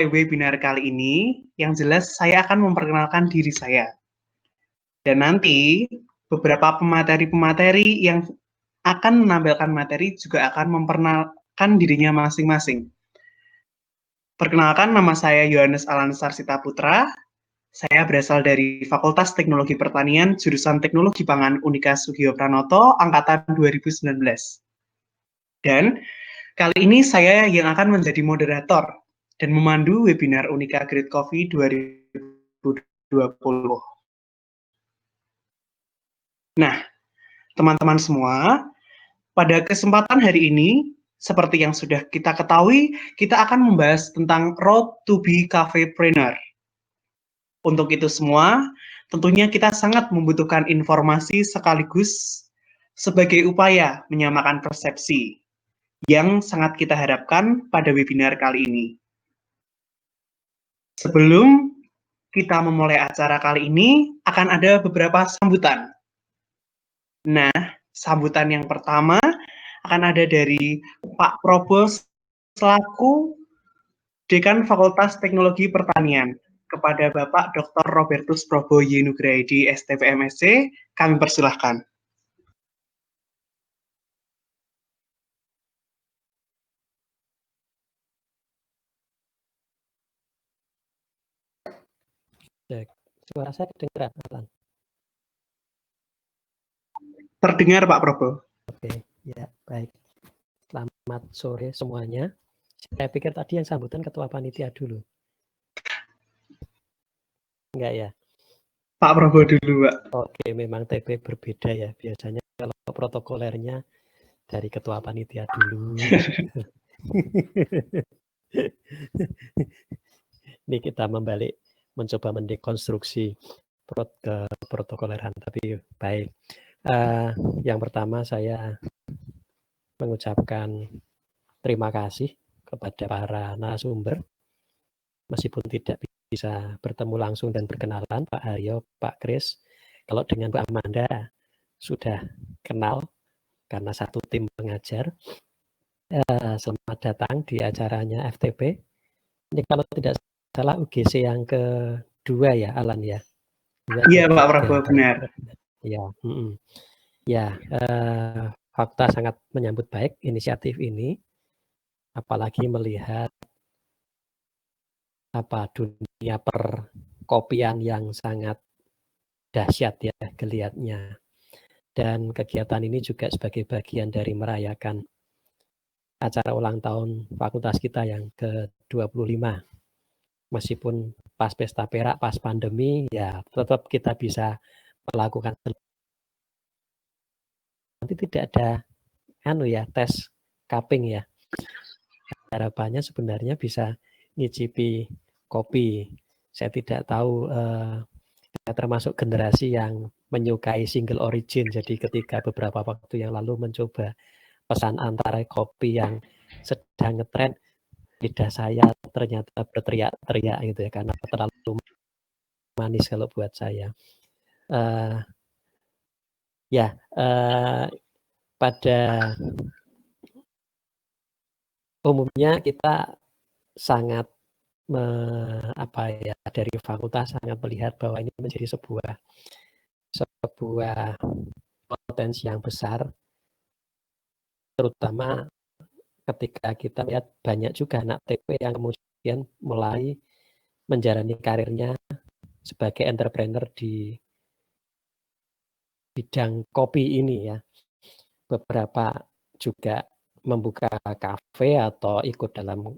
webinar kali ini, yang jelas saya akan memperkenalkan diri saya. Dan nanti beberapa pemateri-pemateri yang akan menampilkan materi juga akan memperkenalkan dirinya masing-masing. Perkenalkan, nama saya Yohanes Alansar Sita Putra. Saya berasal dari Fakultas Teknologi Pertanian, jurusan Teknologi Pangan Unika Sugio Pranoto, angkatan 2019. Dan kali ini saya yang akan menjadi moderator dan memandu webinar Unika Great Coffee 2020. Nah, teman-teman semua, pada kesempatan hari ini, seperti yang sudah kita ketahui, kita akan membahas tentang Road to be Cafepreneur. Untuk itu semua, tentunya kita sangat membutuhkan informasi sekaligus sebagai upaya menyamakan persepsi yang sangat kita harapkan pada webinar kali ini. Sebelum kita memulai acara kali ini, akan ada beberapa sambutan. Nah, sambutan yang pertama akan ada dari Pak Probo selaku Dekan Fakultas Teknologi Pertanian. Kepada Bapak Dr. Robertus Probo Yenugraedi STP MSc, kami persilahkan. Suara saya kedengaran, Alan? Terdengar, Pak Probo. Oke, ya baik. Selamat sore semuanya. Saya pikir tadi yang sambutan ketua panitia dulu. Enggak ya? Pak Probo dulu, Pak. Oke, memang TP berbeda ya. Biasanya kalau protokolernya dari ketua panitia dulu. Ini kita mencoba mendekonstruksi protokoleran, tapi baik. Yang pertama saya mengucapkan terima kasih kepada para narasumber, meskipun tidak bisa bertemu langsung dan berkenalan, Pak Haryo, Pak Kris. Kalau dengan Mbak Amanda sudah kenal karena satu tim pengajar. Selamat datang di acaranya FTP. Ini kalau tidak salah UGC yang kedua ya, Alan ya? Iya, Pak Probo, benar. Ya, ya, Fakultas sangat menyambut baik inisiatif ini, apalagi melihat dunia perkopian yang sangat dahsyat ya geliatnya. Dan kegiatan ini juga sebagai bagian dari merayakan acara ulang tahun fakultas kita yang ke-25. Meskipun pas pesta perak, pas pandemi, ya tetap kita bisa melakukan. Nanti tidak ada tes cupping ya. Harapannya sebenarnya bisa ngicipi kopi. Saya tidak tahu, saya termasuk generasi yang menyukai single origin. Jadi ketika beberapa waktu yang lalu mencoba pesan antara kopi yang sedang ngetren, lidah saya ternyata berteriak-teriak gitu ya, karena terlalu manis kalau buat saya. Pada umumnya kita sangat dari fakultas sangat melihat bahwa ini menjadi sebuah potensi yang besar, terutama ketika kita lihat banyak juga anak TP yang kemudian mulai menjalani karirnya sebagai entrepreneur di bidang kopi ini ya. Beberapa juga membuka kafe atau ikut dalam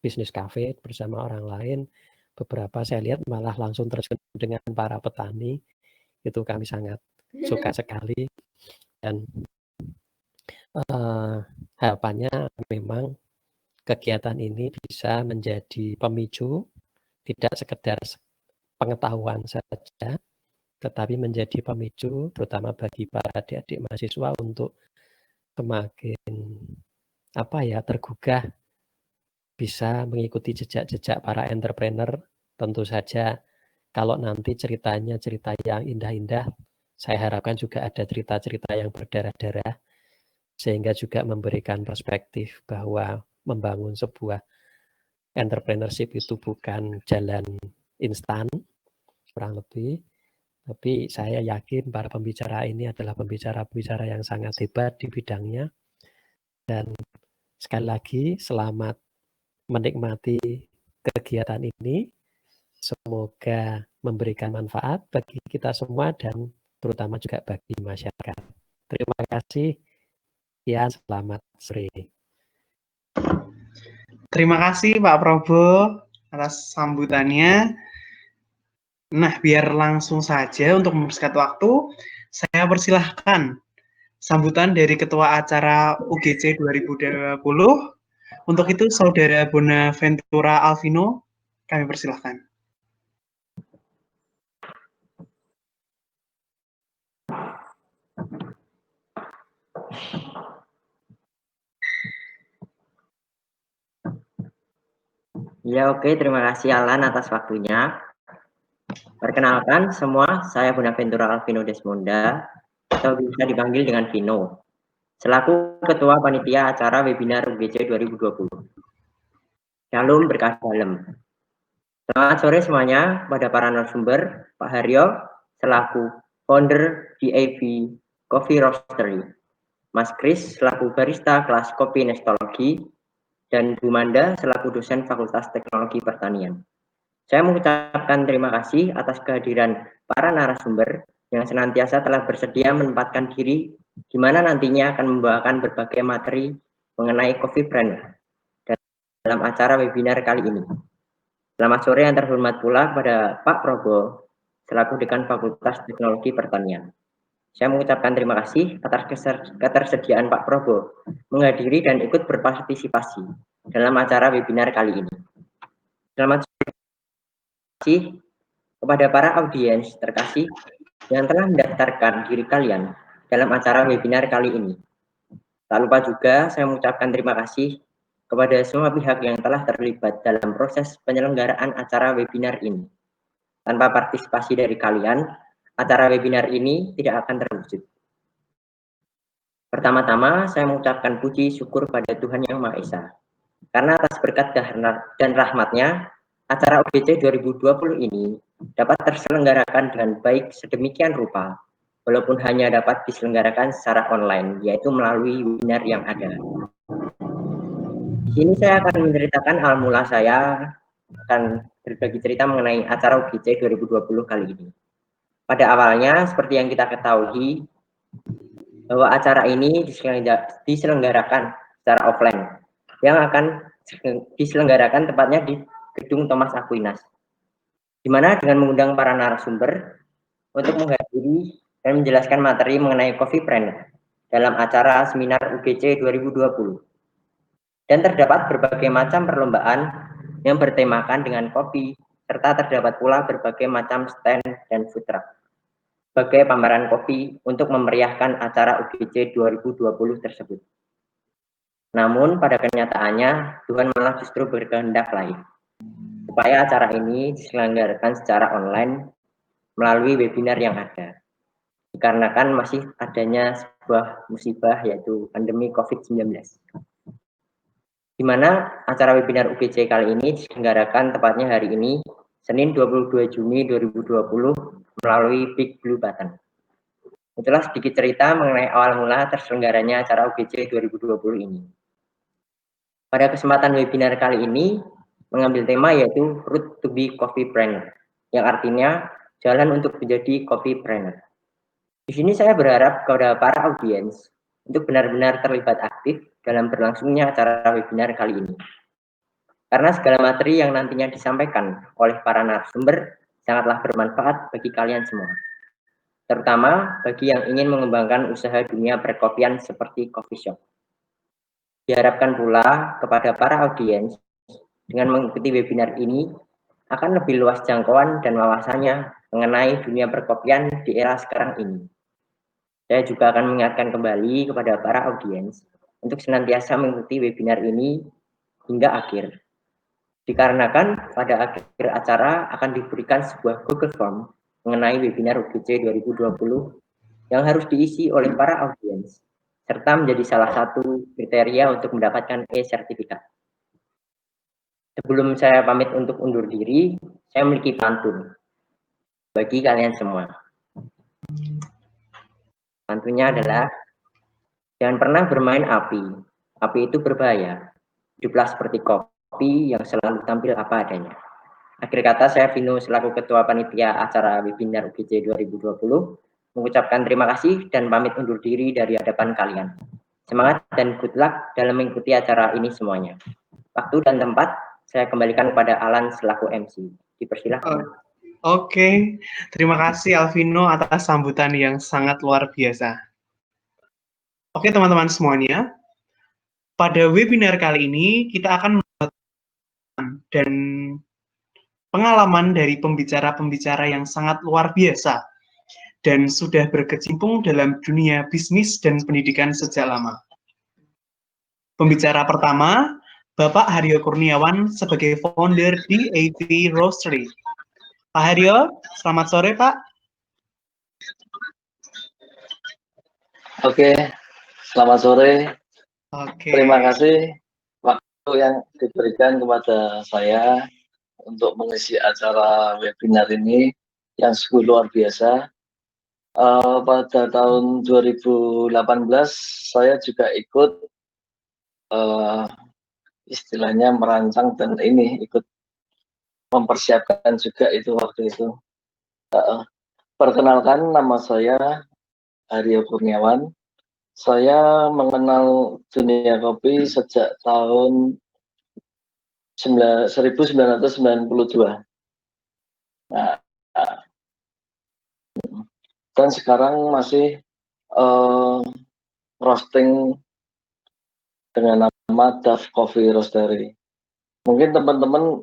bisnis kafe bersama orang lain. Beberapa saya lihat malah langsung terjun dengan para petani. Itu kami sangat suka sekali. Dan harapannya memang kegiatan ini bisa menjadi pemicu, tidak sekedar pengetahuan saja, tetapi menjadi pemicu terutama bagi para adik-adik mahasiswa untuk semakin tergugah bisa mengikuti jejak-jejak para entrepreneur. Tentu saja kalau nanti ceritanya cerita yang indah-indah, saya harapkan juga ada cerita-cerita yang berdarah-darah, sehingga juga memberikan perspektif bahwa membangun sebuah entrepreneurship itu bukan jalan instan, kurang lebih. Tapi saya yakin para pembicara ini adalah pembicara-pembicara yang sangat hebat di bidangnya. Dan sekali lagi, selamat menikmati kegiatan ini. Semoga memberikan manfaat bagi kita semua dan terutama juga bagi masyarakat. Terima kasih. Ya, selamat sore. Terima kasih Pak Probo atas sambutannya. Nah, biar langsung saja untuk mempersingkat waktu, saya persilahkan sambutan dari Ketua Acara UGC 2020. Untuk itu, Saudara Bonaventura Alvino, kami persilahkan. Ya, oke. Terima kasih Alan atas waktunya. Perkenalkan semua, saya Bonaventura Alvino Desmonda, atau bisa dipanggil dengan Vino, selaku Ketua Panitia Acara Webinar UGC 2020. Shalom berkah dalam. Selamat sore semuanya, pada para narasumber, Pak Haryo, selaku founder DAV Coffee Roastery, Mas Kris, selaku barista kelas kopi Nestologi, dan Bu Manda, selaku dosen Fakultas Teknologi Pertanian. Saya mengucapkan terima kasih atas kehadiran para narasumber yang senantiasa telah bersedia menempatkan diri di mana nantinya akan membawakan berbagai materi mengenai coffeepreneur dalam acara webinar kali ini. Selamat sore yang terhormat pula pada Pak Probo, selaku Dekan Fakultas Teknologi Pertanian. Saya mengucapkan terima kasih atas ketersediaan Pak Probo menghadiri dan ikut berpartisipasi dalam acara webinar kali ini. Selamat kasih kepada para audiens terkasih yang telah mendaftarkan diri kalian dalam acara webinar kali ini. Tak lupa juga saya mengucapkan terima kasih kepada semua pihak yang telah terlibat dalam proses penyelenggaraan acara webinar ini. Tanpa partisipasi dari kalian, acara webinar ini tidak akan terwujud. Pertama-tama, saya mengucapkan puji syukur pada Tuhan Yang Maha Esa. Karena atas berkat dan rahmat-Nya, acara UGC 2020 ini dapat terselenggarakan dengan baik sedemikian rupa, walaupun hanya dapat diselenggarakan secara online, yaitu melalui webinar yang ada. Di sini saya akan menceritakan awal mula saya akan berbagi cerita mengenai acara UGC 2020 kali ini. Pada awalnya, seperti yang kita ketahui, bahwa acara ini diselenggarakan secara offline, yang akan diselenggarakan tepatnya di Gedung Thomas Aquinas, di mana dengan mengundang para narasumber untuk menghadiri dan menjelaskan materi mengenai coffeepreneur dalam acara seminar UGC 2020. Dan terdapat berbagai macam perlombaan yang bertemakan dengan kopi, serta terdapat pula berbagai macam stand dan food truck sebagai pameran kopi untuk memeriahkan acara UGC 2020 tersebut. Namun pada kenyataannya Tuhan malah justru berkehendak lain, supaya acara ini diselenggarakan secara online melalui webinar yang ada, dikarenakan masih adanya sebuah musibah yaitu pandemi COVID-19. Di mana acara webinar UGC kali ini diselenggarakan tepatnya hari ini, Senin 22 Juni 2020 melalui Big Blue Button. Itulah sedikit cerita mengenai awal mula terselenggaranya acara UGC 2020 ini. Pada kesempatan webinar kali ini mengambil tema yaitu Route to be Coffeepreneur, yang artinya jalan untuk menjadi coffeepreneur. Di sini saya berharap kepada para audiens untuk benar-benar terlibat aktif dalam berlangsungnya acara webinar kali ini. Karena segala materi yang nantinya disampaikan oleh para narasumber sangatlah bermanfaat bagi kalian semua, terutama bagi yang ingin mengembangkan usaha dunia perkopian seperti coffee shop. Diharapkan pula kepada para audiens dengan mengikuti webinar ini akan lebih luas jangkauan dan wawasannya mengenai dunia perkopian di era sekarang ini. Saya juga akan mengingatkan kembali kepada para audiens untuk senantiasa mengikuti webinar ini hingga akhir. Dikarenakan pada akhir acara akan diberikan sebuah Google Form mengenai webinar UGC 2020 yang harus diisi oleh para audiens, serta menjadi salah satu kriteria untuk mendapatkan e-sertifikat. Sebelum saya pamit untuk undur diri, saya memiliki pantun bagi kalian semua. Pantunnya adalah, jangan pernah bermain api. Api itu berbahaya. Hiduplah seperti kopi yang selalu tampil apa adanya. Akhir kata, saya Vino selaku Ketua Panitia Acara Webinar UGC 2020 mengucapkan terima kasih dan pamit undur diri dari hadapan kalian. Semangat dan good luck dalam mengikuti acara ini semuanya. Waktu dan tempat saya kembalikan kepada Alan selaku MC. Dipersilahkan. Oke, terima kasih Alvino atas sambutan yang sangat luar biasa. Oke teman-teman semuanya, pada webinar kali ini kita akan dan pengalaman dari pembicara-pembicara yang sangat luar biasa dan sudah berkecimpung dalam dunia bisnis dan pendidikan sejak lama. Pembicara pertama, Bapak Haryo Kurniawan sebagai founder di DAV Roastery. Pak Haryo, selamat sore Pak. Oke, selamat sore. Oke. Terima kasih waktu yang diberikan kepada saya untuk mengisi acara webinar ini yang sungguh luar biasa. Pada tahun 2018 saya juga ikut istilahnya merancang dan ini ikut mempersiapkan juga itu waktu itu. Perkenalkan, nama saya Haryo Kurniawan. Saya mengenal dunia kopi sejak tahun 1992. Nah, dan sekarang masih roasting dengan nama Daf Coffee Roastery. Mungkin teman-teman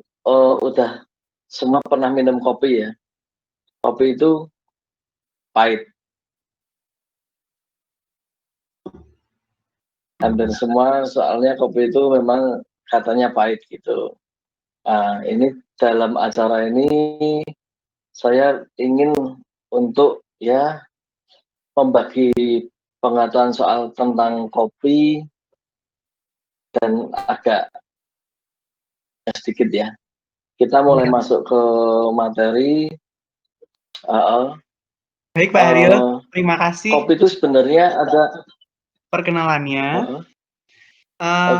udah semua pernah minum kopi ya. Kopi itu pahit. Hampir semua soalnya kopi itu memang katanya pahit gitu. Nah, ini dalam acara ini saya ingin untuk ya membagi pengetahuan soal tentang kopi dan agak sedikit ya. Kita mulai masuk ke materi. Baik Pak Haryo, terima kasih. Kopi itu sebenarnya ada perkenalannya.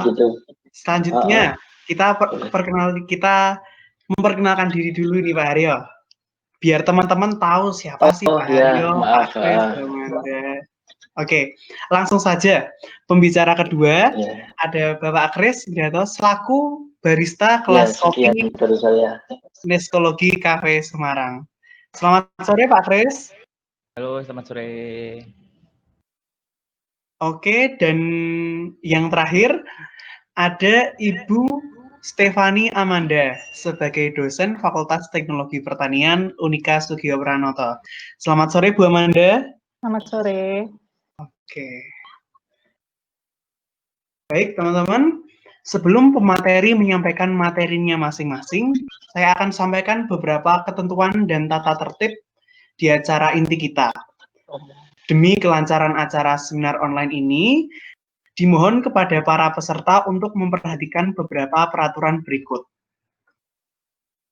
Gitu. Selanjutnya kita memperkenalkan diri dulu nih Pak Haryo, biar teman-teman tahu siapa sih Pak Haryo, Pak Kris, Amanda. Oke, langsung saja pembicara kedua ada Bapak Kris Widianto selaku barista kelas kopi Neskologi Cafe Semarang. Selamat sore Pak Kris. Halo, selamat sore. Oke, dan yang terakhir ada Ibu Stefani Amanda sebagai dosen Fakultas Teknologi Pertanian Unika Sugio Pranoto. Selamat sore Bu Amanda. Selamat sore. Oke. Baik teman-teman, sebelum pemateri menyampaikan materinya masing-masing, saya akan sampaikan beberapa ketentuan dan tata tertib di acara inti kita. Demi kelancaran acara seminar online ini, dimohon kepada para peserta untuk memperhatikan beberapa peraturan berikut.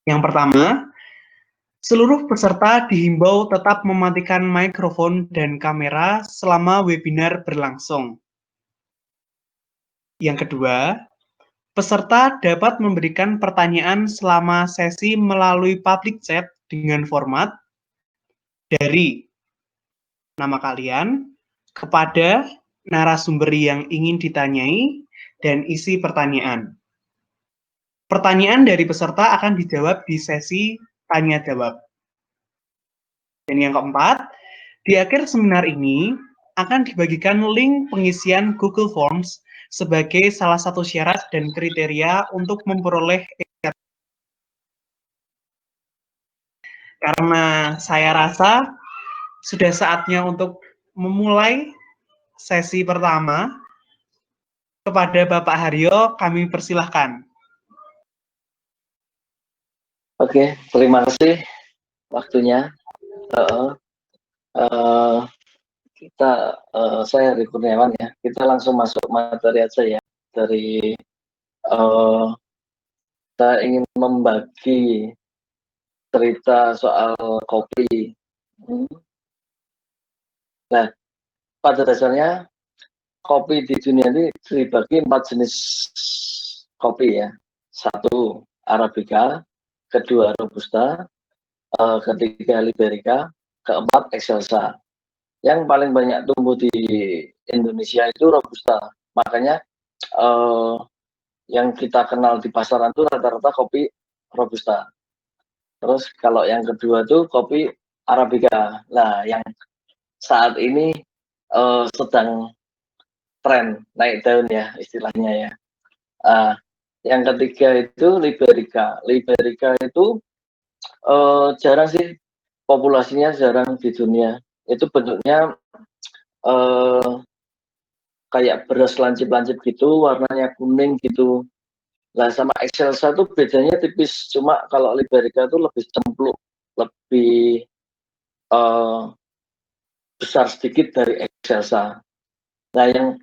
Yang pertama, seluruh peserta dihimbau tetap mematikan mikrofon dan kamera selama webinar berlangsung. Yang kedua, peserta dapat memberikan pertanyaan selama sesi melalui public chat dengan format dari nama kalian kepada narasumber yang ingin ditanyai dan isi pertanyaan. Pertanyaan dari peserta akan dijawab di sesi tanya jawab. Dan yang keempat, di akhir seminar ini akan dibagikan link pengisian Google Forms sebagai salah satu syarat dan kriteria untuk memperoleh. Karena saya rasa sudah saatnya untuk memulai sesi pertama. Kepada Bapak Haryo, kami persilahkan. Oke, terima kasih waktunya. Saya Haryo Kurniawan ya. Kita langsung masuk materi aja ya dari saya ingin membagi cerita soal kopi. Nah, pada dasarnya kopi di dunia ini dibagi 4 jenis kopi ya. 1 Arabica, kedua Robusta, ketiga Liberica, keempat Excelsa. Yang paling banyak tumbuh di Indonesia itu Robusta. Makanya yang kita kenal di pasaran itu rata-rata kopi Robusta. Terus kalau yang kedua tuh kopi Arabica. Nah, yang saat ini sedang tren naik daun ya istilahnya ya. Yang ketiga itu Liberica. Liberica itu jarang sih, populasinya jarang di dunia. Itu bentuknya kayak beras lancip-lancip gitu, warnanya kuning gitu. Lah sama Excelsa tuh bedanya tipis, cuma kalau Liberica itu lebih cempluk, lebih besar sedikit dari Excelsa. Nah, yang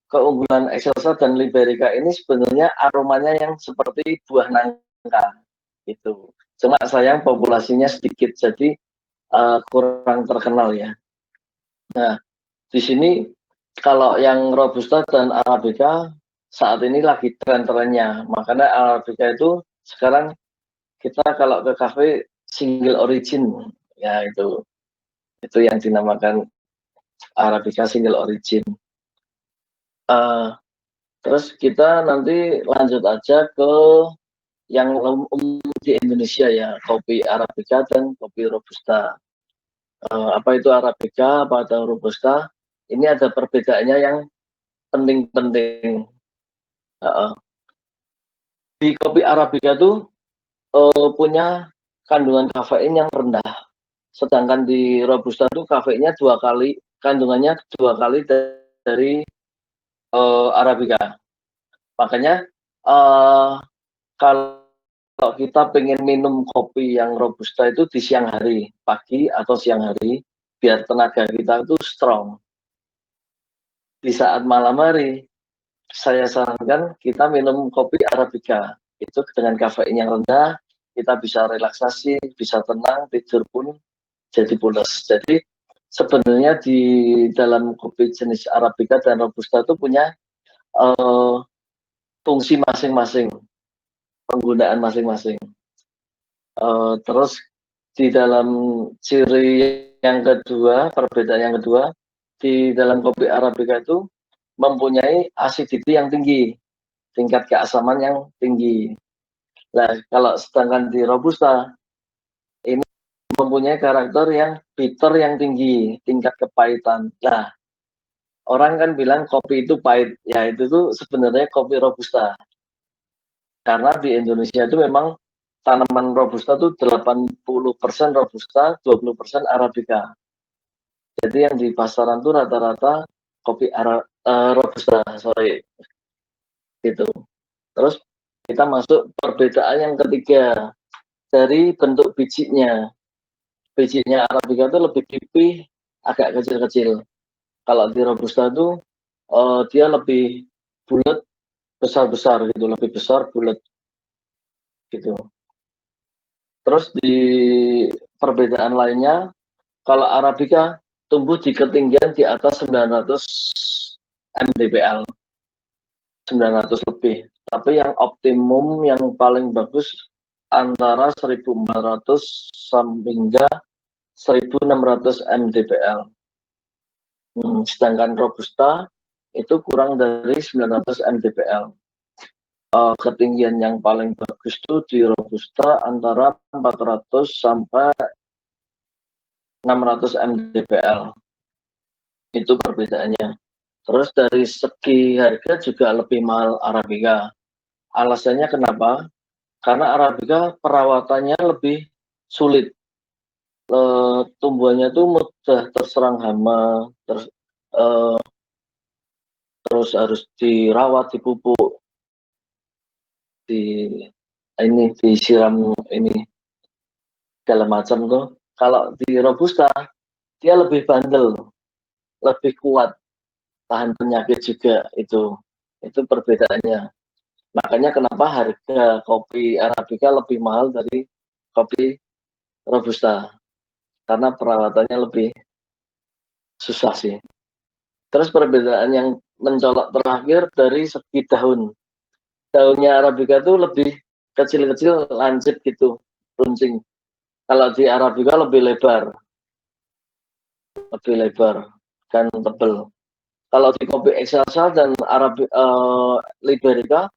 keunggulan Excelsa dan Liberica ini sebenarnya aromanya yang seperti buah nangka gitu. Cuma sayang populasinya sedikit, jadi kurang terkenal ya. Nah, di sini kalau yang Robusta dan Arabica saat ini lagi tren-trennya. Makanya Arabica itu sekarang kita kalau ke kafe single origin ya, itu yang dinamakan Arabica single origin. Terus kita nanti lanjut aja ke yang umum di Indonesia ya, kopi Arabica dan kopi Robusta. Apa itu Arabica, apa itu Robusta? Ini ada perbedaannya yang penting-penting. Di kopi Arabica itu punya kandungan kafein yang rendah, sedangkan di Robusta itu kafeinnya 2 kali, kandungannya 2 kali dari Arabica. Makanya kalau kita pengen minum kopi yang Robusta itu di siang hari, pagi atau siang hari, biar tenaga kita itu strong. Di saat malam hari, saya sarankan kita minum kopi Arabica. Itu dengan kafein yang rendah, kita bisa relaksasi, bisa tenang, tidur pun jadi pulas. Jadi sebenarnya di dalam kopi jenis Arabica dan Robusta itu punya fungsi masing-masing, penggunaan masing-masing. Terus di dalam ciri yang kedua, perbedaan yang kedua, di dalam kopi Arabica itu mempunyai acidity yang tinggi, tingkat keasaman yang tinggi. Nah, kalau sedangkan di Robusta ini mempunyai karakter yang bitter yang tinggi, tingkat kepahitan. Nah, orang kan bilang kopi itu pahit, ya itu tuh sebenarnya kopi Robusta. Karena di Indonesia itu memang tanaman Robusta itu 80% Robusta, 20% Arabica. Jadi yang di pasaran tuh rata-rata kopi Robusta, gitu. Terus kita masuk perbedaan yang ketiga dari bentuk bijinya. Bijinya Arabica itu lebih pipih, agak kecil-kecil. Kalau di Robusta itu dia lebih bulat, besar-besar gitu, lebih besar, bulat gitu. Terus di perbedaan lainnya, kalau Arabica tumbuh di ketinggian di atas 900 mdpl, 900 lebih. Tapi yang optimum, yang paling bagus antara 1400 hingga 1600 mdpl. Sedangkan Robusta itu kurang dari 900 mdpl. Ketinggian yang paling bagus itu di Robusta antara 400 sampai 600 mdpl. Itu perbedaannya. Terus dari segi harga juga lebih mahal Arabica. Alasannya kenapa? Karena Arabica perawatannya lebih sulit. Tumbuhannya itu mudah terserang hama, terus harus dirawat, dipupuk, disiram ini segala macam tuh. Kalau di Robusta dia lebih bandel, lebih kuat, tahan penyakit juga. Itu perbedaannya. Makanya kenapa harga kopi Arabica lebih mahal dari kopi Robusta, karena perawatannya lebih susah sih. Terus perbedaan yang mencolok terakhir dari segi daun. Daunnya Arabica itu lebih kecil-kecil, lancip gitu, runcing. Kalau di Arabica lebih lebar dan tebal. Kalau di kopi Excelsa dan Liberica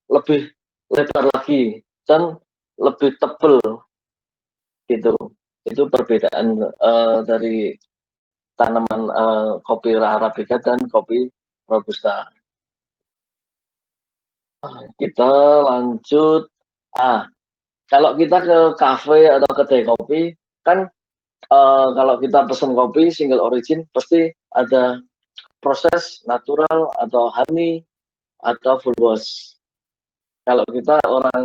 lebih lebar lagi dan lebih tebal gitu. Itu perbedaan dari tanaman kopi Arabica dan kopi Robusta. Kita lanjut. Kalau kita ke kafe atau kedai kopi, kan kalau kita pesen kopi single origin pasti ada proses natural atau honey atau full wash. Kalau kita orang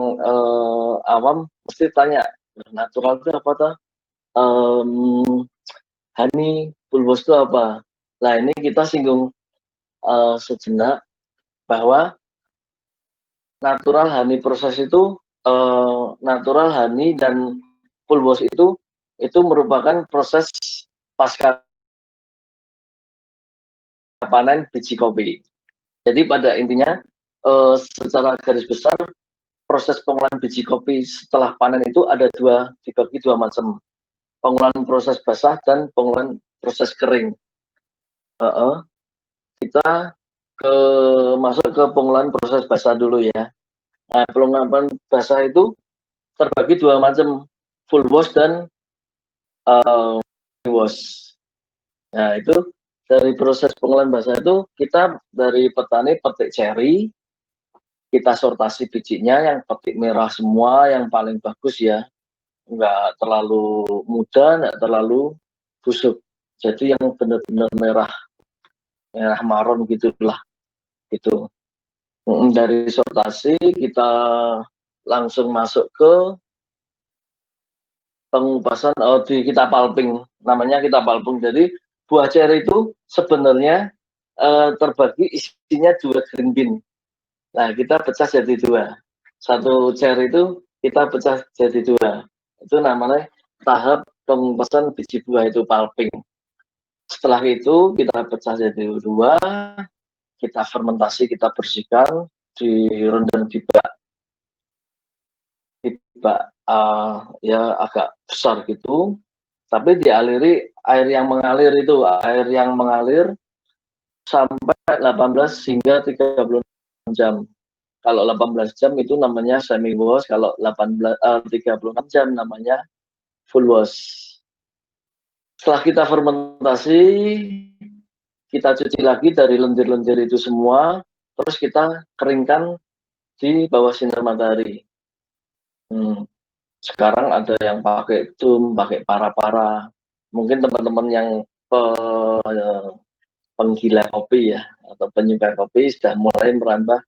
awam pasti tanya natural itu apa toh? Honey full wash itu apa? Nah ini kita singgung sejenak bahwa natural honey proses itu natural honey dan full wash itu merupakan proses pasca panen biji kopi. Jadi pada intinya secara garis besar proses pengolahan biji kopi setelah panen itu ada dibagi dua macam, pengolahan proses basah dan pengolahan proses kering. Kita masuk ke pengolahan proses basah dulu ya. Nah, pengolahan basah itu terbagi dua macam, full wash dan wash. Nah itu dari proses pengolahan basah itu kita dari petani petik ceri, kita sortasi bijinya yang petik merah semua, yang paling bagus ya, nggak terlalu muda, nggak terlalu busuk, jadi yang benar-benar merah maron gitulah gitu. Dari sortasi kita langsung masuk ke pengupasan, kita pulping, namanya kita pulping. Jadi buah ceri itu sebenarnya terbagi isinya dua green bean. Nah, kita pecah jadi dua. Satu ceri itu kita pecah jadi dua. Itu namanya tahap pengupasan biji buah, itu pulping. Setelah itu kita pecah jadi dua, kita fermentasi, kita bersihkan, direndam di bak ya agak besar gitu. Tapi dialiri air yang mengalir sampai 18 hingga 36 jam. Kalau 18 jam itu namanya semi wash, kalau 36 jam namanya full wash. Setelah kita fermentasi, kita cuci lagi dari lendir-lendir itu semua, terus kita keringkan di bawah sinar matahari. Sekarang ada yang pakai dum, pakai para-para. Mungkin teman-teman yang penggila kopi ya, atau penyuka kopi sudah mulai merambah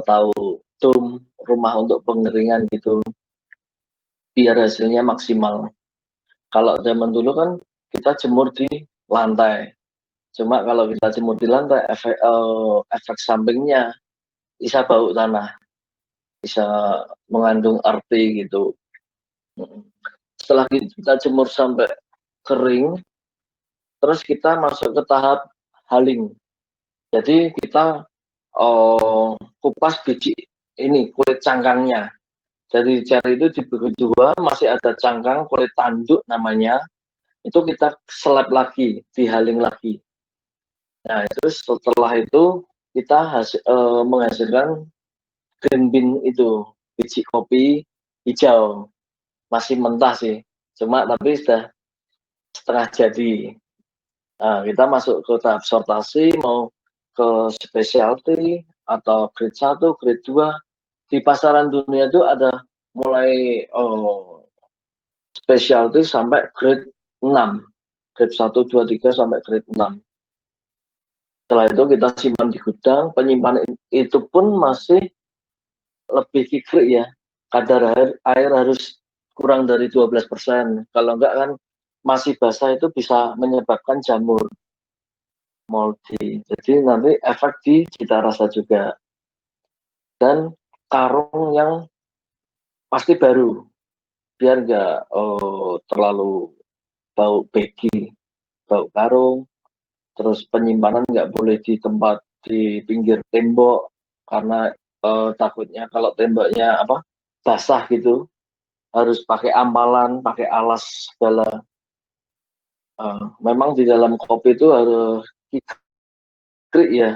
tahu dum, rumah untuk pengeringan gitu, biar hasilnya maksimal. Kalau zaman dulu kan kita jemur di lantai, cuma kalau kita jemur di lantai efek sampingnya bisa bau tanah, bisa mengandung arti gitu. Setelah kita jemur sampai kering, terus kita masuk ke tahap haling. Jadi kita kupas biji ini, kulit cangkangnya. Jadi ceri itu dibagi dua, masih ada cangkang, kulit tanduk namanya, itu kita selap lagi, dihaling lagi. Nah itu setelah itu kita menghasilkan green bean itu, biji kopi hijau, masih mentah sih, cuma tapi sudah setengah jadi. Nah, kita masuk ke tahap sortasi, mau ke specialty atau grade 1, grade 2. Di pasaran dunia itu ada mulai specialty sampai grade 6. Grade 1, 2, 3 sampai grade 6. Setelah itu kita simpan di gudang, penyimpanan itu pun masih lebih kikrik ya. Kadar air harus kurang dari 12%. Kalau enggak kan masih basah itu bisa menyebabkan jamur moldy. Jadi nanti efek di cita rasa juga. dan karung yang pasti baru, biar nggak terlalu bau begi, bau karung. Terus penyimpanan nggak boleh di tempat di pinggir tembok, karena takutnya kalau temboknya basah gitu, harus pakai ambalan, pakai alas segala. Memang di dalam kopi itu harus kikrik ya.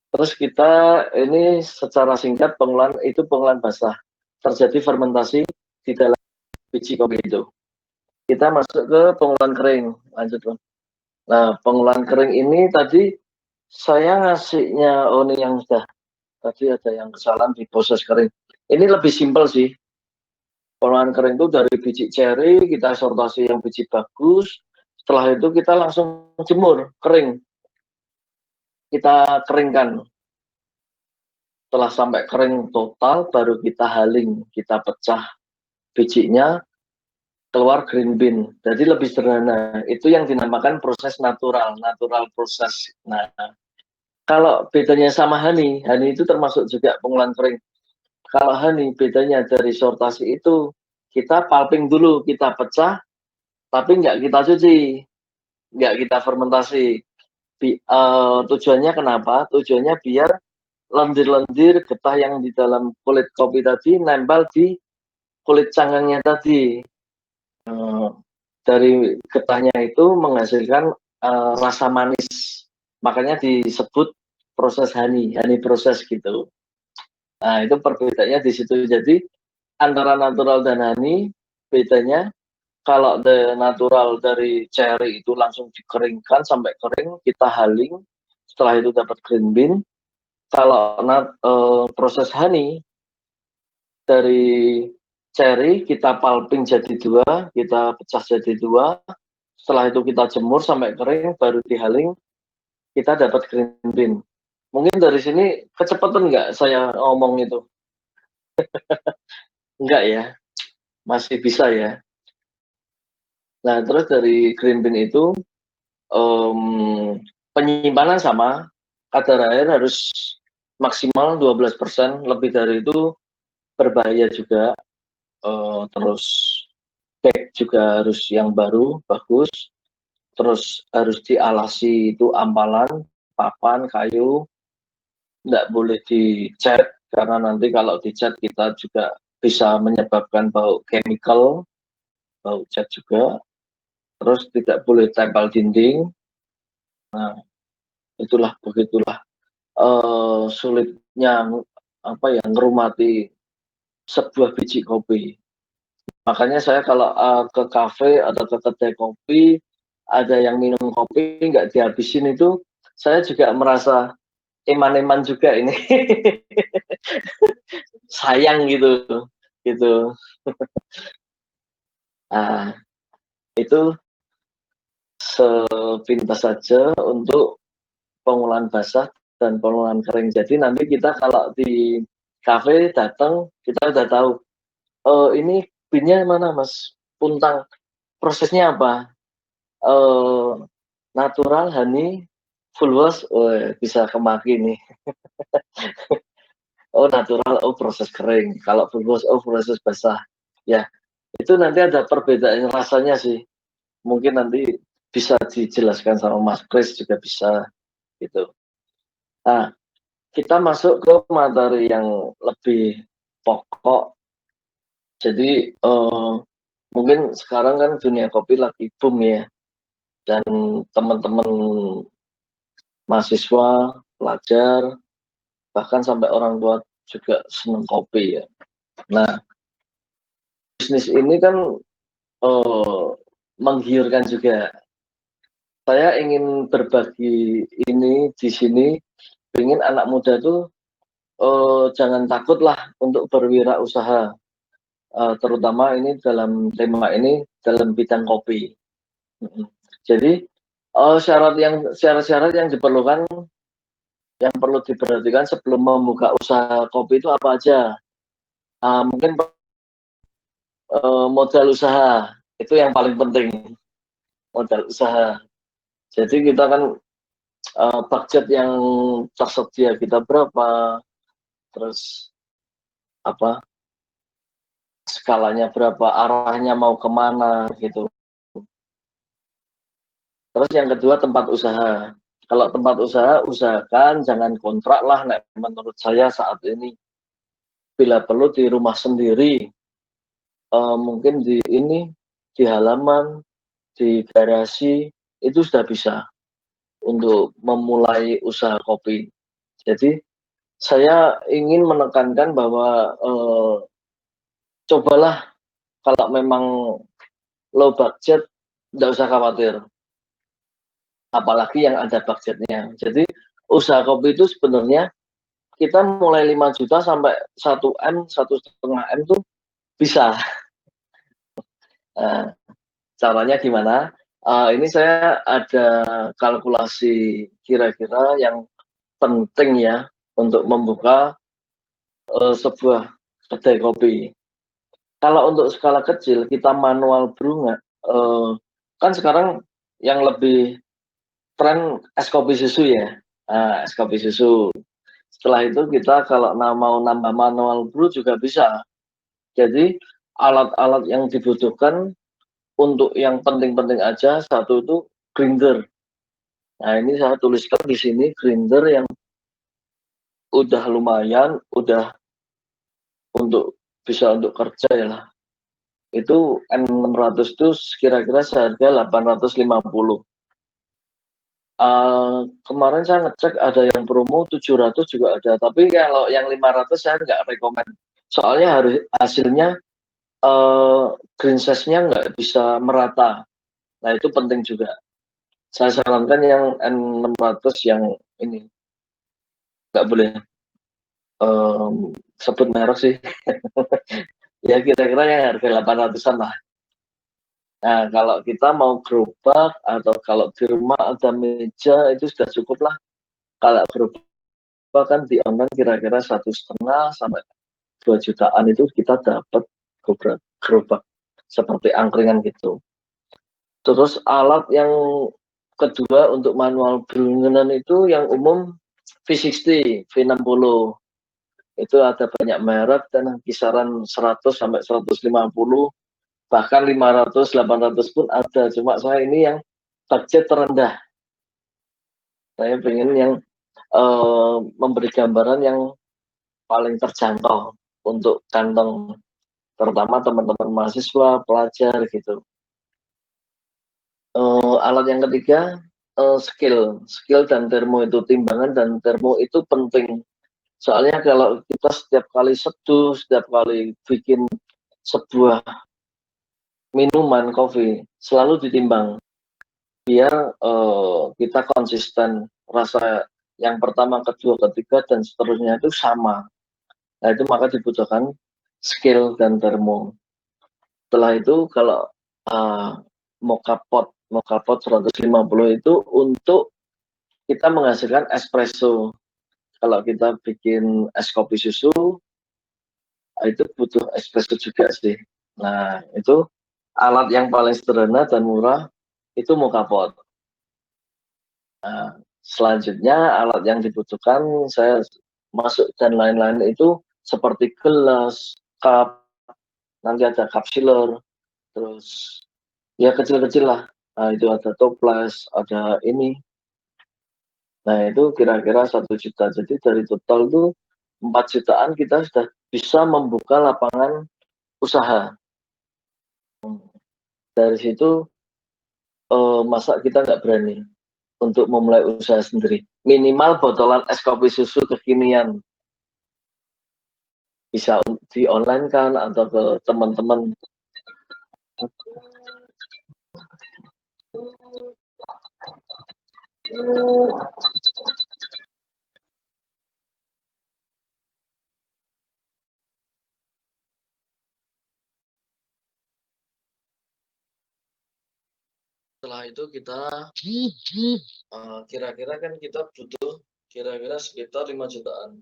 Terus kita ini secara singkat pengolahan basah. Terjadi fermentasi di dalam biji kopi itu. Kita masuk ke pengolahan kering, lanjut Bang. Nah, pengolahan kering ini tadi saya ngasihnya, ini yang tadi ada yang kesalahan di proses kering. Ini lebih simpel sih. Pengolahan kering itu dari biji ceri, kita sortasi yang biji bagus. Setelah itu kita langsung jemur, kering. Kita keringkan. Setelah sampai kering total, baru kita haling, kita pecah bijinya, keluar green bean. Jadi lebih sederhana. Itu yang dinamakan proses natural proses. Nah, kalau bedanya sama honey itu termasuk juga pengolahan kering. Kalau honey bedanya dari sortasi itu, kita pulping dulu, kita pecah, tapi nggak kita cuci, nggak kita fermentasi. Tujuannya kenapa? Tujuannya biar lendir-lendir getah yang di dalam kulit kopi tadi nempel di kulit canggangnya tadi. Dari getahnya itu menghasilkan rasa manis, makanya disebut proses honey proses gitu. Nah, itu perbedaannya di situ. Jadi antara natural dan honey, bedanya kalau natural dari ceri itu langsung dikeringkan sampai kering, kita haling, setelah itu dapat green bean. Kalau proses honey dari ceri kita pulping jadi dua, kita pecah jadi dua, setelah itu kita jemur sampai kering, baru dihaling, kita dapat green bean. Mungkin dari sini kecepatan nggak saya ngomong itu? Enggak ya, masih bisa ya. Nah, terus dari green bean itu penyimpanan sama, kadar air harus maksimal 12%, lebih dari itu berbahaya juga. Terus bag juga harus yang baru, bagus. Terus harus dialasi itu ampalan, papan, kayu. Nggak boleh dicat, karena nanti kalau dicat kita juga bisa menyebabkan bau chemical, bau cat juga. Terus tidak boleh tempel dinding. Nah, begitulah sulitnya ngerumati sebuah biji kopi. Makanya saya kalau ke kafe atau ke kedai kopi, ada yang minum kopi nggak dihabisin, itu saya juga merasa eman-eman juga ini. Sayang gitu. Nah, itu sepintas saja untuk pengolahan basah dan pengolahan kering. Jadi nanti kita kalau di kafe datang, kita udah tahu, ini beannya mana Mas Puntang, prosesnya apa, natural, honey, full wash, bisa kemaki nih. Oh natural, oh proses kering. Kalau full wash, oh proses basah. Ya, itu nanti ada perbedaan rasanya sih. Mungkin nanti bisa dijelaskan sama Mas Chris juga bisa gitu. Nah, kita masuk ke materi yang lebih pokok. Jadi mungkin sekarang kan dunia kopi lagi boom ya, dan teman-teman mahasiswa, pelajar, bahkan sampai orang tua juga senang kopi ya. Nah, bisnis ini kan menggiurkan juga. Saya ingin berbagi ini di sini, ingin anak muda tuh jangan takutlah untuk berwirausaha, terutama ini dalam tema ini dalam bidang kopi. Jadi syarat-syarat yang diperlukan, yang perlu diperhatikan sebelum membuka usaha kopi itu apa aja? Mungkin modal usaha itu yang paling penting, modal usaha. Jadi kita kan budget yang tersedia kita berapa, terus apa skalanya berapa, arahnya mau kemana gitu. Terus yang kedua tempat usaha. Kalau tempat usaha, usahakan jangan kontrak lah. Nah, menurut saya saat ini, bila perlu di rumah sendiri, mungkin di halaman, di garasi, itu sudah bisa untuk memulai usaha kopi. Jadi saya ingin menekankan bahwa cobalah kalau memang low budget, tidak usah khawatir. Apalagi yang ada budgetnya. Jadi usaha kopi itu sebenarnya kita mulai 5 juta sampai 1 M, 1,5 M tuh bisa. Caranya gimana? Ini saya ada kalkulasi kira-kira yang penting ya untuk membuka sebuah kedai kopi. Kalau untuk skala kecil kita manual brew kan sekarang yang lebih tren es kopi susu ya, es kopi susu. Setelah itu kita kalau mau nambah manual brew juga bisa. Jadi alat-alat yang dibutuhkan untuk yang penting-penting aja, satu itu grinder. Nah ini saya tuliskan di sini grinder yang udah lumayan, udah bisa untuk kerja ya lah. Itu N600 itu kira-kira seharga 850. Kemarin saya ngecek ada yang promo 700 juga ada, tapi kalau yang 500 saya nggak rekomend. Soalnya hasilnya green size-nya nggak bisa merata. Nah itu penting juga. Saya sarankan yang N600 yang ini. Nggak boleh sebut merek sih. Ya kira-kira yang harga 800-an lah. Nah kalau kita mau gerobak atau kalau di rumah ada meja itu sudah cukup lah. Kalau gerobak kan di online kira-kira 1,5 sampai 2 jutaan itu kita dapat gerobak seperti angkringan gitu. Terus alat yang kedua untuk manual brewingan itu yang umum V60, V60. Itu ada banyak merek dan kisaran 100 sampai 150, bahkan 500, 800 pun ada. Cuma saya ini yang budget terendah. Saya pengen yang memberi gambaran yang paling terjangkau untuk kantong, terutama teman-teman mahasiswa, pelajar gitu. Alat yang ketiga, skill dan termo itu, timbangan dan termo itu penting. Soalnya kalau kita setiap kali seduh, setiap kali bikin sebuah minuman kopi, selalu ditimbang. Biar kita konsisten, rasa yang pertama, kedua, ketiga, dan seterusnya itu sama. Nah itu maka dibutuhkan skill dan termo. Setelah itu kalau mocha pot 150 itu untuk kita menghasilkan espresso. Kalau kita bikin es kopi susu, itu butuh espresso juga sih. Nah, itu alat yang paling sederhana dan murah, itu mocha pot. Nah, selanjutnya alat yang dibutuhkan, saya masuk dan lain-lain itu seperti gelas, cup, nanti ada cup sealer, terus ya kecil-kecil lah. Nah, itu ada toples, ada ini. Nah, itu kira-kira 1 juta. Jadi dari total itu 4 jutaan kita sudah bisa membuka lapangan usaha. Dari situ masa kita nggak berani untuk memulai usaha sendiri. Minimal botolan es kopi susu kekinian. Bisa di online kan atau ke teman-teman. Setelah itu kita kira-kira kan kita butuh kira-kira sekitar 5 jutaan.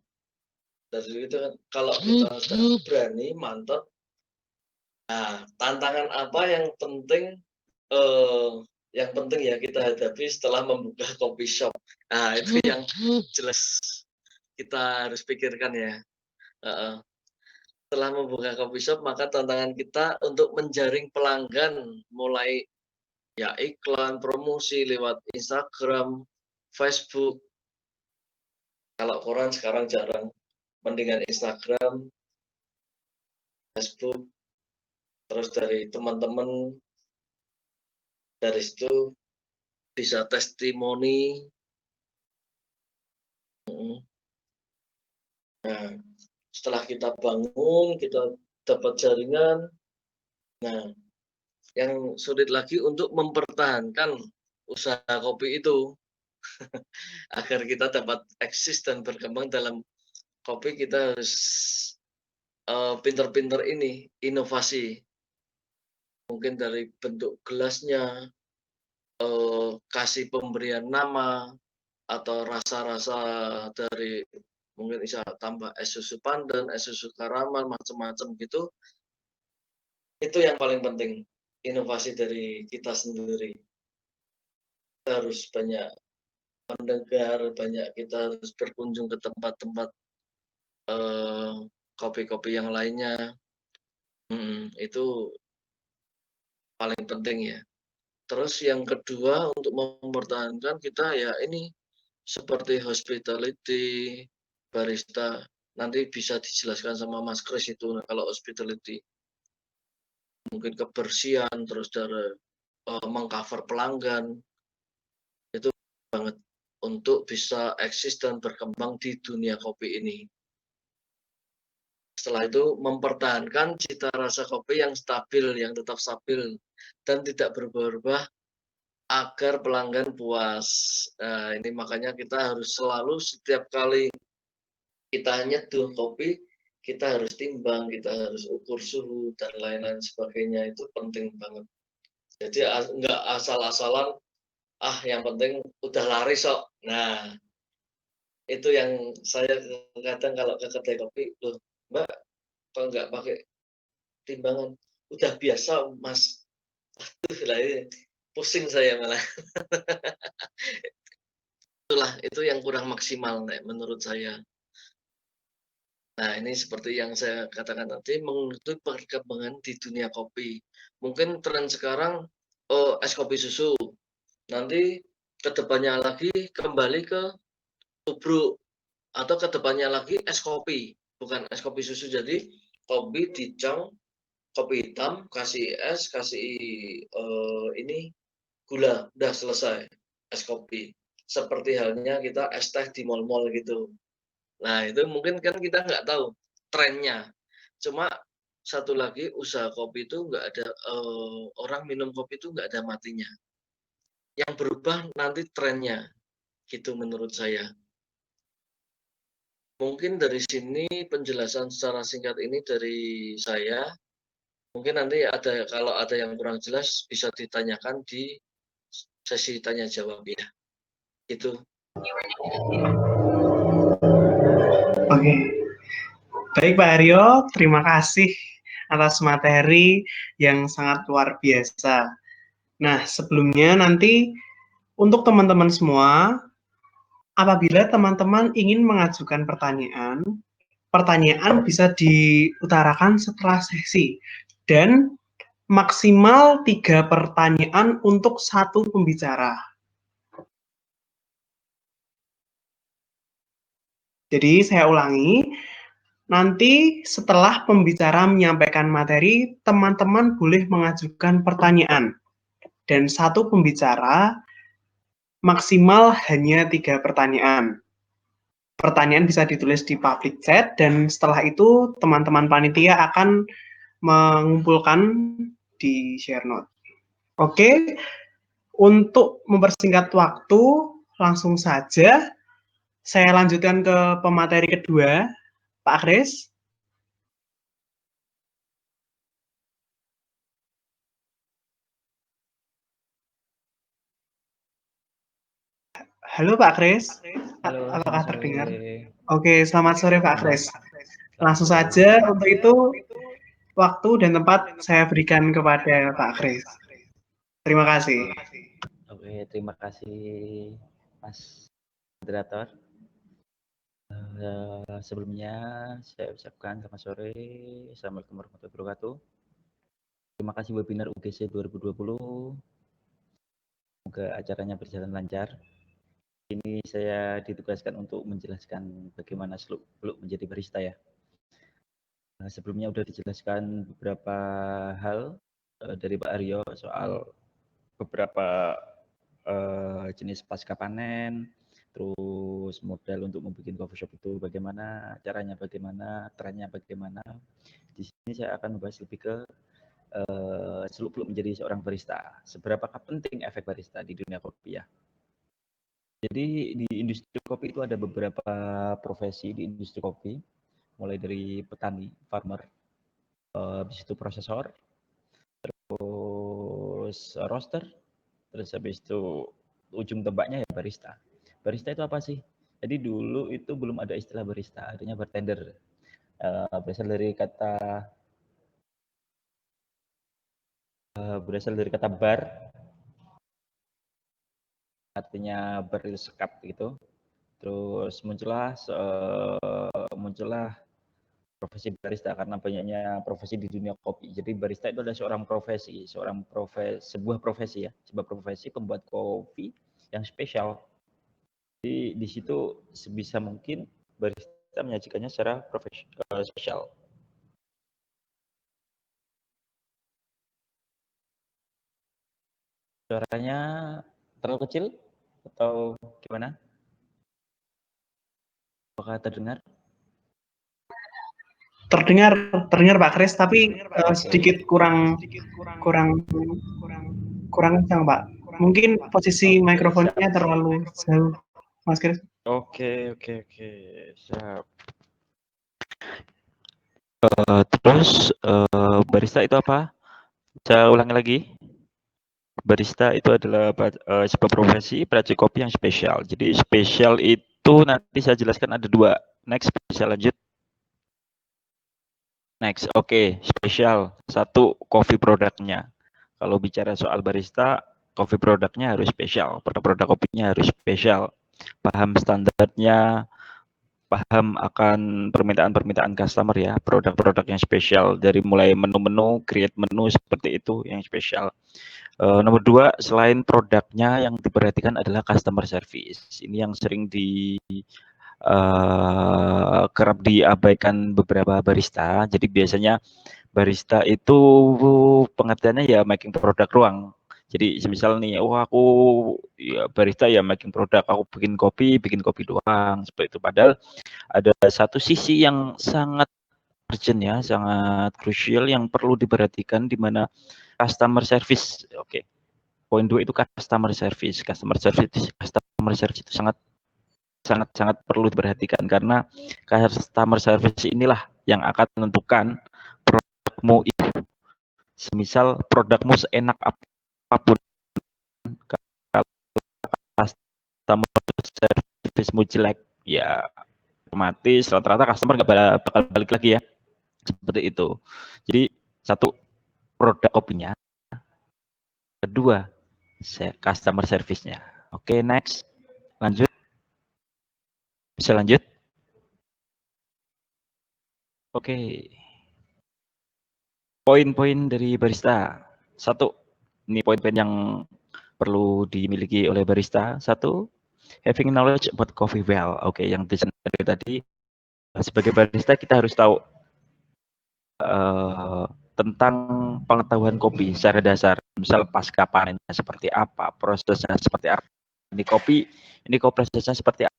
Dari itu kan kalau kita sudah berani, mantap. Nah, tantangan apa yang penting yang penting ya kita hadapi setelah membuka coffee shop. Nah, itu yang jelas kita harus pikirkan ya. Setelah membuka coffee shop, maka tantangan kita untuk menjaring pelanggan, mulai ya iklan, promosi lewat Instagram, Facebook. Kalau koran sekarang jarang, mendingan Instagram, Facebook, terus dari teman-teman, dari situ bisa testimoni. Nah, setelah kita bangun, kita dapat jaringan. Nah, yang sulit lagi untuk mempertahankan usaha kopi itu. Agar kita dapat eksis dan berkembang dalam kopi, kita harus pinter-pinter ini, inovasi. Mungkin dari bentuk gelasnya, kasih pemberian nama, atau rasa-rasa dari mungkin bisa tambah es susu pandan, es susu karaman, macam-macam gitu. Itu yang paling penting, inovasi dari kita sendiri. Kita harus banyak mendengar, banyak kita harus berkunjung ke tempat-tempat kopi-kopi yang lainnya. Itu paling penting ya. Terus yang kedua, untuk mempertahankan kita ya ini seperti hospitality, barista. Nanti bisa dijelaskan sama Mas Kris itu kalau hospitality. Mungkin kebersihan, terus dari mengcover pelanggan. Itu banget untuk bisa eksis dan berkembang di dunia kopi ini. Setelah itu mempertahankan cita rasa kopi yang stabil, yang tetap stabil dan tidak berubah-ubah agar pelanggan puas. Nah, ini makanya kita harus selalu setiap kali kita nyeduh kopi, kita harus timbang, kita harus ukur suhu dan lain-lain sebagainya. Itu penting banget. Jadi nggak asal-asalan, yang penting udah laris kok. Nah, itu yang saya kadang kalau ke kedai kopi, loh Mbak, kalau nggak pakai timbangan, udah biasa Mas. Aduh, lah ini pusing saya malah. Itulah, itu yang kurang maksimal menurut saya. Nah, ini seperti yang saya katakan tadi, mengikuti perkembangan di dunia kopi. Mungkin tren sekarang es kopi susu. Nanti kedepannya lagi kembali ke tubruk, atau kedepannya lagi es kopi, bukan es kopi susu. Jadi kopi dicang, kopi hitam, kasih es, kasih ini gula, udah selesai es kopi. Seperti halnya kita es teh di mall-mall gitu. Nah, itu mungkin kan kita nggak tahu trennya. Cuma satu lagi, usaha kopi itu nggak ada, orang minum kopi itu nggak ada matinya. Yang berubah nanti trennya, gitu menurut saya. Mungkin dari sini penjelasan secara singkat ini dari saya. Mungkin nanti kalau ada yang kurang jelas bisa ditanyakan di sesi tanya jawab ya. Itu. Oke. Baik Pak Aryo, terima kasih atas materi yang sangat luar biasa. Nah, sebelumnya nanti untuk teman-teman semua, apabila teman-teman ingin mengajukan pertanyaan bisa diutarakan setelah sesi. Dan maksimal 3 pertanyaan untuk satu pembicara. Jadi saya ulangi, nanti setelah pembicara menyampaikan materi, teman-teman boleh mengajukan pertanyaan. Dan satu pembicara maksimal hanya 3 pertanyaan. Pertanyaan bisa ditulis di public chat, dan setelah itu teman-teman panitia akan mengumpulkan di share note. Oke, untuk mempersingkat waktu, langsung saja saya lanjutkan ke pemateri kedua, Pak Kris. Halo Pak Kris, apakah terdengar? Oke, selamat sore Pak Kris. Langsung saja, untuk itu waktu dan tempat saya berikan kepada Pak Kris. Terima kasih. Oke, terima kasih Mas moderator. Sebelumnya saya ucapkan selamat sore. Assalamualaikum warahmatullahi wabarakatuh. Terima kasih webinar UGC 2020. Semoga acaranya berjalan lancar. Ini saya ditugaskan untuk menjelaskan bagaimana seluk-beluk menjadi barista ya. Sebelumnya sudah dijelaskan beberapa hal dari Pak Aryo soal beberapa jenis pasca panen, terus modal untuk membuat coffee shop itu bagaimana, caranya bagaimana, trennya bagaimana. Di sini saya akan membahas lebih ke seluk-beluk menjadi seorang barista. Seberapakah penting efek barista di dunia kopi ya? Jadi di industri kopi itu ada beberapa profesi di industri kopi, mulai dari petani, farmer, habis itu prosesor, terus roaster, terus habis itu ujung tombaknya ya barista. Barista itu apa sih? Jadi dulu itu belum ada istilah barista, adanya bartender. Berasal dari kata bar, artinya bersekap gitu. Terus muncullah profesi barista karena banyaknya profesi di dunia kopi. Jadi barista itu adalah sebuah profesi pembuat kopi yang spesial. Jadi di situ sebisa mungkin barista menyajikannya secara spesial. Suaranya terlalu kecil atau gimana? Apakah terdengar? Terdengar Pak Kris, tapi sedikit kurang kencang Pak. Mungkin posisi mikrofonnya terlalu jauh, Mas Kris. Oke, siap. Terus barista itu apa? Saya ulangi lagi. Barista itu adalah sebuah profesi peracik kopi yang spesial. Jadi spesial itu nanti saya jelaskan ada dua. Next, bisa lanjut. Next, oke, spesial. Satu, coffee produknya. Kalau bicara soal barista, coffee produknya harus spesial. Produk-produk kopinya harus spesial. Paham standarnya, paham akan permintaan customer ya. Produk-produk yang spesial. Dari mulai menu-menu, create menu seperti itu yang spesial. Nomor dua, selain produknya yang diperhatikan adalah customer service. Ini yang sering kerap diabaikan beberapa barista. Jadi biasanya barista itu pengertiannya ya making produk ruang. Jadi misal nih, aku ya barista ya making produk, aku bikin kopi doang seperti itu. Padahal ada satu sisi yang sangat urgent ya, sangat krusial yang perlu diperhatikan di mana customer service. Oke. Poin 2 itu customer service. Customer service itu sangat perlu diperhatikan karena customer service inilah yang akan menentukan produkmu itu. Semisal produkmu seenak apapun, kalau customer service-mu jelek, ya otomatis rata-rata customer nggak bakal balik lagi ya. Seperti itu. Jadi satu, produk kopinya. Kedua, customer service-nya. Oke, next. Lanjut. Bisa lanjut? Oke. Poin-poin dari barista. Satu, ini poin-poin yang perlu dimiliki oleh barista. Satu, having knowledge about coffee well. Oke, yang dari tadi, sebagai barista kita harus tahu tentang pengetahuan kopi secara dasar. Misal pasca panennya seperti apa, prosesnya seperti apa. Ini kopi prosesnya seperti apa.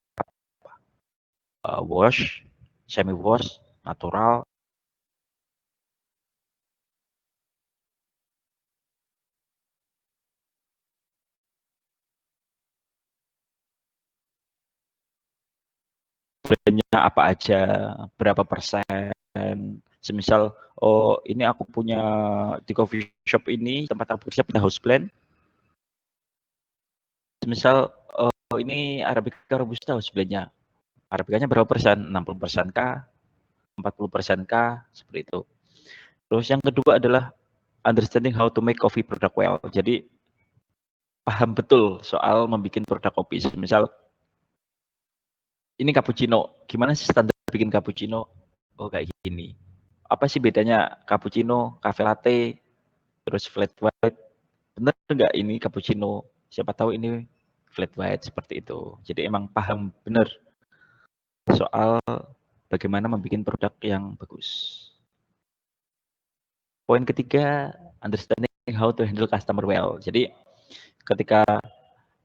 Wash, semi wash, natural. Brandnya apa aja, berapa persen. Semisal, oh ini aku punya di coffee shop ini, tempat aku bekerja punya house blend. Semisal, ini Arabica Robusta house blendnya. Arabicanya berapa persen? 60% kah? 40% kah? Seperti itu. Terus yang kedua adalah understanding how to make coffee product well. Jadi paham betul soal membuat produk kopi. Misal ini cappuccino, gimana sih standar bikin cappuccino? Oh kayak gini. Apa sih bedanya cappuccino, cafe latte, terus flat white? Bener nggak ini cappuccino? Siapa tahu ini flat white seperti itu. Jadi emang paham bener soal bagaimana membuat produk yang bagus. Poin ketiga, understanding how to handle customer well. Jadi ketika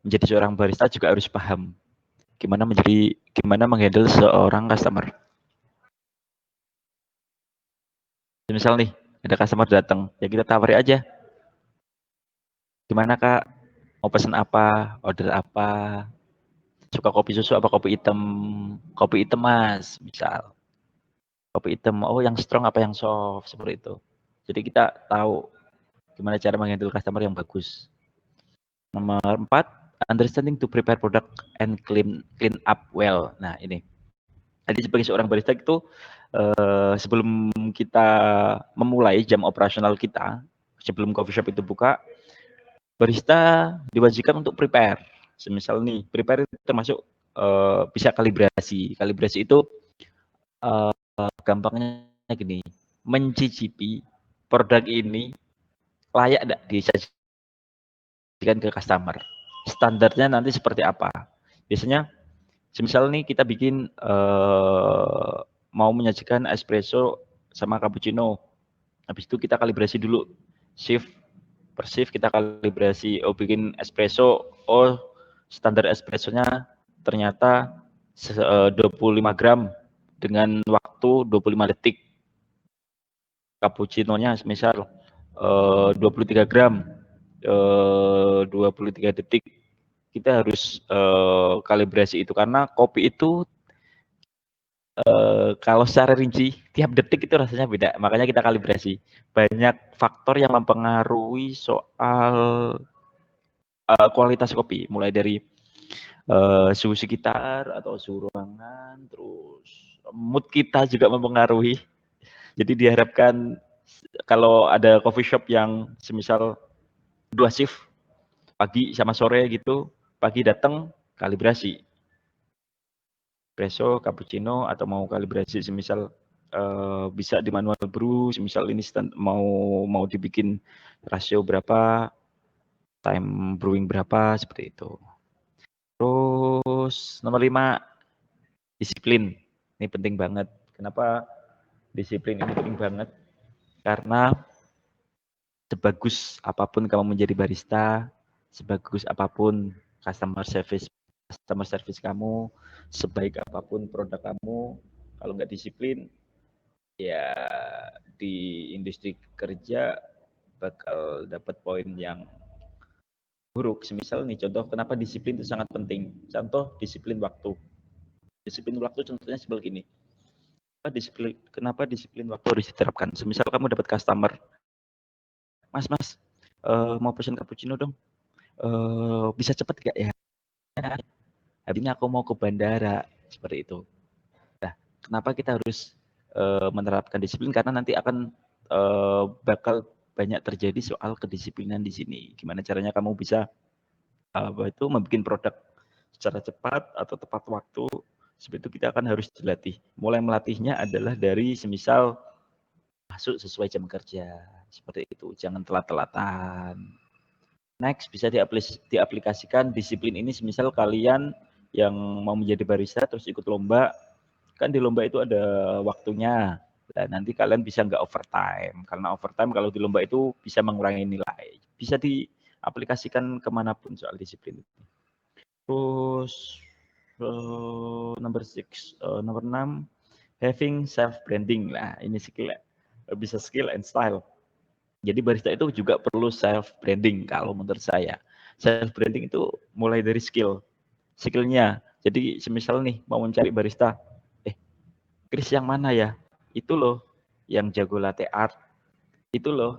menjadi seorang barista juga harus paham gimana menghandle seorang customer. Misal nih, ada customer datang, ya kita tawari aja. Gimana Kak? Mau pesan apa? Order apa? Suka kopi susu apa kopi hitam? Kopi hitam Mas, misal. Kopi hitam, oh yang strong apa yang soft, seperti itu. Jadi kita tahu gimana cara menghandle customer yang bagus. Nomor 4, understanding to prepare product and clean up well. Nah ini. Jadi sebagai seorang barista itu sebelum kita memulai jam operasional kita, sebelum coffee shop itu buka, barista diwajibkan untuk prepare. Semisal nih, prepare itu termasuk bisa kalibrasi. Kalibrasi itu gampangnya gini, mencicipi produk ini layak tidak disajikan ke customer. Standarnya nanti seperti apa? Biasanya, semisal nih kita bikin mau menyajikan espresso sama cappuccino, habis itu kita kalibrasi dulu, shift per shift kita kalibrasi. Oh bikin espresso, oh standar espressonya ternyata 25 gram dengan waktu 25 detik. Cappuccino-nya misal 23 gram 23 detik. Kita harus kalibrasi itu karena kopi itu kalau secara rinci tiap detik itu rasanya beda. Makanya kita kalibrasi. Banyak faktor yang mempengaruhi soal kualitas kopi, mulai dari suhu sekitar atau suhu ruangan, terus mood kita juga mempengaruhi. Jadi diharapkan kalau ada coffee shop yang semisal 2 shift, pagi sama sore gitu, pagi datang kalibrasi. Espresso, cappuccino, atau mau kalibrasi semisal bisa di manual brew, semisal ini mau dibikin rasio berapa, time brewing berapa, seperti itu. Terus nomor 5, disiplin. Ini penting banget. Kenapa disiplin ini penting banget? Karena sebagus apapun kamu menjadi barista, sebagus apapun customer service kamu, sebaik apapun produk kamu, kalau nggak disiplin, ya di industri kerja bakal dapat poin yang buruk. Semisal nih contoh kenapa disiplin itu sangat penting. Contoh disiplin waktu. Disiplin waktu contohnya seperti ini. Kenapa disiplin waktu harus diterapkan? Semisal kamu dapat customer, Mas, mau pesan cappuccino dong. Bisa cepat gak ya? Habis ini aku mau ke bandara, seperti itu. Nah, kenapa kita harus menerapkan disiplin? Karena nanti akan bakal banyak terjadi soal kedisiplinan di sini. Gimana caranya kamu bisa membuat produk secara cepat atau tepat waktu. Seperti itu kita akan harus dilatih. Mulai melatihnya adalah dari semisal masuk sesuai jam kerja. Seperti itu, jangan telat-telatan. Next, bisa diaplikasikan disiplin ini semisal kalian yang mau menjadi barista terus ikut lomba, kan di lomba itu ada waktunya. Nah, nanti kalian bisa nggak overtime, karena overtime kalau di lomba itu bisa mengurangi nilai. Bisa diaplikasikan kemanapun soal disiplin. Terus nomor 6, having self branding. Nah, ini skill, bisa skill and style. Jadi barista itu juga perlu self branding kalau menurut saya. Self branding itu mulai dari skillnya. Jadi semisal nih mau mencari barista, Chris yang mana ya? Itu loh yang jago latte art. Itu loh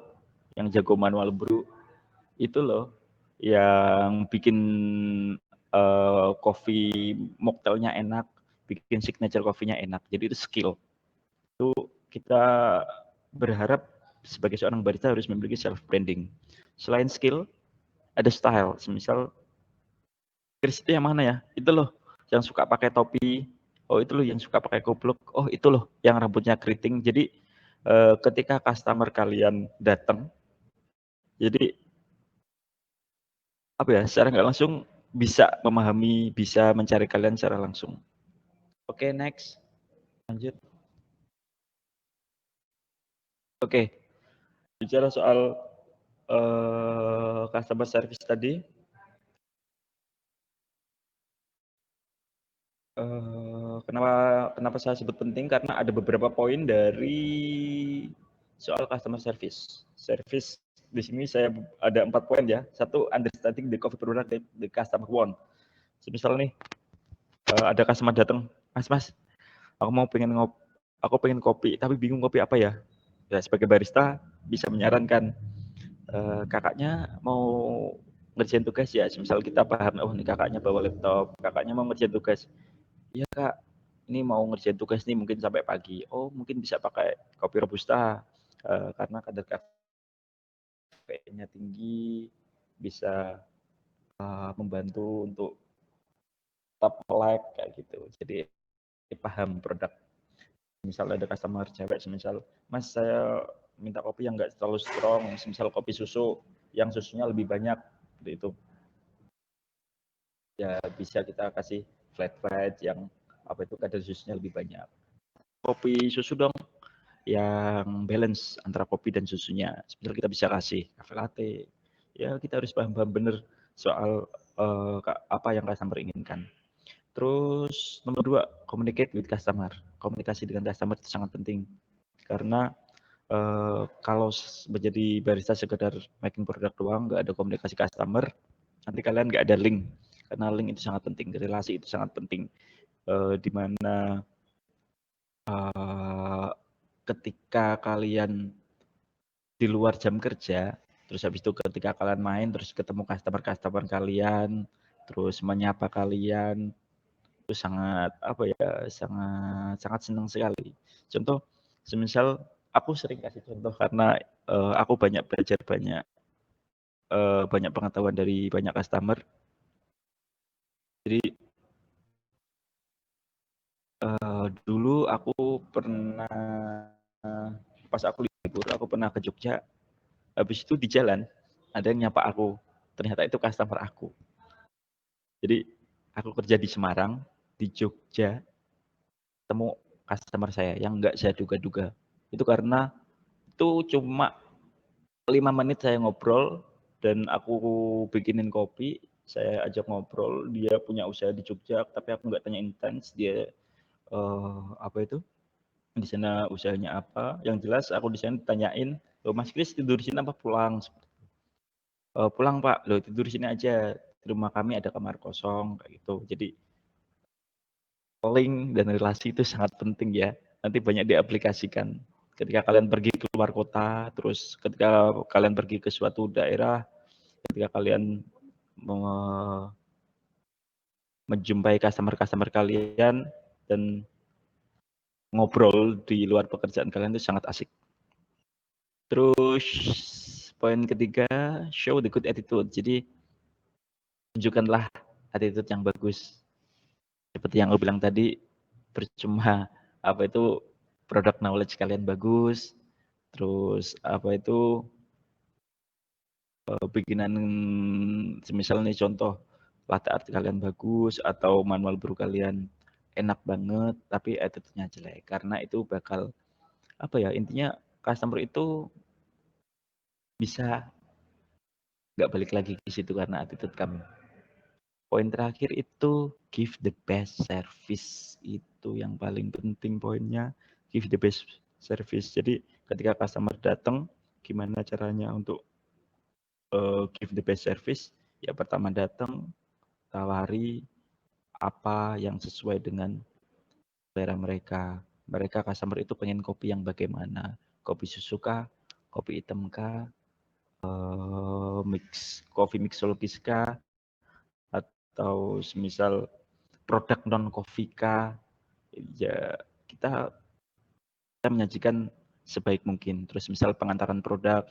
yang jago manual brew. Itu loh yang bikin coffee mocktailnya enak, bikin signature coffee-nya enak. Jadi itu skill. Itu kita berharap sebagai seorang barista harus memiliki self branding. Selain skill, ada style. Misal Chris itu yang mana ya? Itu loh yang suka pakai topi. Oh itu loh yang suka pakai kupluk. Oh itu loh yang rambutnya keriting. Jadi ketika customer kalian datang, jadi apa ya? Secara nggak langsung bisa memahami, bisa mencari kalian secara langsung. Oke, next, lanjut. Oke, bicara soal customer service tadi. Kenapa saya sebut penting? Karena ada beberapa poin dari soal customer service. Service di sini saya ada 4 poin ya. Satu, understanding the coffee product that the customer want. Misal nih, ada customer datang, Mas, aku pengen kopi, tapi bingung kopi apa ya? Ya sebagai barista bisa menyarankan, kakaknya mau ngerjain tugas ya. Misal kita paham, oh ini kakaknya bawa laptop, kakaknya mau ngerjain tugas. Iya Kak, ini mau ngerjain tugas nih mungkin sampai pagi. Oh mungkin bisa pakai kopi robusta karena kadar kafeinnya tinggi, bisa membantu untuk tetap melek kayak gitu. Jadi paham produk. Misal ada customer cewek, misal Mas saya minta kopi yang nggak terlalu strong, misal kopi susu yang susunya lebih banyak, itu ya bisa kita kasih flat white yang apa itu kadar susunya lebih banyak. Kopi susu dong yang balance antara kopi dan susunya. Sebenarnya kita bisa kasih cafe latte. Ya kita harus paham-paham benar soal apa yang customer inginkan. Terus nomor 2, communicate with customer. Komunikasi dengan customer itu sangat penting. Karena kalau menjadi barista sekedar making produk doang, nggak ada komunikasi customer, nanti kalian nggak ada link. Karena link itu sangat penting, relasi itu sangat penting. Di mana ketika kalian di luar jam kerja, terus habis itu ketika kalian main, terus ketemu customer kalian, terus menyapa kalian, itu sangat apa ya, sangat senang sekali. Contoh, semisal aku sering kasih contoh karena aku banyak belajar banyak pengetahuan dari banyak customer. Jadi dulu aku pernah pas aku libur, aku pernah ke Jogja. Habis itu di jalan ada yang nyapa aku, ternyata itu customer aku. Jadi aku kerja di Semarang, di Jogja, ketemu customer saya yang nggak saya duga-duga. Itu karena itu cuma 5 menit saya ngobrol dan aku bikinin kopi, saya ajak ngobrol, dia punya usaha di Jogja, tapi aku nggak tanya intens, dia apa itu, di sana usahanya apa. Yang jelas aku di sana ditanyain, "Loh Mas Kris tidur di sini apa pulang?" Pulang Pak, loh tidur di sini aja, di rumah kami ada kamar kosong, kayak gitu. Jadi link dan relasi itu sangat penting ya, nanti banyak diaplikasikan. Ketika kalian pergi keluar kota, terus ketika kalian pergi ke suatu daerah, ketika kalian menjumpai customer-customer kalian dan ngobrol di luar pekerjaan kalian itu sangat asik. Terus poin ketiga, show the good attitude. Jadi tunjukkanlah attitude yang bagus. Seperti yang aku bilang tadi, percuma apa itu produk knowledge kalian bagus, terus apa itu bikinan semisal nih contoh latte art kalian bagus atau manual brew kalian enak banget tapi attitude-nya jelek, karena itu bakal apa ya, intinya customer itu bisa nggak balik lagi ke situ karena attitude kami. Poin terakhir itu give the best service, itu yang paling penting poinnya, give the best service. Jadi ketika customer datang, gimana caranya untuk give the best service? Ya pertama datang, tawari apa yang sesuai dengan selera mereka. Mereka customer itu pengen kopi yang bagaimana? Kopi susu kah? Kopi hitam kah? Coffee mixologis kah? Atau semisal produk non coffee kah? Ya kita menyajikan sebaik mungkin. Terus misal pengantaran produk,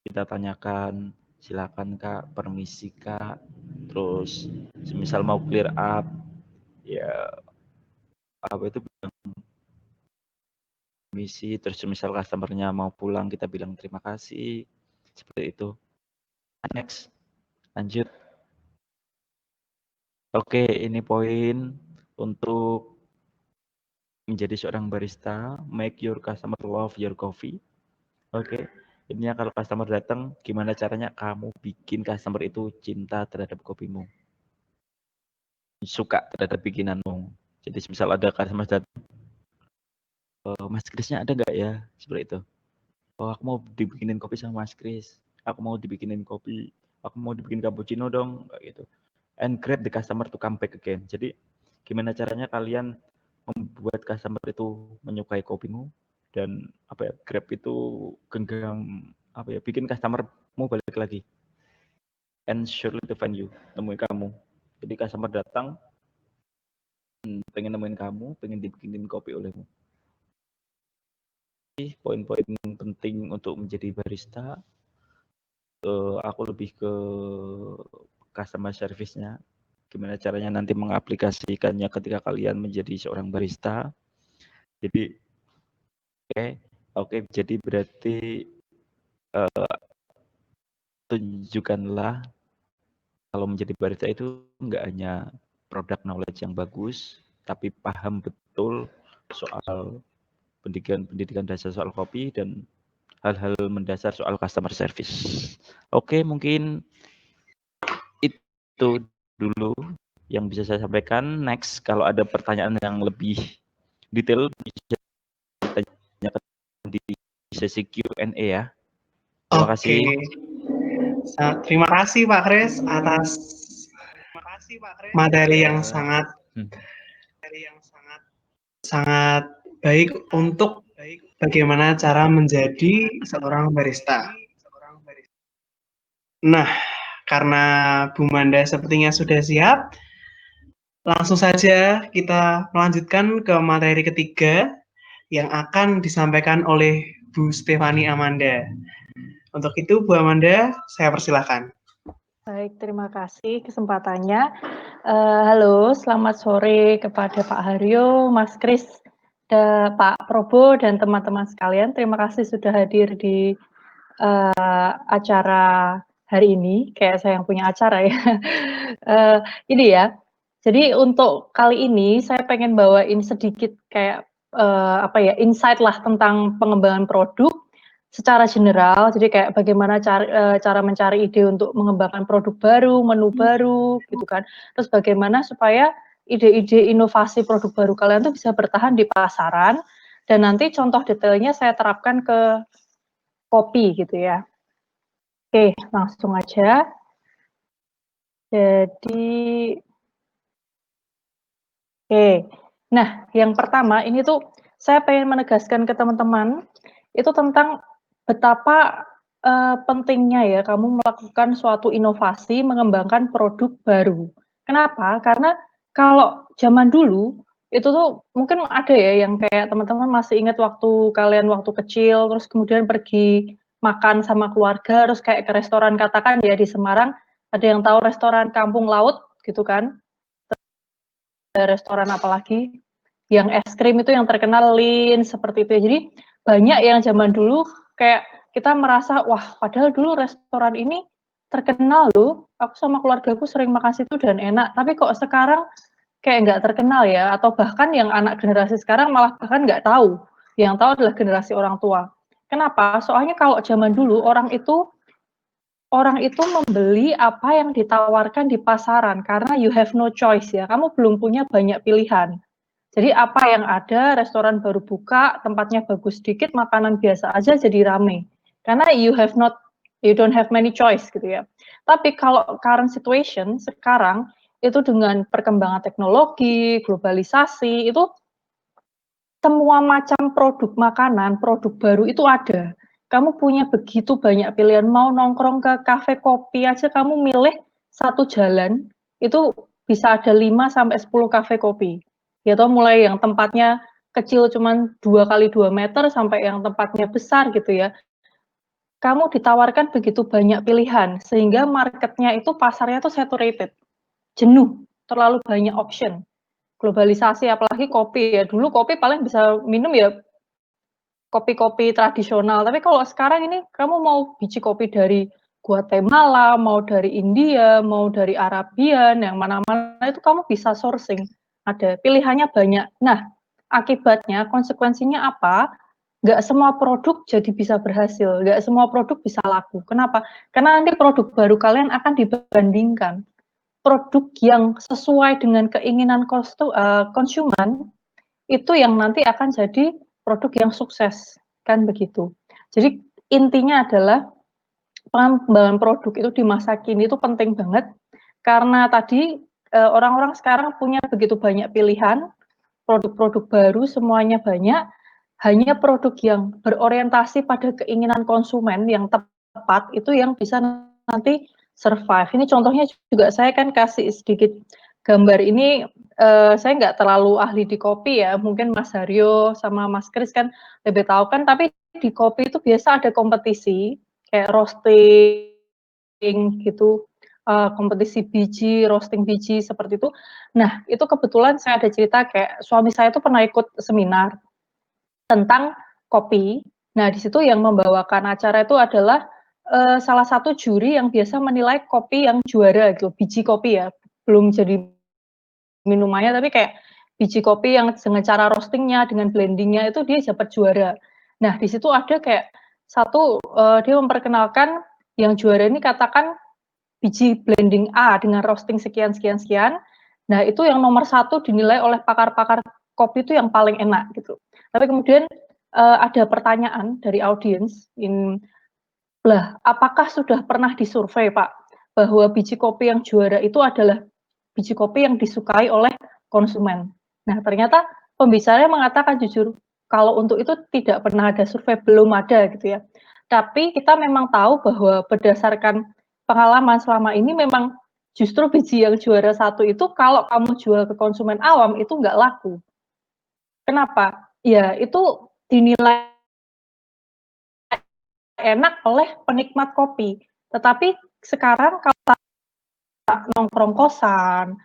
kita tanyakan silakan Kak, permisi Kak. Terus semisal mau clear up, ya apa itu permisi. Terus semisal customer-nya mau pulang, kita bilang terima kasih. Seperti itu. Next, lanjut. Oke, ini poin untuk menjadi seorang barista, make your customer love your coffee. Oke, ini kalau customer datang, gimana caranya kamu bikin customer itu cinta terhadap kopimu, suka terhadap bikinanmu. Jadi misal ada customer datang, Mas Krisnya ada nggak ya? Seperti itu. Oh, aku mau dibikinin kopi sama Mas Kris. Aku mau dibikinin kopi. Aku mau dibikin cappuccino dong, kayak gitu. And grab the customer to come back again. Jadi gimana caranya kalian membuat customer itu menyukai kopimu dan apa ya, grab itu genggam apa ya, bikin customermu balik lagi. And surely to find you, nemuin kamu. Jadi customer datang pengen nemuin kamu, pengen dibikinin kopi olehmu. Poin-poin penting untuk menjadi barista, aku lebih ke customer service-nya. Gimana caranya nanti mengaplikasikannya ketika kalian menjadi seorang barista. Jadi oke, jadi berarti tunjukkanlah kalau menjadi barista itu enggak hanya produk knowledge yang bagus, tapi paham betul soal pendidikan dasar soal kopi dan hal-hal mendasar soal customer service. Oke, mungkin itu dulu yang bisa saya sampaikan. Next, kalau ada pertanyaan yang lebih detail bisa ditanyakan di sesi Q&A ya. Terima kasih. Terima kasih Pak Kris atas materi yang sangat baik untuk bagaimana cara menjadi seorang barista. Nah, karena Bu Manda sepertinya sudah siap, langsung saja kita melanjutkan ke materi ketiga yang akan disampaikan oleh Bu Stefani Amanda. Untuk itu, Bu Amanda, saya persilahkan. Baik, terima kasih kesempatannya. Halo, selamat sore kepada Pak Haryo, Mas Kris, Pak Probo, dan teman-teman sekalian. Terima kasih sudah hadir di acara hari ini. Kayak saya yang punya acara ya. Ini ya. Jadi untuk kali ini saya pengen bawain sedikit kayak insight lah tentang pengembangan produk secara general. Jadi kayak bagaimana cara mencari ide untuk mengembangkan produk baru, menu baru, gitu kan. Terus bagaimana supaya ide-ide inovasi produk baru kalian tuh bisa bertahan di pasaran. Dan nanti contoh detailnya saya terapkan ke kopi gitu ya. Oke, langsung aja. Jadi nah yang pertama ini tuh saya pengen menegaskan ke teman-teman itu tentang betapa pentingnya ya kamu melakukan suatu inovasi, mengembangkan produk baru. Kenapa? Karena kalau zaman dulu itu tuh mungkin ada ya yang kayak teman-teman masih ingat waktu kalian waktu kecil terus kemudian pergi makan sama keluarga terus kayak ke restoran, katakan ya di Semarang ada yang tahu restoran Kampung Laut gitu kan. Restoran apalagi yang es krim itu yang terkenal Lin seperti itu. Jadi banyak yang zaman dulu kayak kita merasa wah padahal dulu restoran ini terkenal loh. Aku sama keluargaku sering makan situ dan enak. Tapi kok sekarang kayak nggak terkenal ya, atau bahkan yang anak generasi sekarang malah bahkan nggak tahu. Yang tahu adalah generasi orang tua. Kenapa? Soalnya kalau zaman dulu orang itu membeli apa yang ditawarkan di pasaran karena you have no choice ya. Kamu belum punya banyak pilihan. Jadi apa yang ada, restoran baru buka, tempatnya bagus sedikit, makanan biasa aja jadi rame. Karena you don't have many choice gitu ya. Tapi kalau current situation sekarang itu dengan perkembangan teknologi, globalisasi, itu semua macam produk makanan, produk baru itu ada. Kamu punya begitu banyak pilihan, mau nongkrong ke kafe kopi aja kamu milih satu jalan, itu bisa ada 5-10 kafe kopi. Ya toh mulai yang tempatnya kecil cuman 2 kali 2 meter sampai yang tempatnya besar gitu ya. kamu ditawarkan begitu banyak pilihan, sehingga marketnya itu pasarnya itu saturated, jenuh, terlalu banyak option. Globalisasi, apalagi kopi ya, dulu kopi paling bisa minum ya kopi-kopi tradisional, tapi kalau sekarang ini kamu mau biji kopi dari Guatemala, mau dari India, mau dari Arabian, yang mana-mana itu kamu bisa sourcing, ada pilihannya banyak. Nah, akibatnya, konsekuensinya apa? Nggak semua produk jadi bisa berhasil, nggak semua produk bisa laku. Kenapa? Karena nanti produk baru kalian akan dibandingkan. Produk yang sesuai dengan keinginan konsumen, itu yang nanti akan jadi produk yang sukses, kan begitu. Jadi intinya adalah pengembangan produk itu di masa kini itu penting banget, karena tadi orang-orang sekarang punya begitu banyak pilihan, produk-produk baru semuanya banyak, hanya produk yang berorientasi pada keinginan konsumen yang tepat itu yang bisa nanti survive. Ini contohnya juga saya kan kasih sedikit gambar ini, saya nggak terlalu ahli di kopi ya, mungkin Mas Haryo sama Mas Kris kan lebih tahu kan, tapi di kopi itu biasa ada kompetisi kayak roasting gitu, kompetisi biji, roasting biji seperti itu. Nah, itu kebetulan saya ada cerita kayak suami saya itu pernah ikut seminar tentang kopi. Nah, di situ yang membawakan acara itu adalah salah satu juri yang biasa menilai kopi yang juara gitu, biji kopi ya, belum jadi minumannya, tapi kayak biji kopi yang dengan cara roastingnya, dengan blendingnya itu dia dapat juara. Nah, di situ ada kayak satu, dia memperkenalkan yang juara ini katakan biji blending A dengan roasting sekian sekian sekian. Nah, itu yang nomor 1 dinilai oleh pakar-pakar kopi itu yang paling enak gitu. Tapi kemudian ada pertanyaan dari audiens, lah apakah sudah pernah disurvei Pak bahwa biji kopi yang juara itu adalah biji kopi yang disukai oleh konsumen. Nah, ternyata pembicaranya mengatakan jujur kalau untuk itu tidak pernah ada survei, belum ada gitu ya. Tapi kita memang tahu bahwa berdasarkan pengalaman selama ini memang justru biji yang juara 1 itu kalau kamu jual ke konsumen awam itu nggak laku. Kenapa? Ya itu dinilai enak oleh penikmat kopi. Tetapi sekarang kalau nongkrong kosan,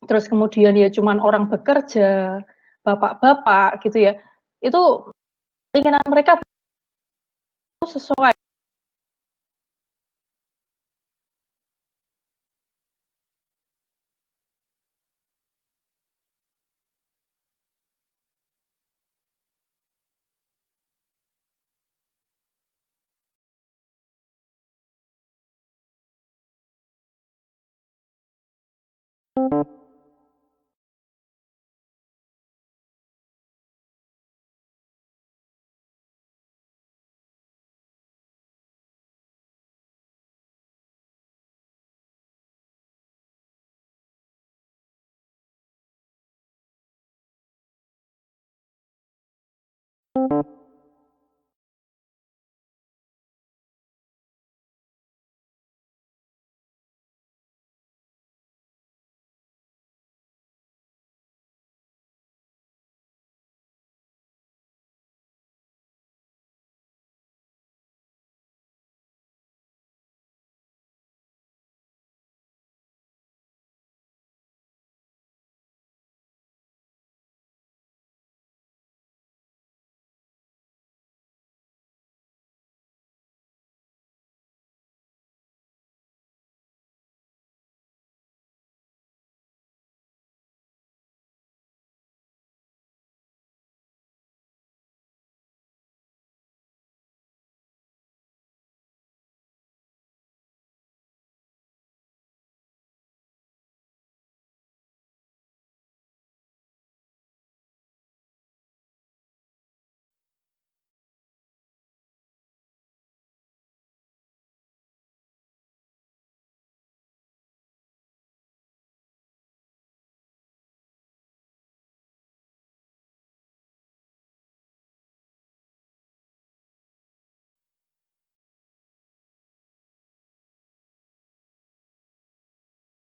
terus kemudian ya cuman orang bekerja, bapak-bapak gitu ya, itu keinginan mereka sesuai.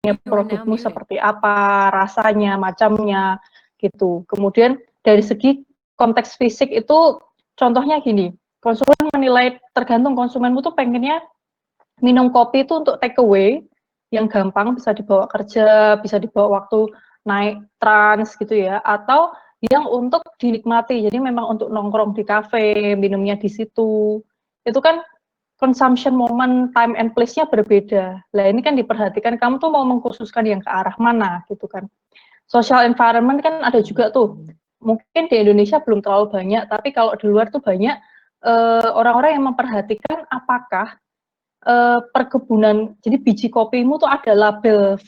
Produkmu seperti apa, rasanya, macamnya, gitu. Kemudian dari segi konteks fisik itu contohnya gini, konsumen menilai, tergantung konsumenmu tuh pengennya minum kopi itu untuk take away, yang gampang bisa dibawa kerja, bisa dibawa waktu naik trans gitu ya, atau yang untuk dinikmati, jadi memang untuk nongkrong di kafe, minumnya di situ. Itu kan consumption moment, time and place-nya berbeda. Lah ini kan diperhatikan, kamu tuh mau mengkhususkan yang ke arah mana gitu kan. Social environment kan ada juga tuh. Mungkin di Indonesia belum terlalu banyak, tapi kalau di luar tuh banyak orang-orang yang memperhatikan apakah perkebunan, jadi biji kopimu tuh ada label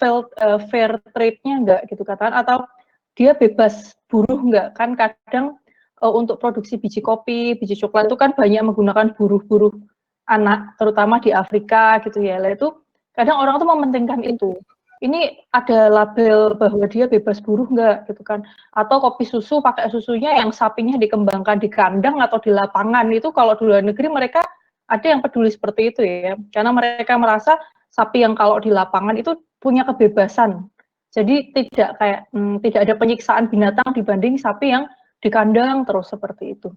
fair trade-nya enggak gitu katakan, atau dia bebas buruh enggak, kan kadang untuk produksi biji kopi, biji coklat itu kan banyak menggunakan buruh-buruh anak, terutama di Afrika gitu ya. Lah itu kadang orang tuh mementingkan itu. Ini ada label bahwa dia bebas buruh enggak gitu kan. Atau kopi susu pakai susunya yang sapinya dikembangkan di kandang atau di lapangan, itu kalau di luar negeri mereka ada yang peduli seperti itu ya. Karena mereka merasa sapi yang kalau di lapangan itu punya kebebasan. Jadi tidak kayak tidak ada penyiksaan binatang dibanding sapi yang di kandang terus seperti itu.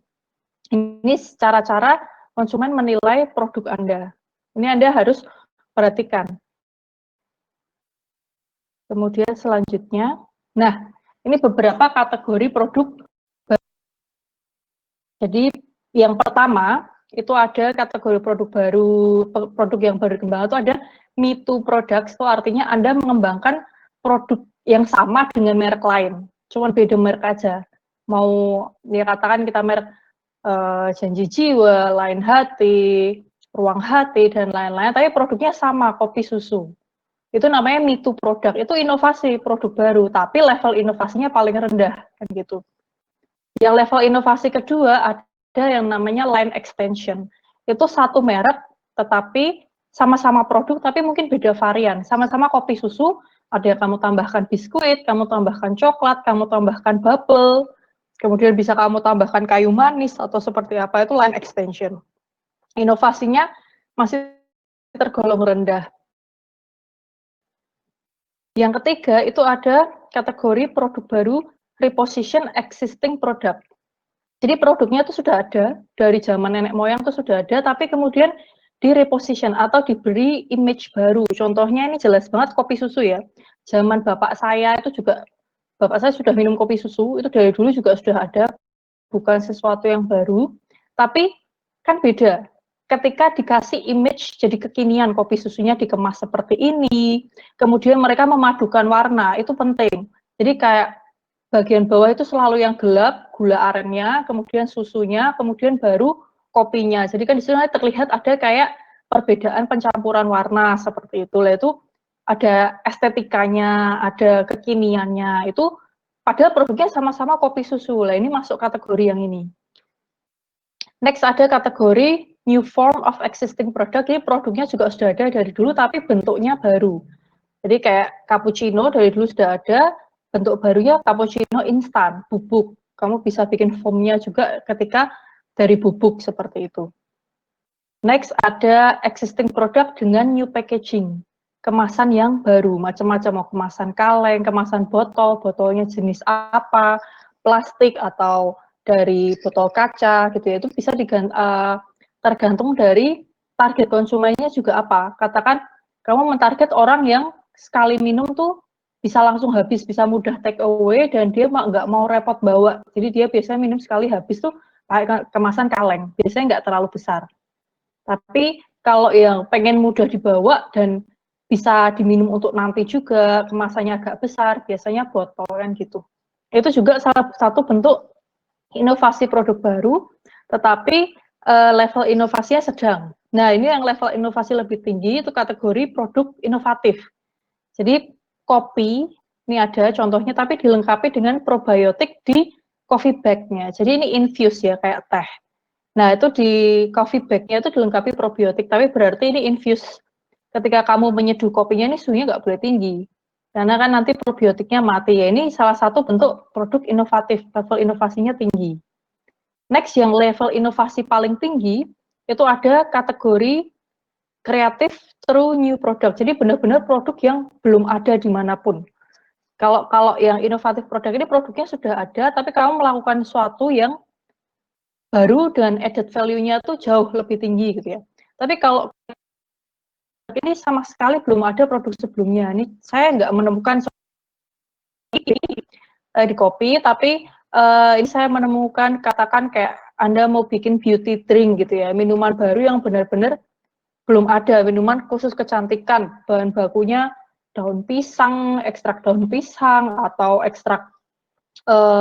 Ini cara-cara konsumen menilai produk Anda. Ini Anda harus perhatikan. Kemudian selanjutnya, nah ini beberapa kategori produk. Jadi yang pertama itu ada kategori produk baru, produk yang baru dikembangkan itu ada me too products, itu artinya Anda mengembangkan produk yang sama dengan merek lain, cuma beda merek aja. Mau ya katakan kita merek Janji Jiwa, Lain Hati, Ruang Hati, dan lain-lain, tapi produknya sama, kopi susu. Itu namanya me too product, itu inovasi produk baru, tapi level inovasinya paling rendah, kan gitu. Yang level inovasi kedua ada yang namanya line extension. Itu satu merek, tetapi sama-sama produk, tapi mungkin beda varian. Sama-sama kopi susu, ada yang kamu tambahkan biskuit, kamu tambahkan coklat, kamu tambahkan bubble, kemudian bisa kamu tambahkan kayu manis, atau seperti apa, itu line extension. Inovasinya masih tergolong rendah. Yang ketiga, itu ada kategori produk baru, reposition existing product. Jadi produknya itu sudah ada, dari zaman nenek moyang itu sudah ada, tapi kemudian di reposition atau diberi image baru. Contohnya ini jelas banget kopi susu ya. Zaman bapak saya itu juga, bapak saya sudah minum kopi susu, itu dari dulu juga sudah ada, bukan sesuatu yang baru, tapi kan beda. Ketika dikasih image jadi kekinian, kopi susunya dikemas seperti ini, kemudian mereka memadukan warna, itu penting. Jadi kayak bagian bawah itu selalu yang gelap, gula arennya, kemudian susunya, kemudian baru kopinya. Jadi kan di sini terlihat ada kayak perbedaan pencampuran warna seperti itu. Lah itu ada estetikanya, ada kekiniannya. Itu padahal produknya sama-sama kopi susu. Lah ini masuk kategori yang ini. Next ada kategori new form of existing product. Jadi produknya juga sudah ada dari dulu, tapi bentuknya baru. Jadi kayak cappuccino dari dulu sudah ada, bentuk barunya cappuccino instan, bubuk. Kamu bisa bikin foamnya juga ketika dari bubuk seperti itu. Next ada existing product dengan new packaging, kemasan yang baru, macam-macam, mau kemasan kaleng, kemasan botol, botolnya jenis apa, plastik atau dari botol kaca gitu ya, itu bisa tergantung dari target konsumennya juga apa. Katakan kamu mentarget orang yang sekali minum tuh bisa langsung habis, bisa mudah take away, dan dia nggak mau repot bawa. Jadi dia biasanya minum sekali habis tuh pakai kemasan kaleng, biasanya nggak terlalu besar. Tapi kalau yang pengen mudah dibawa dan bisa diminum untuk nanti juga, kemasannya agak besar, biasanya botol kan gitu. Itu juga salah satu bentuk inovasi produk baru, tetapi level inovasinya sedang. Nah, ini yang level inovasi lebih tinggi, itu kategori produk inovatif. Jadi kopi, ini ada contohnya, tapi dilengkapi dengan probiotik di coffee bag-nya. Jadi ini infuse ya, kayak teh. Nah, itu di coffee bag-nya itu dilengkapi probiotik, tapi berarti ini infuse. Ketika kamu menyeduh kopinya, ini suhunya nggak boleh tinggi. Karena kan nanti probiotiknya mati ya. Ini salah satu bentuk produk inovatif, level inovasinya tinggi. Next, yang level inovasi paling tinggi, itu ada kategori kreatif through new product. Jadi benar-benar produk yang belum ada dimanapun. Kalau yang inovatif produk ini produknya sudah ada, tapi kamu melakukan sesuatu yang baru dengan added value-nya tuh jauh lebih tinggi gitu ya. Tapi kalau ini sama sekali belum ada produk sebelumnya. Ini saya nggak menemukan di kopi, tapi ini saya menemukan katakan kayak Anda mau bikin beauty drink gitu ya, minuman baru yang benar-benar belum ada, minuman khusus kecantikan, bahan bakunya daun pisang, ekstrak daun pisang, atau ekstrak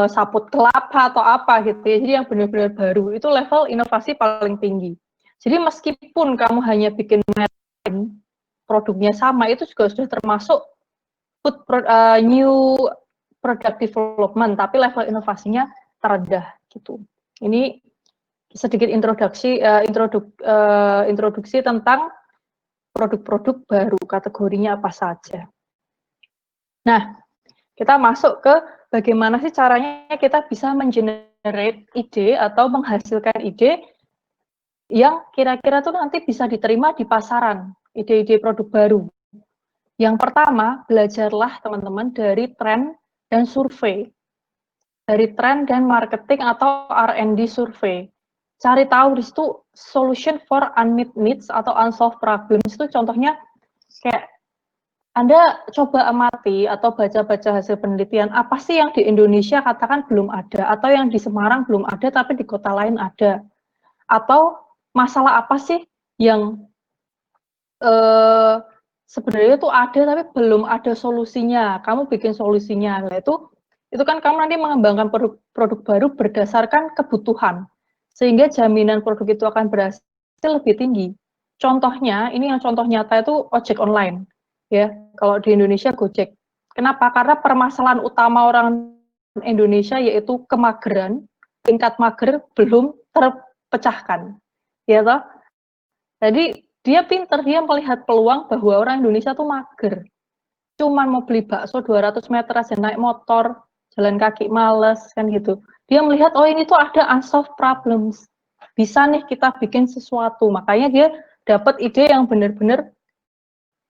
saput kelapa atau apa gitu ya. Jadi yang benar-benar baru itu level inovasi paling tinggi. Jadi meskipun kamu hanya bikin produknya sama, itu juga sudah termasuk new product development, tapi level inovasinya terendah gitu. Ini sedikit introduksi tentang produk-produk baru, kategorinya apa saja. Nah, kita masuk ke bagaimana sih caranya kita bisa mengenerate ide atau menghasilkan ide yang kira-kira tuh nanti bisa diterima di pasaran, ide-ide produk baru. Yang pertama, belajarlah teman-teman dari tren dan survei. Dari tren dan marketing atau R&D survei. Cari tahu di situ solution for unmet needs atau unsolved problems itu contohnya kayak Anda coba amati atau baca-baca hasil penelitian apa sih yang di Indonesia katakan belum ada atau yang di Semarang belum ada tapi di kota lain ada. Atau masalah apa sih yang sebenarnya itu ada tapi belum ada solusinya. Kamu bikin solusinya. Nah, itu kan kamu nanti mengembangkan produk baru berdasarkan kebutuhan. Sehingga jaminan produk itu akan berhasil lebih tinggi. Contohnya, ini yang contoh nyata itu ojek online. Ya, kalau di Indonesia Gojek. Kenapa? Karena permasalahan utama orang Indonesia yaitu kemageran, tingkat mager belum terpecahkan. Ya toh? Jadi dia pinter, dia melihat peluang bahwa orang Indonesia tuh mager. Cuman mau beli bakso 200 meter aja naik motor, jalan kaki males, kan gitu. Dia melihat, oh ini tuh ada unsolved problems. Bisa nih kita bikin sesuatu. Makanya dia dapat ide yang benar-benar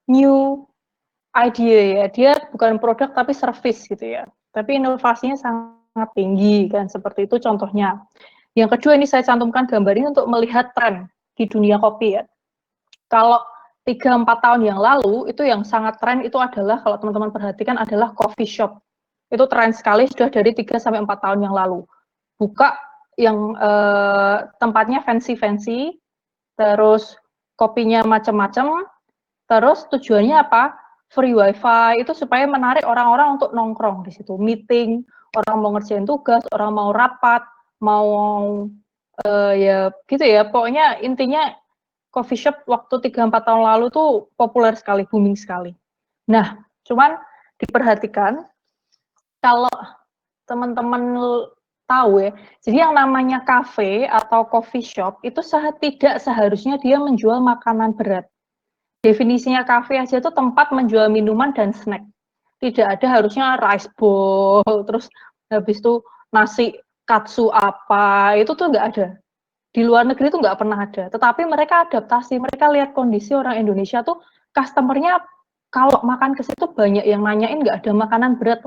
new idea ya. Dia bukan produk tapi service gitu ya. Tapi inovasinya sangat tinggi kan, seperti itu contohnya. Yang kedua ini saya cantumkan gambar ini untuk melihat tren di dunia kopi ya. Kalau 3-4 tahun yang lalu, itu yang sangat tren itu adalah, kalau teman-teman perhatikan, adalah coffee shop. Itu tren sekali, sudah dari 3-4 tahun yang lalu. Buka yang tempatnya fancy-fancy, terus kopinya macam-macam, terus tujuannya apa? Free wifi, itu supaya menarik orang-orang untuk nongkrong di situ. Meeting, orang mau ngerjain tugas, orang mau rapat, mau ya gitu ya, pokoknya intinya coffee shop waktu 3-4 tahun lalu tuh populer sekali, booming sekali. Nah, cuman diperhatikan kalau teman-teman tahu ya, jadi yang namanya cafe atau coffee shop itu tidak seharusnya dia menjual makanan berat. Definisinya cafe aja itu tempat menjual minuman dan snack. Tidak ada harusnya rice bowl, terus habis itu nasi katsu apa, itu tuh nggak ada. Di luar negeri itu nggak pernah ada, tetapi mereka adaptasi, mereka lihat kondisi orang Indonesia tuh customernya kalau makan ke situ banyak yang nanyain nggak ada makanan berat.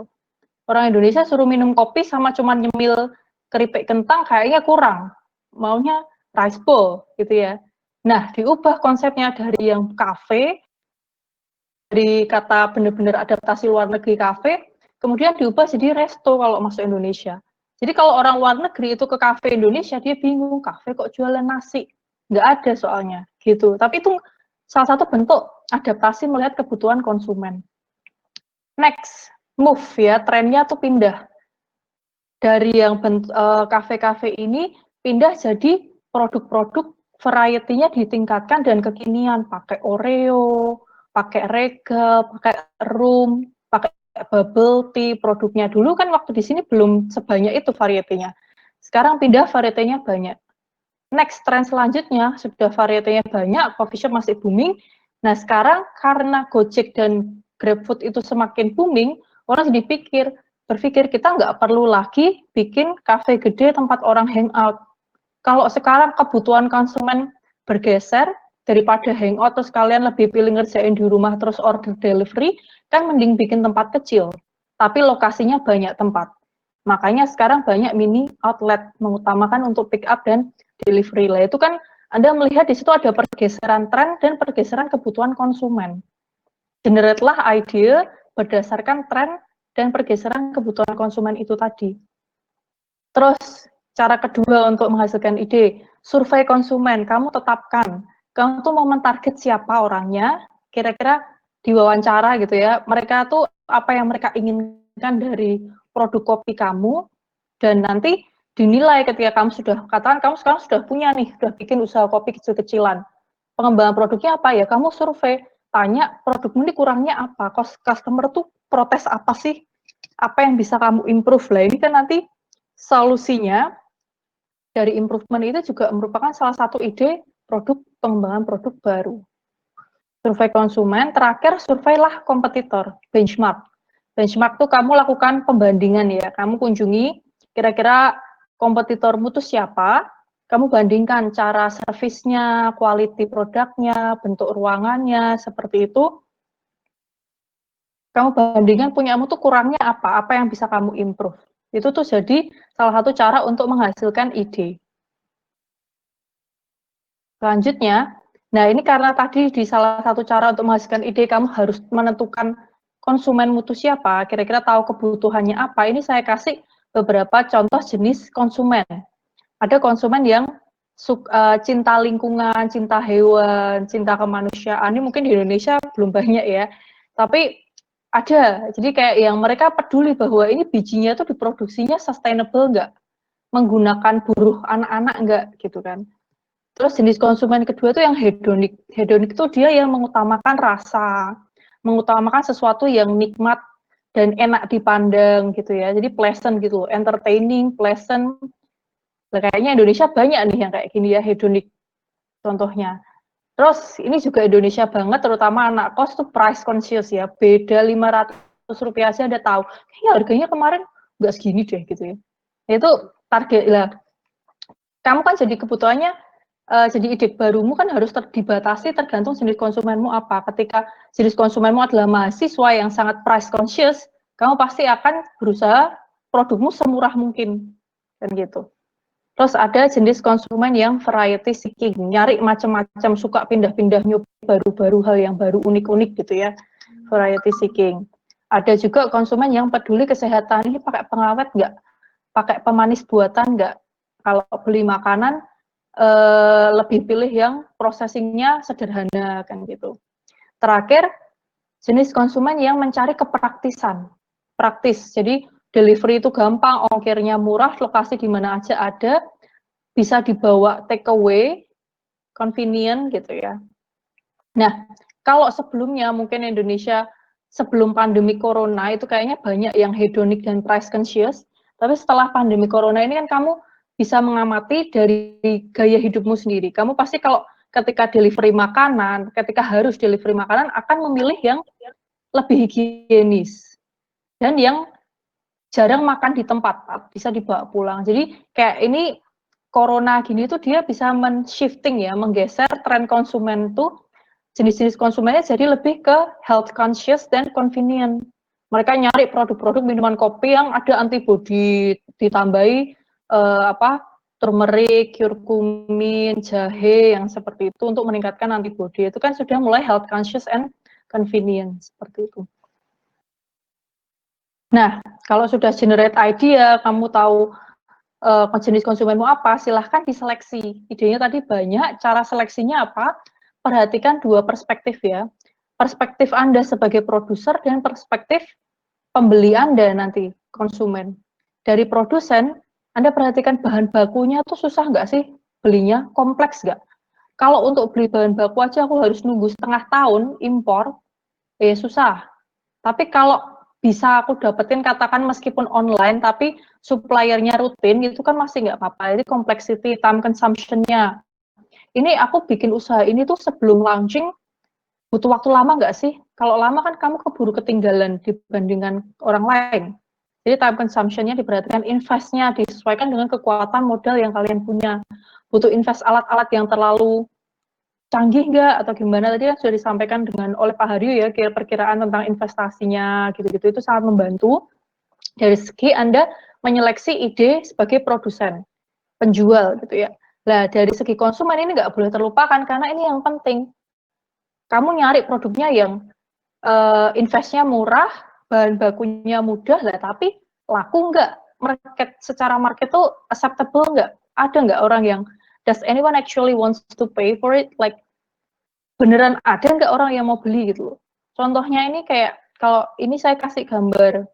Orang Indonesia suruh minum kopi sama cuma nyemil keripik kentang kayaknya kurang, maunya rice bowl gitu ya. Nah, diubah konsepnya dari yang kafe, dari kata benar-benar adaptasi luar negeri kafe, kemudian diubah jadi resto kalau masuk Indonesia. Jadi kalau orang luar negeri itu ke kafe Indonesia, dia bingung, kafe kok jualan nasi? Nggak ada soalnya, gitu. Tapi itu salah satu bentuk adaptasi melihat kebutuhan konsumen. Next, move ya, trennya tuh pindah. Dari yang kafe-kafe ini, pindah jadi produk-produk variety-nya ditingkatkan dan kekinian. Pakai Oreo, pakai Regal, pakai Room, pakai bubble tea, produknya dulu kan waktu di sini belum sebanyak itu varietinya. Sekarang pindah varietinya banyak. Next, tren selanjutnya sudah varietinya banyak, coffee shop masih booming. Nah sekarang karena Gojek dan GrabFood itu semakin booming, orang jadi berpikir kita nggak perlu lagi bikin kafe gede tempat orang hangout. Kalau sekarang kebutuhan konsumen bergeser, daripada hangout terus kalian lebih pilih ngerjain di rumah terus order delivery, kan mending bikin tempat kecil, tapi lokasinya banyak tempat. Makanya sekarang banyak mini outlet mengutamakan untuk pick up dan delivery lah. Itu kan Anda melihat di situ ada pergeseran tren dan pergeseran kebutuhan konsumen. Generate-lah ide berdasarkan tren dan pergeseran kebutuhan konsumen itu tadi. Terus cara kedua untuk menghasilkan ide, survei konsumen. Kamu tetapkan, kamu tuh mau mentarget siapa orangnya, kira-kira diwawancara gitu ya. Mereka tuh apa yang mereka inginkan dari produk kopi kamu, dan nanti dinilai ketika kamu sudah, katakan kamu sekarang sudah punya nih, sudah bikin usaha kopi kecil-kecilan. Pengembangan produknya apa ya? Kamu survei, tanya produkmu ini kurangnya apa? Customer tuh protes apa sih? Apa yang bisa kamu improve lah? Ini kan nanti solusinya dari improvement itu juga merupakan salah satu ide pengembangan produk baru. Survei konsumen, terakhir surveilah kompetitor, benchmark. Benchmark tuh kamu lakukan pembandingan ya, kamu kunjungi kira-kira kompetitormu tuh siapa, kamu bandingkan cara servisnya, quality produknya, bentuk ruangannya, seperti itu. Kamu bandingkan punyamu tuh kurangnya apa yang bisa kamu improve. Itu tuh jadi salah satu cara untuk menghasilkan ide. Selanjutnya, nah ini karena tadi di salah satu cara untuk menghasilkan ide, kamu harus menentukan konsumenmu itu siapa, kira-kira tahu kebutuhannya apa. Ini saya kasih beberapa contoh jenis konsumen. Ada konsumen yang cinta lingkungan, cinta hewan, cinta kemanusiaan. Ini mungkin di Indonesia belum banyak ya, tapi ada. Jadi kayak yang mereka peduli bahwa ini bijinya itu diproduksinya sustainable nggak, menggunakan buruh anak-anak nggak, gitu kan. Terus jenis konsumen kedua itu yang hedonik. Hedonik itu dia yang mengutamakan rasa, mengutamakan sesuatu yang nikmat dan enak dipandang gitu ya. Jadi pleasant gitu, entertaining, pleasant. Nah, kayaknya Indonesia banyak nih yang kayak gini ya, hedonik contohnya. Terus ini juga Indonesia banget, terutama anak kos tuh price conscious ya. Beda 500 rupiah aja Anda tahu. Kayaknya harganya kemarin nggak segini deh gitu ya. Itu target lah. Kamu kan jadi kebutuhannya, jadi ide barumu kan harus dibatasi tergantung jenis konsumenmu apa. Ketika jenis konsumenmu adalah mahasiswa yang sangat price conscious, kamu pasti akan berusaha produkmu semurah mungkin, kan gitu. Terus ada jenis konsumen yang variety seeking, nyari macam-macam, suka pindah-pindah nyoba baru-baru, hal yang baru, unik-unik gitu ya, variety seeking. Ada juga konsumen yang peduli kesehatan, ini pakai pengawet nggak, pakai pemanis buatan nggak. Kalau beli makanan, lebih pilih yang processingnya sederhana kan gitu. Terakhir, jenis konsumen yang mencari kepraktisan, praktis. Jadi delivery itu gampang, ongkirnya murah, lokasi di mana aja ada, bisa dibawa take away, convenient gitu ya. Nah, kalau sebelumnya mungkin Indonesia sebelum pandemi corona itu kayaknya banyak yang hedonik dan price conscious, tapi setelah pandemi corona ini kan kamu bisa mengamati dari gaya hidupmu sendiri. Kamu pasti kalau ketika delivery makanan, ketika harus delivery makanan akan memilih yang lebih higienis dan yang jarang makan di tempat, bisa dibawa pulang. Jadi kayak ini corona gini tuh dia bisa men-shifting ya, menggeser tren konsumen tuh, jenis-jenis konsumennya jadi lebih ke health conscious dan convenient. Mereka nyari produk-produk minuman kopi yang ada antibodi, ditambahi turmeric, curcumin, jahe yang seperti itu untuk meningkatkan antibodi. Itu kan sudah mulai health conscious and convenient seperti itu. Nah, kalau sudah generate idea, kamu tahu jenis konsumenmu apa, silahkan diseleksi. Idenya tadi banyak, cara seleksinya apa? Perhatikan dua perspektif ya. Perspektif Anda sebagai produser dan perspektif pembeli Anda nanti, konsumen. Dari produsen, Anda perhatikan bahan bakunya tuh susah nggak sih belinya? Kompleks nggak? Kalau untuk beli bahan baku aja aku harus nunggu setengah tahun impor, susah. Tapi kalau bisa aku dapetin katakan meskipun online, tapi suppliernya rutin, itu kan masih nggak apa-apa. Jadi complexity, time consumption-nya. Ini aku bikin usaha ini tuh sebelum launching, butuh waktu lama nggak sih? Kalau lama kan kamu keburu ketinggalan dibandingkan orang lain. Jadi time consumption-nya diperhatikan, invest-nya disesuaikan dengan kekuatan modal yang kalian punya. Butuh invest alat-alat yang terlalu canggih nggak atau gimana, tadi kan sudah disampaikan oleh Pak Haryo ya, perkiraan tentang investasinya gitu-gitu, itu sangat membantu. Dari segi Anda menyeleksi ide sebagai produsen, penjual gitu ya. Nah, dari segi konsumen ini nggak boleh terlupakan karena ini yang penting. Kamu nyari produknya yang investnya murah, bahan bakunya mudah lah, tapi laku nggak? Secara market tuh acceptable nggak? Ada nggak orang yang does anyone actually wants to pay for it? Like beneran ada nggak orang yang mau beli gitu? Contohnya ini kayak kalau ini saya kasih gambar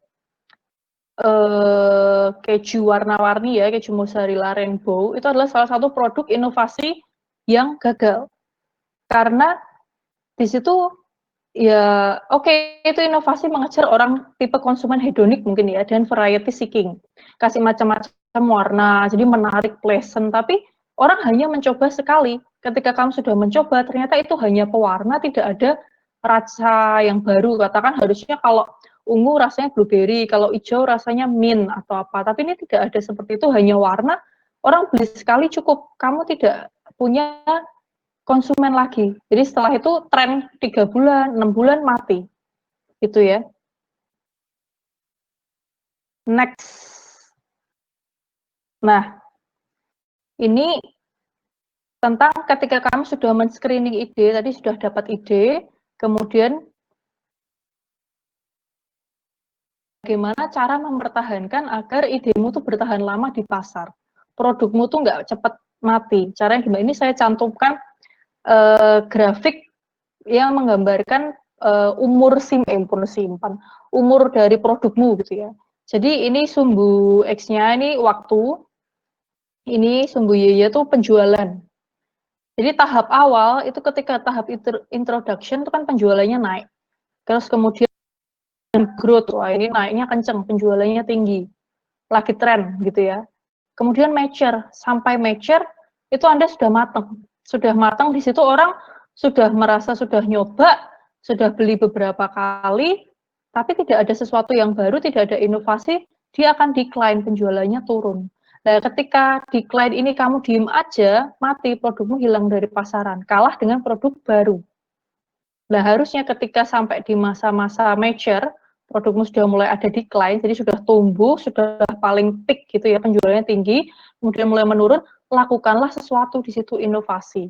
keju warna-warni ya, keju mozzarella rainbow itu adalah salah satu produk inovasi yang gagal karena di situ ya oke, itu inovasi mengejar orang tipe konsumen hedonik mungkin ya dan variety seeking, kasih macam-macam warna jadi menarik, pleasant, tapi orang hanya mencoba sekali. Ketika kamu sudah mencoba ternyata itu hanya pewarna, tidak ada rasa yang baru. Katakan harusnya kalau ungu rasanya blueberry, kalau hijau rasanya mint atau apa, tapi ini tidak ada seperti itu, hanya warna. Orang beli sekali cukup, kamu tidak punya konsumen lagi. Jadi setelah itu tren 3 bulan, 6 bulan mati. Gitu ya. Next. Nah, ini tentang ketika kamu sudah men-screening ide, tadi sudah dapat ide, kemudian bagaimana cara mempertahankan agar idemu tuh bertahan lama di pasar. Produkmu tuh nggak cepat mati. Caranya gimana? Ini saya cantumkan grafik yang menggambarkan umur umur dari produkmu gitu ya. Jadi ini sumbu X-nya ini waktu, ini sumbu Y-nya tuh penjualan. Jadi tahap awal itu ketika tahap introduction itu kan penjualannya naik. Terus kemudian growth, wah ini naiknya kenceng, penjualannya tinggi, lagi tren gitu ya. Kemudian mature, sampai mature itu Anda sudah matang di situ orang sudah merasa sudah nyoba, sudah beli beberapa kali, tapi tidak ada sesuatu yang baru, tidak ada inovasi, dia akan decline, penjualannya turun. Nah, ketika decline ini kamu diem aja, mati, produkmu hilang dari pasaran, kalah dengan produk baru. Nah, harusnya ketika sampai di masa-masa mature, produkmu sudah mulai ada decline, jadi sudah tumbuh, sudah paling peak gitu ya, penjualannya tinggi, kemudian mulai menurun, lakukanlah sesuatu di situ, inovasi.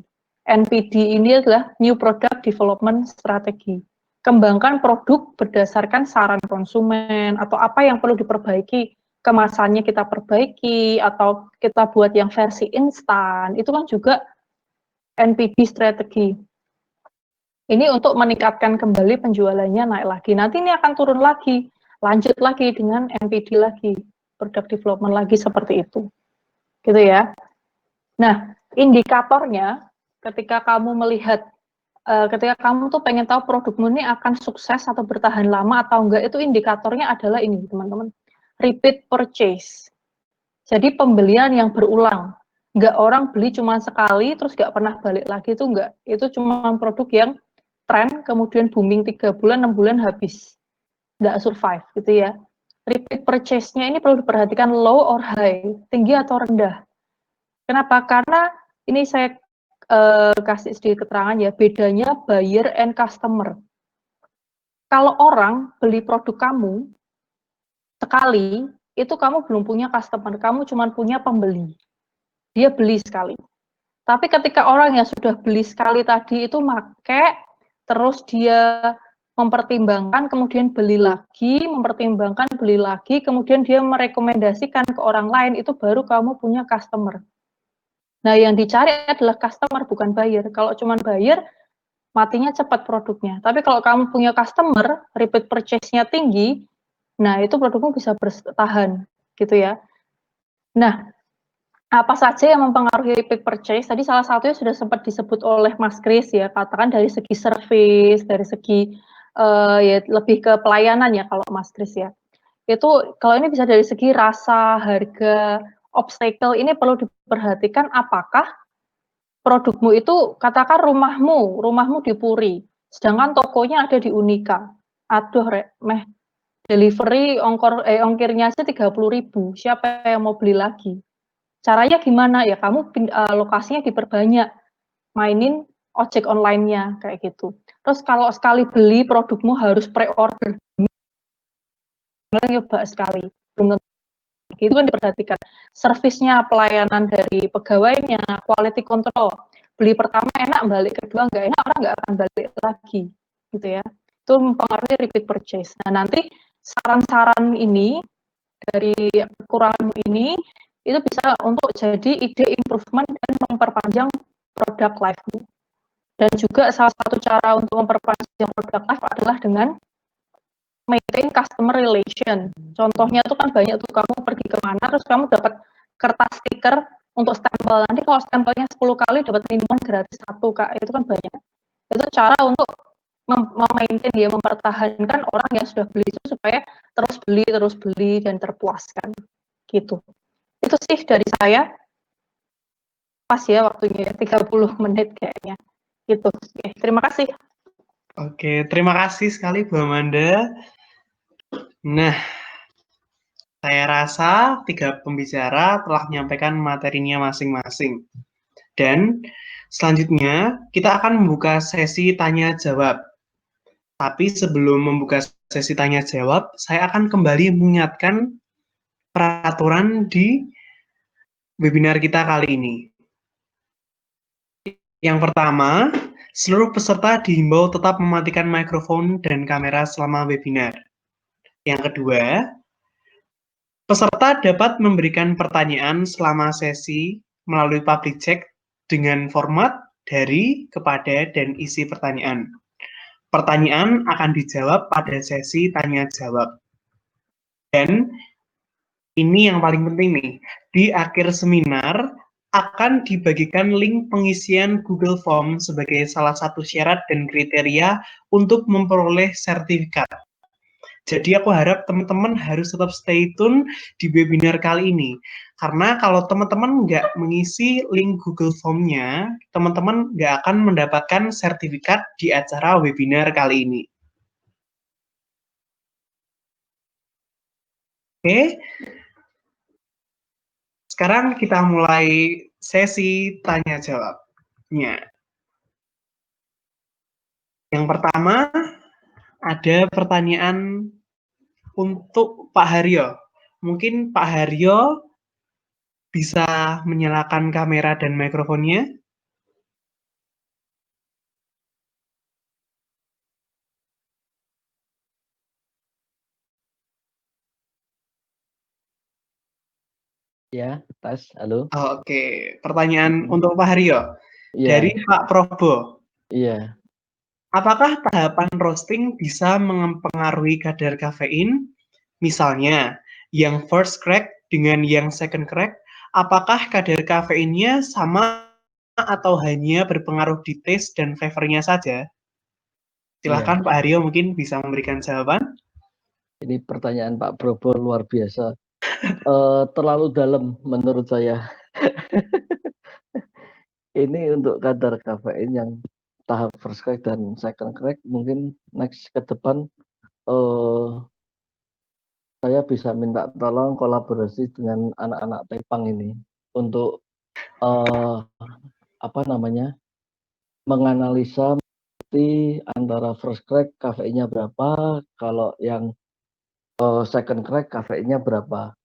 NPD ini adalah New Product Development Strategy. Kembangkan produk berdasarkan saran konsumen, atau apa yang perlu diperbaiki, kemasannya kita perbaiki, atau kita buat yang versi instan, itu kan juga NPD strategi. Ini untuk meningkatkan kembali penjualannya naik lagi. Nanti ini akan turun lagi, lanjut lagi dengan NPD lagi, product development lagi seperti itu. Gitu ya. Nah, indikatornya ketika kamu melihat, ketika kamu tuh pengen tahu produkmu ini akan sukses atau bertahan lama atau enggak, itu indikatornya adalah ini, teman-teman. Repeat purchase. Jadi pembelian yang berulang. Enggak orang beli cuma sekali, terus enggak pernah balik lagi, itu enggak. Itu cuma produk yang tren, kemudian booming 3 bulan, 6 bulan habis. Nggak survive, gitu ya. Repeat purchase-nya ini perlu diperhatikan low or high, tinggi atau rendah. Kenapa? Karena ini saya kasih sedikit keterangan ya, bedanya buyer and customer. Kalau orang beli produk kamu sekali, itu kamu belum punya customer, kamu cuma punya pembeli. Dia beli sekali. Tapi ketika orang yang sudah beli sekali tadi itu make, terus dia mempertimbangkan, kemudian beli lagi, mempertimbangkan, beli lagi, kemudian dia merekomendasikan ke orang lain, itu baru kamu punya customer. Nah, yang dicari adalah customer, bukan buyer. Kalau cuma buyer, matinya cepat produknya. Tapi kalau kamu punya customer, repeat purchase-nya tinggi, nah itu produkmu bisa bertahan, gitu ya. Nah, apa saja yang mempengaruhi repeat purchase? Tadi salah satunya sudah sempat disebut oleh Mas Kris ya, katakan dari segi service, dari segi ya lebih ke pelayanan ya kalau Mas Kris ya. Itu kalau ini bisa dari segi rasa, harga, obstacle, ini perlu diperhatikan apakah produkmu itu, katakan rumahmu di Puri, sedangkan tokonya ada di Unika. Aduh, delivery ongkirnya aja 30.000, siapa yang mau beli lagi? Caranya gimana? Ya kamu lokasinya diperbanyak, mainin ojek online-nya, kayak gitu. Terus kalau sekali beli produkmu harus pre-order, nyoba sekali, belum tentu gitu kan diperhatikan. Servisnya, pelayanan dari pegawainya, quality control. Beli pertama enak, balik kedua nggak enak, orang nggak akan balik lagi, gitu ya. Itu mempengaruhi repeat purchase. Nah, nanti saran-saran ini dari kekurangan ini itu bisa untuk jadi ide improvement dan memperpanjang produk life-mu. Dan juga salah satu cara untuk memperpanjang produk life adalah dengan maintain customer relation. Contohnya itu kan banyak tuh, kamu pergi kemana terus kamu dapat kertas stiker untuk stempel. Nanti kalau stempelnya 10 kali dapat minuman gratis 1, Kak. Itu kan banyak. Itu cara untuk memaintain ya, mempertahankan orang yang sudah beli itu supaya terus beli dan terpuaskan. Gitu. Itu sih dari saya. Pas ya waktunya 30 menit kayaknya. Gitu. Oke, terima kasih. Oke, terima kasih sekali Bu Amanda. Nah, saya rasa 3 pembicara telah menyampaikan materinya masing-masing. Dan selanjutnya kita akan membuka sesi tanya jawab. Tapi sebelum membuka sesi tanya jawab, saya akan kembali mengingatkan peraturan di webinar kita kali ini. Yang pertama, seluruh peserta dihimbau tetap mematikan mikrofon dan kamera selama webinar. Yang kedua, peserta dapat memberikan pertanyaan selama sesi melalui public chat dengan format dari, kepada, dan isi pertanyaan. Pertanyaan akan dijawab pada sesi tanya jawab. Dan ini yang paling penting nih, di akhir seminar akan dibagikan link pengisian Google Form sebagai salah satu syarat dan kriteria untuk memperoleh sertifikat. Jadi aku harap teman-teman harus tetap stay tune di webinar kali ini. Karena kalau teman-teman nggak mengisi link Google Form-nya, teman-teman nggak akan mendapatkan sertifikat di acara webinar kali ini. Oke, sekarang kita mulai sesi tanya jawabnya. Yang pertama, ada pertanyaan untuk Pak Haryo. Mungkin Pak Haryo bisa menyalakan kamera dan mikrofonnya. Ya, tes, halo. Oke, pertanyaan untuk Pak Haryo. Iya, Dari Pak Probo. iya. Apakah tahapan roasting bisa mempengaruhi kadar kafein? Misalnya, yang first crack dengan yang second crack, apakah kadar kafeinnya sama atau hanya berpengaruh di taste dan flavornya saja? Silahkan Iya. Pak Haryo mungkin bisa memberikan jawaban. Ini pertanyaan Pak Probo luar biasa. Terlalu dalam menurut saya. Ini untuk kadar kafein yang tahap first crack dan second crack, mungkin next ke depan saya bisa minta tolong kolaborasi dengan anak-anak Tepang ini untuk apa namanya, menganalisa antara first crack kafeinnya berapa, kalau yang second crack kafeinnya berapa.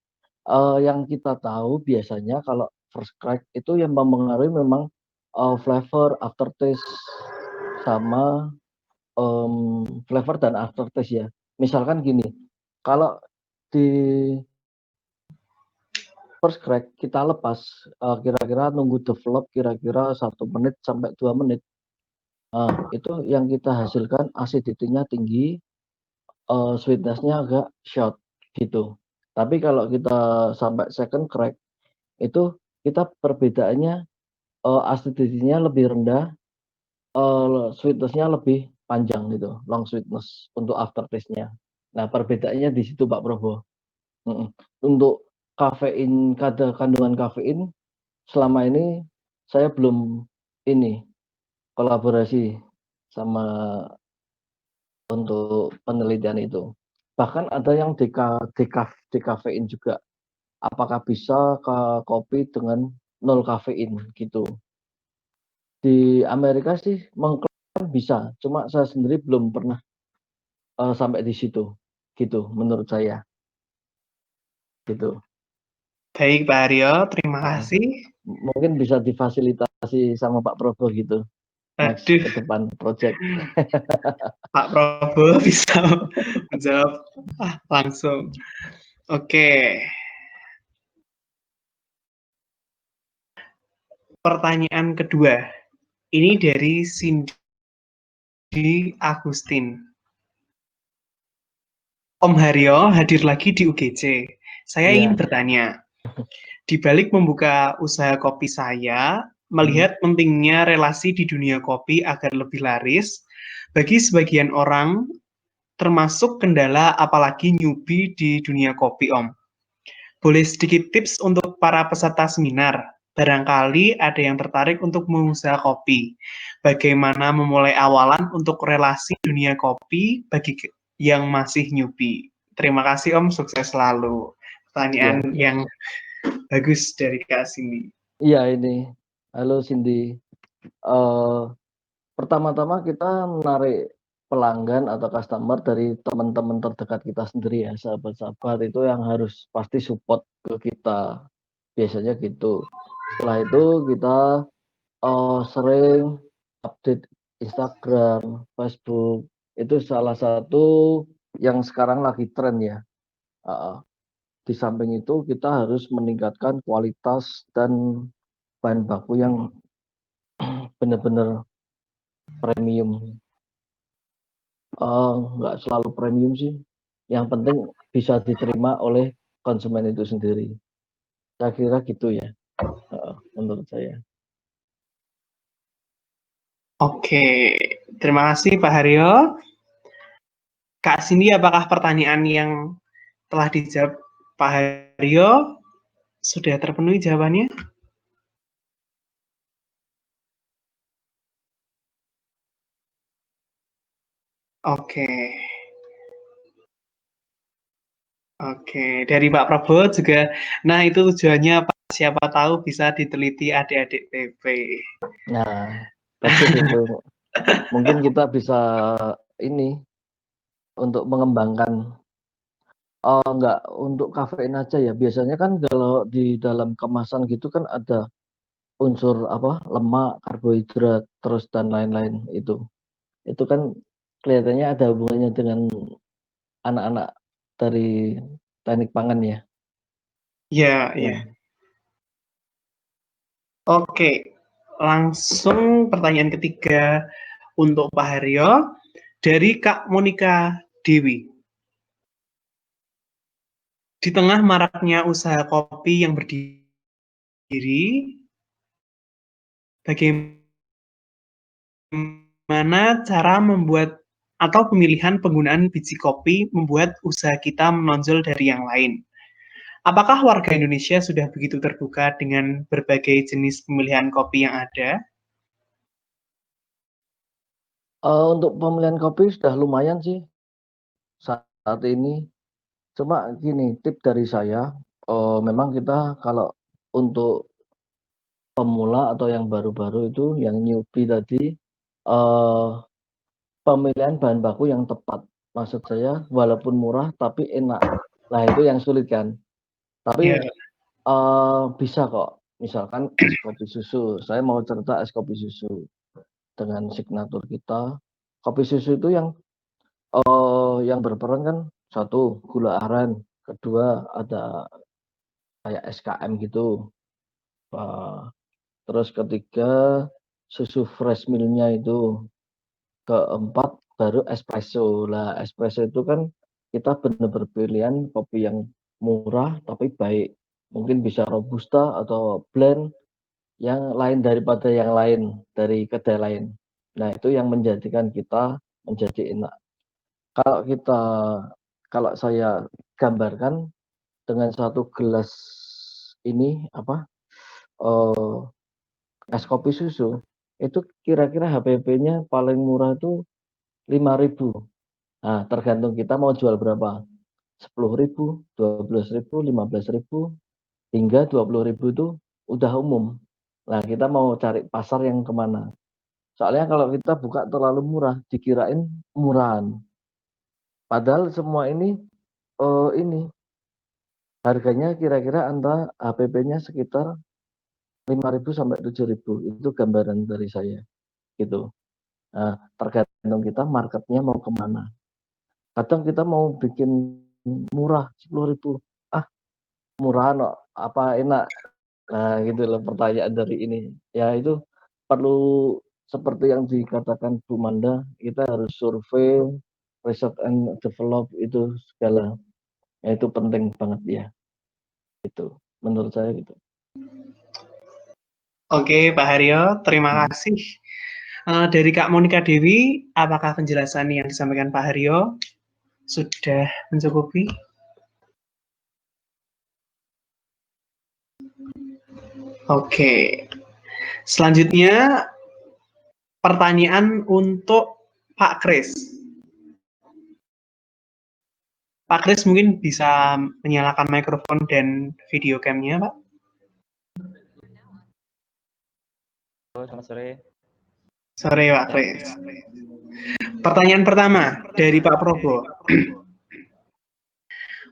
Yang kita tahu biasanya kalau first crack itu yang mempengaruhi memang flavor, aftertaste, sama flavor dan aftertaste ya. Misalkan gini, kalau di first crack kita lepas kira-kira nunggu develop kira-kira 1 menit sampai 2 menit. Itu yang kita hasilkan acidity-nya tinggi, sweetness-nya agak short gitu. Tapi kalau kita sampai second crack itu kita perbedaannya acidity-nya lebih rendah, sweetness-nya lebih panjang gitu, long sweetness untuk aftertaste-nya. Nah, perbedaannya di situ Pak Probo. Untuk kafein, kandungan kafein selama ini saya belum ini kolaborasi sama untuk penelitian itu. Bahkan ada yang dekafein juga. Apakah bisa kopi dengan 0 kafein gitu. Di Amerika sih mengklaim bisa, cuma saya sendiri belum pernah sampai di situ, gitu menurut saya. Gitu. Baik Pak Haryo, terima Nah, kasih. mungkin bisa difasilitasi sama Pak Probo gitu next Aduh, ke depan project. Pak Prabowo bisa menjawab langsung. Oke, pertanyaan kedua. Ini dari Cindy Agustin. Om Haryo hadir lagi di UGC. Saya ingin Iya. bertanya, di balik membuka usaha kopi saya, melihat pentingnya relasi di dunia kopi agar lebih laris, bagi sebagian orang, termasuk kendala apalagi newbie di dunia kopi, Om. Boleh sedikit tips untuk para peserta seminar? Barangkali ada yang tertarik untuk mengusaha kopi. Bagaimana memulai awalan untuk relasi dunia kopi bagi yang masih newbie? Terima kasih Om, sukses selalu. Pertanyaan yang bagus dari Kak Cindy. Iya ini. Halo Cindy. Pertama-tama kita menarik pelanggan atau customer dari teman-teman terdekat kita sendiri ya, sahabat-sahabat itu yang harus pasti support ke kita. Biasanya gitu. Setelah itu kita sering update Instagram, Facebook. Itu salah satu yang sekarang lagi tren ya. Di samping itu kita harus meningkatkan kualitas dan bahan baku yang benar-benar premium. Nggak selalu premium sih. Yang penting bisa diterima oleh konsumen itu sendiri. Saya kira gitu ya, menurut saya. Oke, terima kasih Pak Haryo. Kak Cindy, apakah pertanyaan yang telah dijawab Pak Haryo sudah terpenuhi jawabannya? Oke. Oke, dari Pak Prabowo juga, nah itu tujuannya Pak, siapa tahu bisa diteliti adik-adik TP. Nah, bagus itu. Mungkin kita bisa ini untuk mengembangkan nggak untuk kafein aja ya. Biasanya kan kalau di dalam kemasan gitu kan ada unsur apa lemak, karbohidrat, terus dan lain-lain itu. Itu kan kelihatannya ada hubungannya dengan anak-anak dari teknik pangan ya. Ya, ya. Oke, langsung pertanyaan ketiga untuk Pak Haryo dari Kak Monika Dewi. Di tengah maraknya usaha kopi yang berdiri, bagaimana cara membuat atau pemilihan penggunaan biji kopi membuat usaha kita menonjol dari yang lain? Apakah warga Indonesia sudah begitu terbuka dengan berbagai jenis pemilihan kopi yang ada? Untuk pemilihan kopi sudah lumayan sih saat ini. Cuma gini, tip dari saya, memang kita kalau untuk pemula atau yang baru-baru itu, yang newbie tadi, pemilihan bahan baku yang tepat. Maksud saya, walaupun murah tapi enak. Nah itu yang sulit kan. Tapi Ya, bisa kok. Misalkan es kopi susu. Saya mau cerita es kopi susu dengan signatur kita. Kopi susu itu yang berperan kan satu gula aren, kedua ada kayak SKM gitu. Terus ketiga susu fresh milk-nya itu. Keempat baru espresso. Lah espresso itu kan kita benar-benar pilihan kopi yang murah tapi baik. Mungkin bisa robusta atau blend yang lain daripada yang lain dari kedai lain. Nah, itu yang menjadikan kita menjadi enak. Kalau saya gambarkan dengan satu gelas ini apa es kopi susu itu kira-kira HPP-nya paling murah itu 5.000. Nah, tergantung kita mau jual berapa. 10.000, 12.000, 15.000 hingga 20.000 itu udah umum. Nah, kita mau cari pasar yang kemana? Soalnya kalau kita buka terlalu murah, dikirain murahan. Padahal semua ini Harganya kira-kira antara HPP-nya sekitar 5.000 sampai 7.000. Itu gambaran dari saya gitu. Nah, tergantung kita marketnya mau kemana. Kadang kita mau bikin murah 10.000, murah no, apa enak. Nah gitu loh pertanyaan dari ini. Ya itu perlu seperti yang dikatakan Bu Manda, kita harus survei, research and develop itu segala. Ya, itu penting banget ya. Itu menurut saya gitu. Oke, Pak Haryo, terima kasih. Dari Kak Monika Dewi, apakah penjelasan yang disampaikan Pak Haryo sudah mencukupi? Oke, selanjutnya pertanyaan untuk Pak Kris. Pak Kris mungkin bisa menyalakan mikrofon dan video cam-nya, Pak. Halo, selamat sore. Sore, Pak Kris. Pertanyaan pertama dari Pak Probo.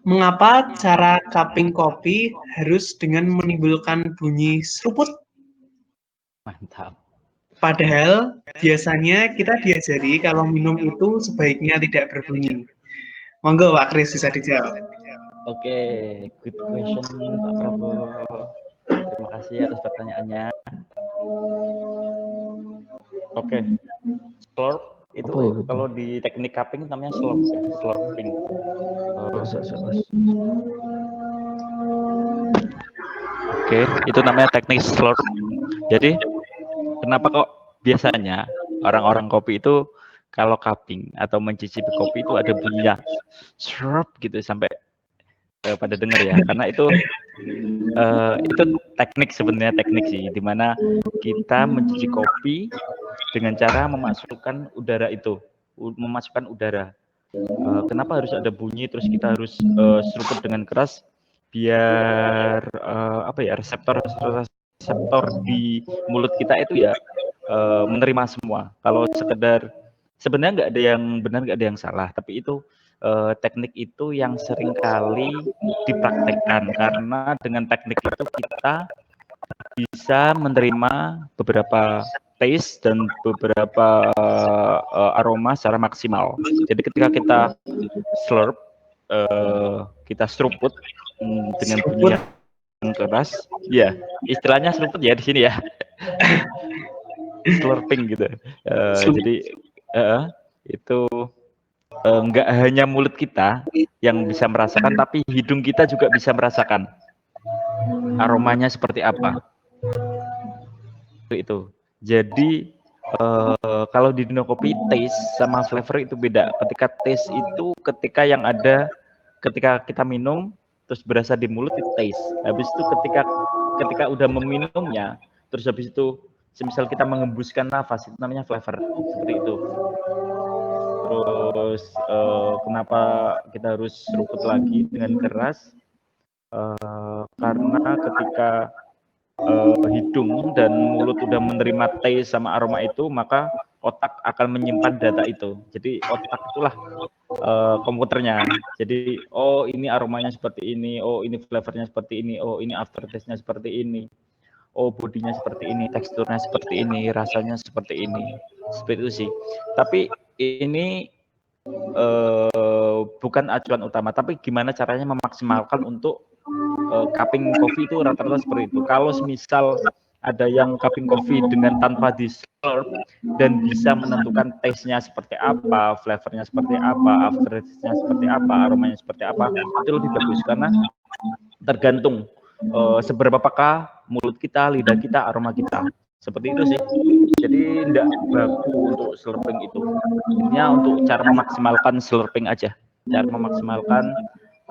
Mengapa cara cupping kopi harus dengan menimbulkan bunyi seruput? Mantap. Padahal biasanya kita diajari kalau minum itu sebaiknya tidak berbunyi. Monggo Pak Kris bisa dijawab. Oke, good question Pak Prabowo. Terima kasih atas pertanyaannya. Oke, slurp itu Apa ya, gitu? kalau di teknik cupping namanya slurping. Oke, itu namanya teknik slurp. Jadi kenapa kok biasanya orang-orang kopi itu kalau cupping atau mencicipi kopi itu ada bunyinya slurp gitu sampai pada dengar ya, karena itu teknik sebenarnya teknik sih, dimana kita mencuci kopi dengan cara memasukkan udara itu, memasukkan udara. Kenapa harus ada bunyi terus kita harus seruput dengan keras biar reseptor di mulut kita itu ya menerima semua. Kalau sekedar sebenarnya nggak ada yang benar, nggak ada yang salah, tapi itu teknik itu yang seringkali dipraktekkan karena dengan teknik itu kita bisa menerima beberapa taste dan beberapa aroma secara maksimal. Jadi ketika kita slurp, kita seruput dengan bunyi yang keras, ya istilahnya seruput ya di sini ya, slurping gitu. Jadi itu nggak hanya mulut kita yang bisa merasakan, tapi hidung kita juga bisa merasakan aromanya seperti apa. Itu. Jadi kalau di dunia kopi, taste sama flavor itu beda. Ketika taste itu ketika kita minum terus berasa di mulut itu taste. Habis itu ketika udah meminumnya, terus habis itu semisal kita mengembuskan nafas, itu namanya flavor. Seperti itu. Terus kenapa kita harus seruput lagi dengan keras? Karena ketika hidung dan mulut udah menerima taste sama aroma itu, maka otak akan menyimpan data itu. Jadi otak itulah komputernya. Jadi ini aromanya seperti ini, ini flavornya seperti ini, ini aftertaste-nya seperti ini, bodinya seperti ini, teksturnya seperti ini, rasanya seperti ini. Seperti itu sih. Tapi ini bukan acuan utama, tapi gimana caranya memaksimalkan untuk cupping kopi itu rata-rata seperti itu. Kalau misal ada yang cupping kopi dengan tanpa di slurp dan bisa menentukan taste-nya seperti apa, flavornya seperti apa, aftertaste-nya seperti apa, aromanya seperti apa, itu lebih bagus karena tergantung seberapa peka mulut kita, lidah kita, aroma kita. Seperti itu sih. Jadi tidak baku untuk slurping itu. Ini untuk cara memaksimalkan slurping aja. Cara memaksimalkan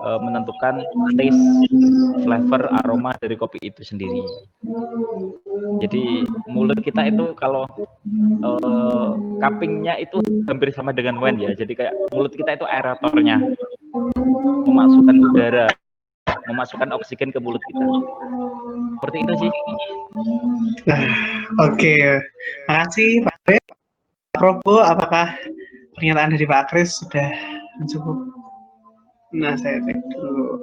menentukan taste, flavor, aroma dari kopi itu sendiri. Jadi mulut kita itu kalau cuppingnya itu hampir sama dengan wine ya. Jadi kayak mulut kita itu aeratornya, memasukkan udara, memasukkan oksigen ke mulut kita. Seperti itu sih. Oke, makasih Pak Kris. Pak Probo, apakah pernyataan dari Pak Kris sudah mencukupi? Nah, saya cek dulu.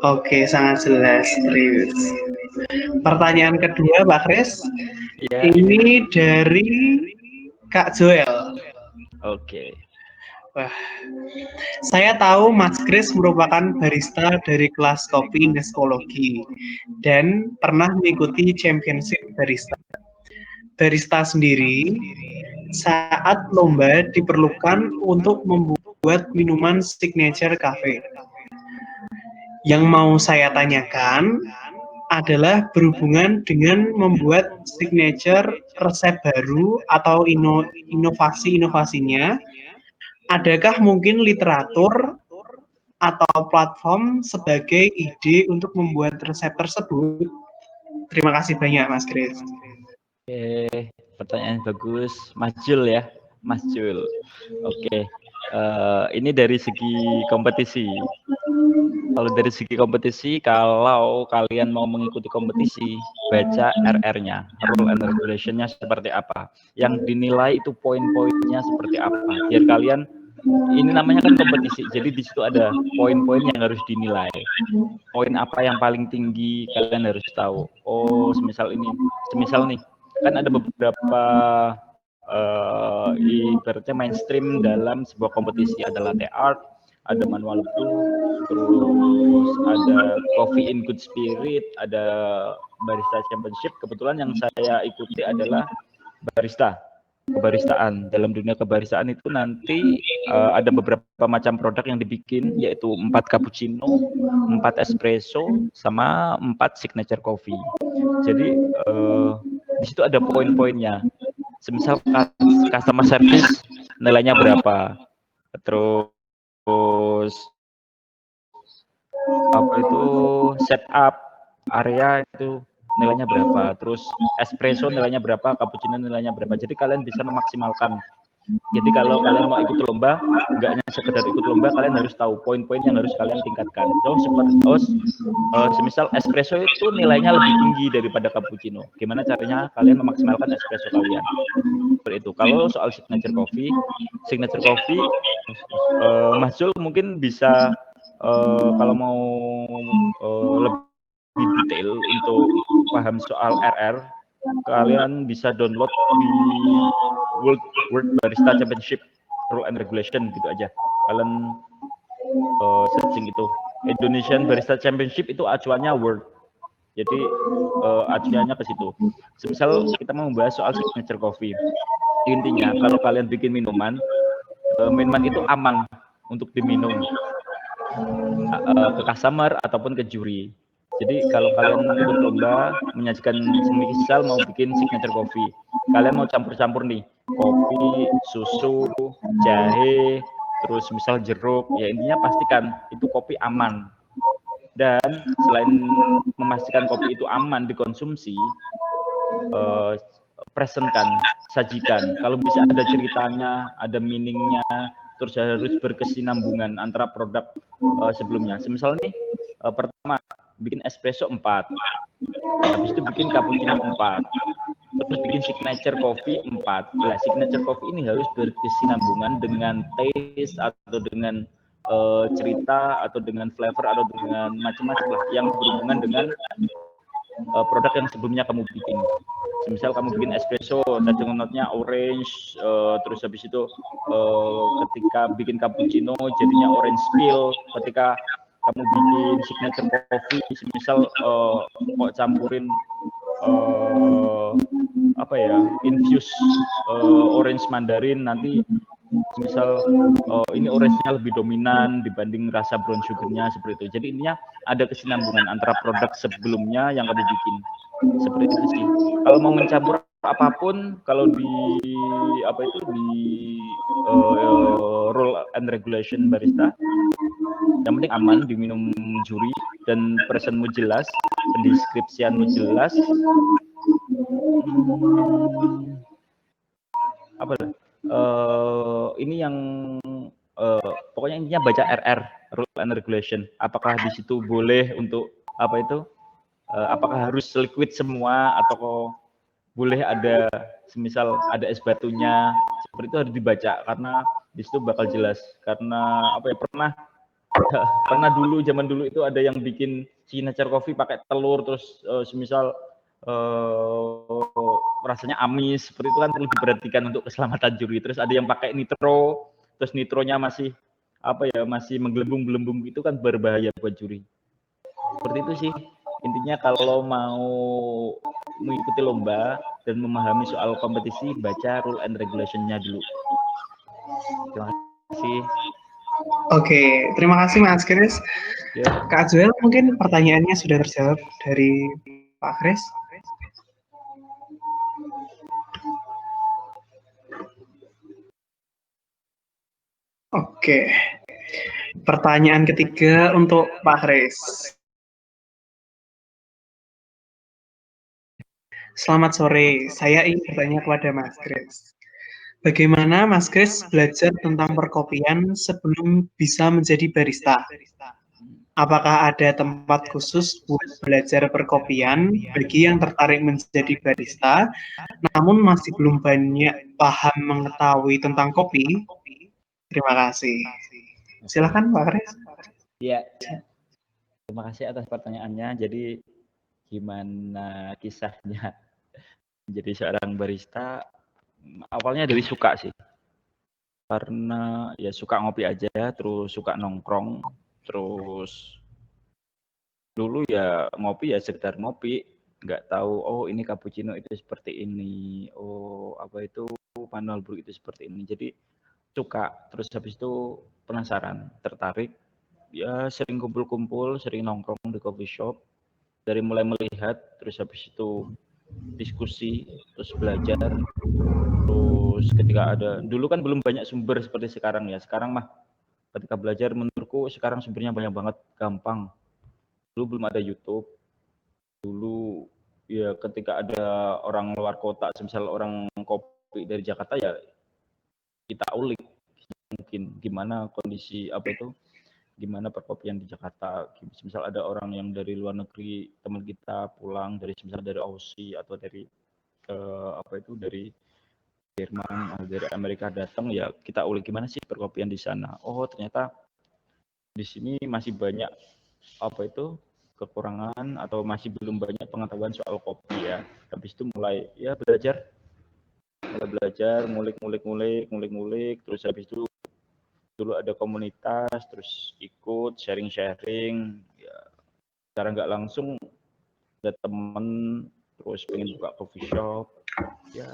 Oke, sangat jelas, serius. Pertanyaan kedua, Pak Kris. Ya, Ini dari Kak Joel. oke. Wah, saya tahu Mas Kris merupakan barista dari kelas kopi Neskologi dan pernah mengikuti championship barista. Barista sendiri saat lomba diperlukan untuk membuat minuman signature cafe. Yang mau saya tanyakan adalah berhubungan dengan membuat signature resep baru atau inovasi-inovasinya. Adakah mungkin literatur atau platform sebagai ide untuk membuat resep tersebut? Terima kasih banyak, Mas Kris. Oke, pertanyaan bagus, Mas Jul ya, Mas Jul. Oke, ini dari segi kompetisi. Kalau dari segi kompetisi, kalau kalian mau mengikuti kompetisi, baca RR-nya, Rule and Regulation-nya seperti apa. Yang dinilai itu poin-poinnya seperti apa. Biar kalian, ini namanya kan kompetisi, jadi di situ ada poin-poin yang harus dinilai. Poin apa yang paling tinggi, kalian harus tahu. Oh, semisal nih, kan ada beberapa ibaratnya mainstream dalam sebuah kompetisi, ada latte art, ada manual brew, terus ada coffee in good spirit, ada barista championship. Kebetulan yang saya ikuti adalah kebaristaan. Dalam dunia kebaristaan itu nanti ada beberapa macam produk yang dibikin, yaitu 4 cappuccino, 4 espresso, sama 4 signature coffee. Jadi di situ ada poin-poinnya. Semisal customer service nilainya berapa, terus apa itu setup area itu nilainya berapa, terus espresso nilainya berapa, cappuccino nilainya berapa. Jadi kalian bisa memaksimalkan. Jadi kalau kalian mau ikut lomba, nggak hanya sekedar ikut lomba, kalian harus tahu poin-poin yang harus kalian tingkatkan. Semisal espresso itu nilainya lebih tinggi daripada cappuccino. Gimana caranya kalian memaksimalkan espresso kalian? Seperti itu. Kalau soal signature coffee, Mas Jul mungkin bisa kalau mau lebih detail untuk paham soal RR, kalian bisa download di World Barista Championship Rule and Regulation gitu aja. Kalian searching itu. Indonesian Barista Championship itu acuannya World. Jadi acuannya ke situ. Semisal kita mau membahas soal signature coffee. Intinya kalau kalian bikin minuman itu aman untuk diminum ke customer ataupun ke juri. Jadi kalau kalian ikut lomba menyajikan, semisal mau bikin signature coffee, kalian mau campur-campur nih kopi, susu, jahe, terus misal jeruk, ya intinya pastikan itu kopi aman. Dan selain memastikan kopi itu aman dikonsumsi, presentkan, sajikan. Kalau bisa ada ceritanya, ada meaningnya, terus harus berkesinambungan antara produk sebelumnya. Semisal nih pertama bikin espresso 4, habis itu bikin cappuccino 4, terus bikin signature coffee 4. Nah, signature coffee ini harus berkesinambungan dengan taste atau dengan cerita atau dengan flavor atau dengan macam-macam lah yang berhubungan dengan produk yang sebelumnya kamu bikin. Misal kamu bikin espresso, cacing notnya orange, terus habis itu ketika bikin cappuccino jadinya orange peel. Ketika kamu bikin signature coffee, misal kok campurin infuse orange mandarin, nanti misal ini orange-nya lebih dominan dibanding rasa brown sugar-nya, seperti itu. Jadi intinya ada kesinambungan antara produk sebelumnya yang kamu bikin. Seperti itu sih. Kalau mau mencampur apapun, kalau di rule and regulation barista, yang penting aman, diminum juri, dan presentmu jelas, pendeskripsianmu jelas. Ini yang pokoknya intinya baca RR, rule and regulation. Apakah di situ boleh untuk apakah harus liquid semua atau boleh ada semisal ada es batunya, seperti itu harus dibaca karena di situ bakal jelas. Karena pernah Pernah dulu, zaman dulu itu ada yang bikin signature coffee pakai telur, terus semisal rasanya amis, seperti itu kan perlu diperhatikan untuk keselamatan juri. Terus ada yang pakai nitro, terus nitronya masih masih menggelembung-gelembung, itu kan berbahaya buat juri. Seperti itu sih. Intinya kalau mau mengikuti lomba dan memahami soal kompetisi, baca rule and regulation-nya dulu. Terima kasih. Oke, terima kasih Mas Kris. Ya. Kak Joel, mungkin pertanyaannya sudah terjawab dari Pak Kris. Oke, pertanyaan ketiga untuk Pak Kris. Selamat sore, saya ingin bertanya kepada Mas Kris. Bagaimana Mas Kris belajar tentang perkopian sebelum bisa menjadi barista? Apakah ada tempat khusus buat belajar perkopian bagi yang tertarik menjadi barista, namun masih belum banyak paham mengetahui tentang kopi? Terima kasih. Silakan Pak Kris. Ya, terima kasih atas pertanyaannya. Jadi gimana kisahnya menjadi seorang barista? Awalnya dari suka sih, karena ya suka ngopi aja, terus suka nongkrong, terus dulu ya ngopi ya sekedar ngopi, nggak tahu oh ini cappuccino itu seperti ini, oh apa itu manual brew itu seperti ini. Jadi suka, terus habis itu penasaran, tertarik, ya sering kumpul-kumpul, sering nongkrong di coffee shop, dari mulai melihat, terus habis itu diskusi, terus belajar, terus ketika ada, dulu kan belum banyak sumber seperti sekarang ya, sekarang mah ketika belajar menurutku sekarang sumbernya banyak banget, gampang. Dulu belum ada YouTube, dulu ya ketika ada orang luar kota, misal orang kopi dari Jakarta ya kita ulik mungkin gimana kondisi gimana perkopian di Jakarta. Misal ada orang yang dari luar negeri, teman kita pulang misal dari Aussie atau dari dari Jerman atau dari Amerika datang, ya kita ulik gimana sih perkopian di sana. Oh ternyata di sini masih banyak kekurangan atau masih belum banyak pengetahuan soal kopi ya. Habis itu mulai belajar, ngulik, terus habis itu dulu ada komunitas, terus ikut sharing-sharing, ya secara nggak langsung ada temen, terus pengen buka coffee shop, ya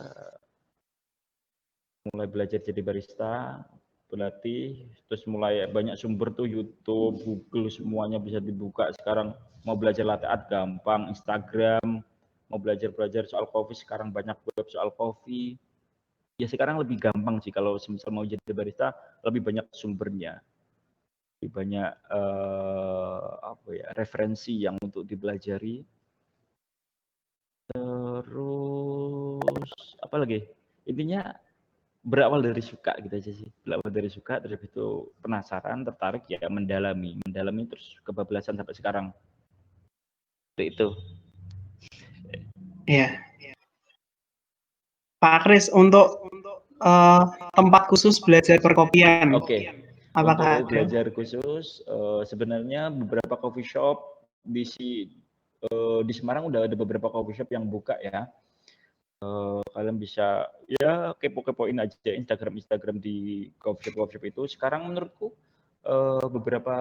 mulai belajar jadi barista, berlatih, terus mulai banyak sumber tuh YouTube, Google, semuanya bisa dibuka. Sekarang mau belajar latte art gampang, Instagram, mau belajar soal kopi sekarang banyak web soal kopi. Ya sekarang lebih gampang sih kalau misal mau jadi barista, lebih banyak sumbernya, lebih banyak referensi yang untuk dipelajari. Terus apa lagi? Intinya berawal dari suka gitu aja sih. Berawal dari suka, terus itu penasaran, tertarik, ya mendalami terus kebablasan sampai sekarang. Seperti itu. Iya. Pak Kris, untuk tempat khusus belajar perkopian. Oke. Apakah untuk belajar khusus, sebenarnya beberapa coffee shop di Semarang udah ada beberapa coffee shop yang buka ya. Kalian bisa ya kepo-kepoin aja Instagram di coffee shop itu. Sekarang menurutku beberapa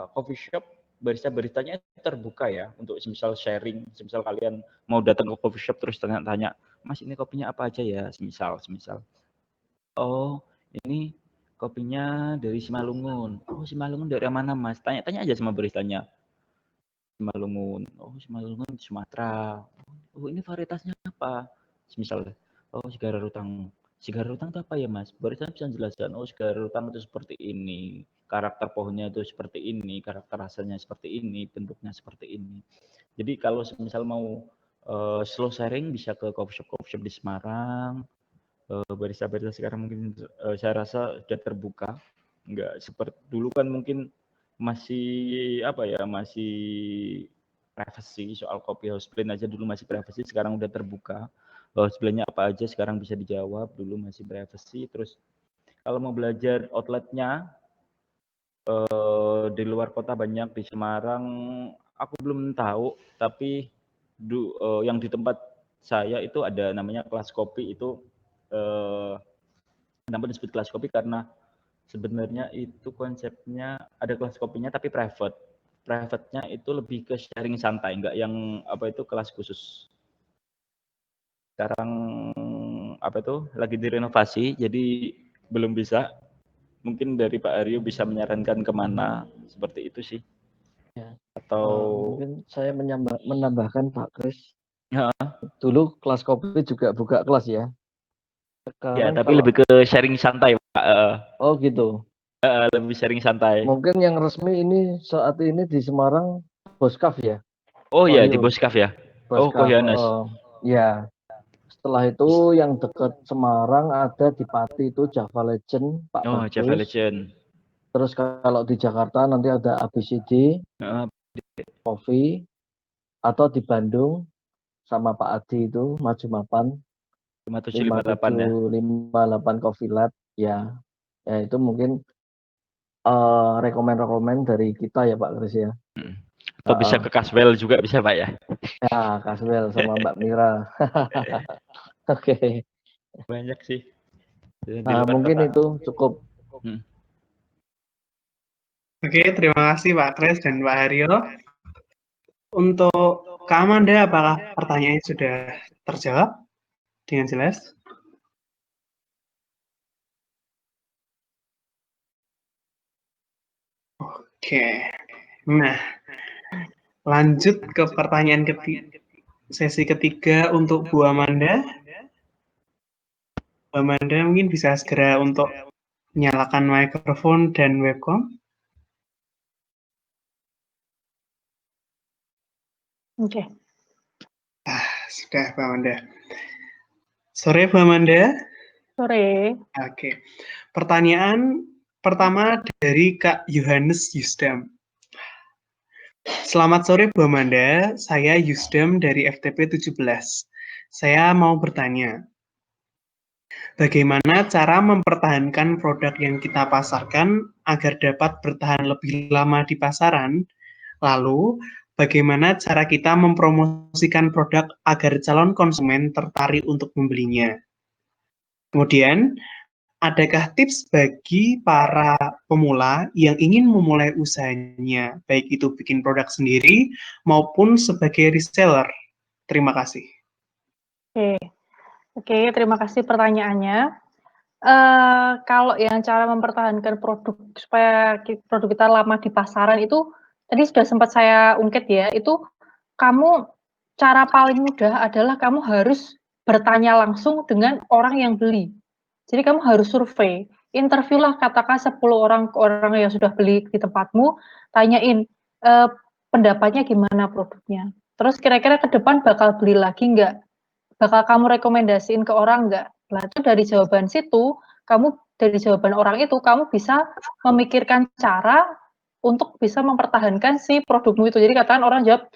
coffee shop baristanya terbuka ya untuk semisal sharing, semisal kalian mau datang ke coffee shop terus tanya, Mas ini kopinya apa aja ya, semisal. Oh ini kopinya dari Simalungun. Oh Simalungun dari mana Mas? Tanya aja sama baristanya. Simalungun. Oh Simalungun Sumatera. Oh ini varietasnya apa? Semisal, oh Sigara Rutang. Sigara Rutang itu apa ya Mas? Barista bisa jelaskan. Oh Sigara Rutang itu seperti ini. Karakter pohonnya itu seperti ini. Karakter rasanya seperti ini. Bentuknya seperti ini. Jadi kalau semisal mau slow sharing bisa ke coffee shop di Semarang. Barista-barista sekarang mungkin saya rasa sudah terbuka. Enggak seperti dulu kan mungkin masih masih privacy soal kopi house blend aja dulu masih privacy, sekarang udah terbuka. Sebenarnya apa aja sekarang bisa dijawab, dulu masih privacy. Terus kalau mau belajar outletnya di luar kota banyak, di Semarang aku belum tahu, tapi yang di tempat saya itu ada namanya kelas kopi itu, kenapa disebut kelas kopi karena sebenarnya itu konsepnya ada kelas kopinya tapi private. Private-nya itu lebih ke sharing santai, enggak yang apa itu kelas khusus. Sekarang apa itu lagi direnovasi, jadi belum bisa. Mungkin dari Pak Aryo bisa menyarankan kemana seperti itu sih. Ya. Atau Mungkin saya menambahkan Pak Kris. ya, Dulu kelas kopi juga buka kelas ya. ya Sekarang tapi kalau lebih ke sharing santai, Pak. oh gitu. Lebih sharing santai. Mungkin yang resmi ini saat ini di Semarang Boskaf ya. Oh ya, di Kohyo, Boskaf ya. Oh, Boskaf. Kohyones. Ya. Setelah itu yang dekat Semarang ada di Pati itu Java Legend, Pak Oh, Java Bagus. Legend. Terus kalau di Jakarta nanti ada ABCD, Coffee, atau di Bandung sama Pak Adi itu Maju Mapan 5758 ya. 5758 Coffee Lab ya. Ya itu mungkin rekomen dari kita ya Pak Kris ya. Atau bisa ke Kaswell juga bisa Pak ya. Ya Kaswell sama Mbak Mira. Oke. Banyak sih. Di Nah luar mungkin kota. itu cukup. Oke, terima kasih Pak Kris dan Pak Haryo. Untuk Kak Amanda, apakah pertanyaannya sudah terjawab dengan jelas? Oke, nah lanjut ke pertanyaan sesi ketiga untuk Bu Amanda. Bu Amanda mungkin bisa segera untuk menyalakan mikrofon dan webcam. Oke. Sudah Bu Amanda. Sore Bu Amanda. Sore. Oke. Pertanyaan pertama dari Kak Yohanes Yusdam. Selamat sore Bu Amanda, saya Yusdam dari FTP 17. Saya mau bertanya, bagaimana cara mempertahankan produk yang kita pasarkan agar dapat bertahan lebih lama di pasaran? Lalu, bagaimana cara kita mempromosikan produk agar calon konsumen tertarik untuk membelinya? Kemudian, adakah tips bagi para pemula yang ingin memulai usahanya, baik itu bikin produk sendiri maupun sebagai reseller? Terima kasih. Oke, terima kasih pertanyaannya. Kalau yang cara mempertahankan produk supaya produk kita lama di pasaran itu tadi sudah sempat saya ungkit ya, itu cara paling mudah adalah kamu harus bertanya langsung dengan orang yang beli. Jadi kamu harus survei, interviewlah katakan 10 orang yang sudah beli di tempatmu, tanyain pendapatnya gimana produknya. Terus kira-kira ke depan bakal beli lagi nggak? Bakal kamu rekomendasiin ke orang nggak? Nah, itu dari jawaban orang itu, kamu bisa memikirkan cara untuk bisa mempertahankan si produkmu itu. Jadi katakan orang jawab,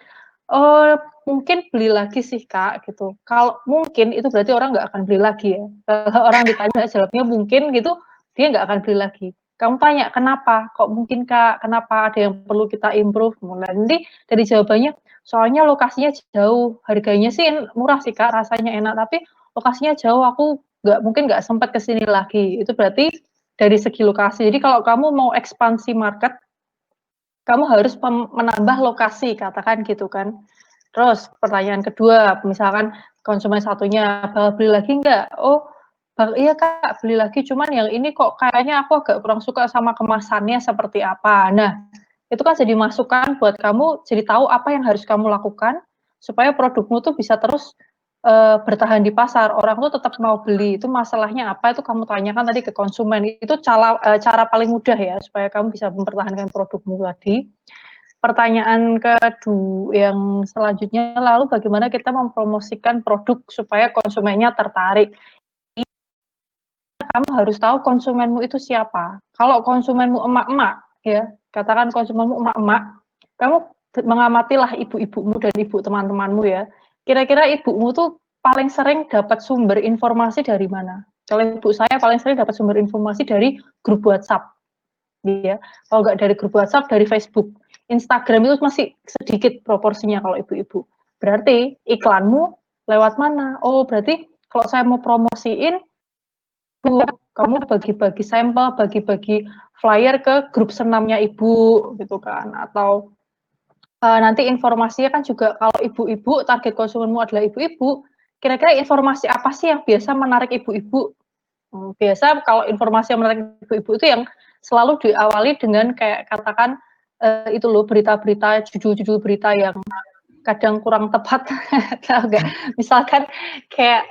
oh mungkin beli lagi sih Kak, gitu. Kalau mungkin itu berarti orang nggak akan beli lagi ya. Kalau orang ditanya jawabnya mungkin gitu, dia nggak akan beli lagi. Kamu tanya, kenapa? Kok mungkin Kak? Kenapa? Ada yang perlu kita improve? Nanti dari jawabannya, soalnya lokasinya jauh, harganya sih murah sih Kak, rasanya enak, tapi lokasinya jauh, aku mungkin nggak sempat kesini lagi. Itu berarti dari segi lokasi. Jadi kalau kamu mau ekspansi market, kamu harus menambah lokasi, katakan gitu kan. Terus pertanyaan kedua, misalkan konsumen satunya, bakal beli lagi nggak? Oh, iya Kak, beli lagi, cuman yang ini kok kayaknya aku agak kurang suka sama kemasannya seperti apa. Nah, itu kan jadi masukan buat kamu, jadi tahu apa yang harus kamu lakukan, supaya produkmu tuh bisa terus bertahan di pasar, orang tuh tetap mau beli. Itu masalahnya apa, itu kamu tanyakan tadi ke konsumen. Itu cara paling mudah ya, supaya kamu bisa mempertahankan produkmu tadi. Pertanyaan kedua yang selanjutnya, lalu bagaimana kita mempromosikan produk supaya konsumennya tertarik? Kamu harus tahu konsumenmu itu siapa. Kalau konsumenmu emak-emak, ya, katakan konsumenmu emak-emak, kamu mengamatilah ibu-ibumu dan ibu teman-temanmu ya. Kira-kira ibumu tuh paling sering dapat sumber informasi dari mana? Kalau ibu saya paling sering dapat sumber informasi dari grup WhatsApp. ya. Kalau nggak dari grup WhatsApp, dari Facebook. Instagram itu masih sedikit proporsinya kalau ibu-ibu. Berarti iklanmu lewat mana? Oh, berarti kalau saya mau promosiin, kamu bagi-bagi sampel, bagi-bagi flyer ke grup senamnya ibu, gitu kan. Atau nanti informasinya kan juga kalau ibu-ibu, target konsumenmu adalah ibu-ibu, kira-kira informasi apa sih yang biasa menarik ibu-ibu? Biasa kalau informasi yang menarik ibu-ibu itu yang selalu diawali dengan kayak katakan itu loh berita-berita, judul-judul berita yang kadang kurang tepat, tahu nggak? Misalkan kayak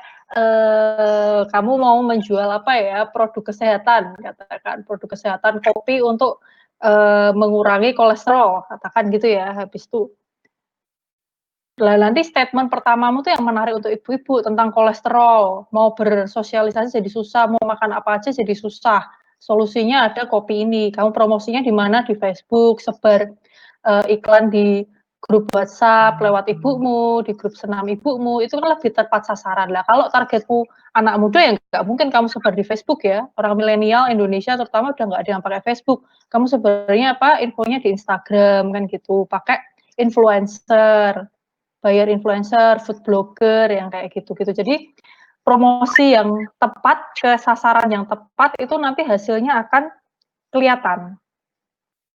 kamu mau menjual apa ya, produk kesehatan, katakan produk kesehatan kopi untuk mengurangi kolesterol, katakan gitu ya. Habis itu lah nanti statement pertamamu tuh yang menarik untuk ibu-ibu tentang kolesterol, mau bersosialisasi jadi susah, mau makan apa aja jadi susah. Solusinya ada kopi ini. Kamu promosinya di mana? Di Facebook, sebar iklan di grup WhatsApp lewat ibumu, di grup senam ibumu, itu kan lebih tepat sasaran lah. Kalau targetmu anak muda yang nggak mungkin kamu sebar di Facebook ya. Orang milenial Indonesia terutama udah nggak ada yang pakai Facebook. Kamu sebenarnya apa? Infonya di Instagram kan gitu. Pakai influencer, bayar influencer, food blogger yang kayak gitu-gitu. Jadi promosi yang tepat ke sasaran yang tepat itu nanti hasilnya akan kelihatan.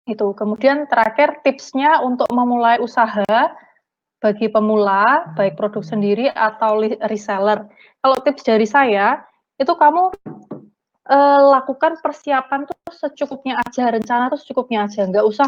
Itu. Kemudian terakhir tipsnya untuk memulai usaha bagi pemula, baik produk sendiri atau reseller. Kalau tips dari saya, itu kamu lakukan persiapan tuh secukupnya aja, rencana tuh secukupnya aja, nggak usah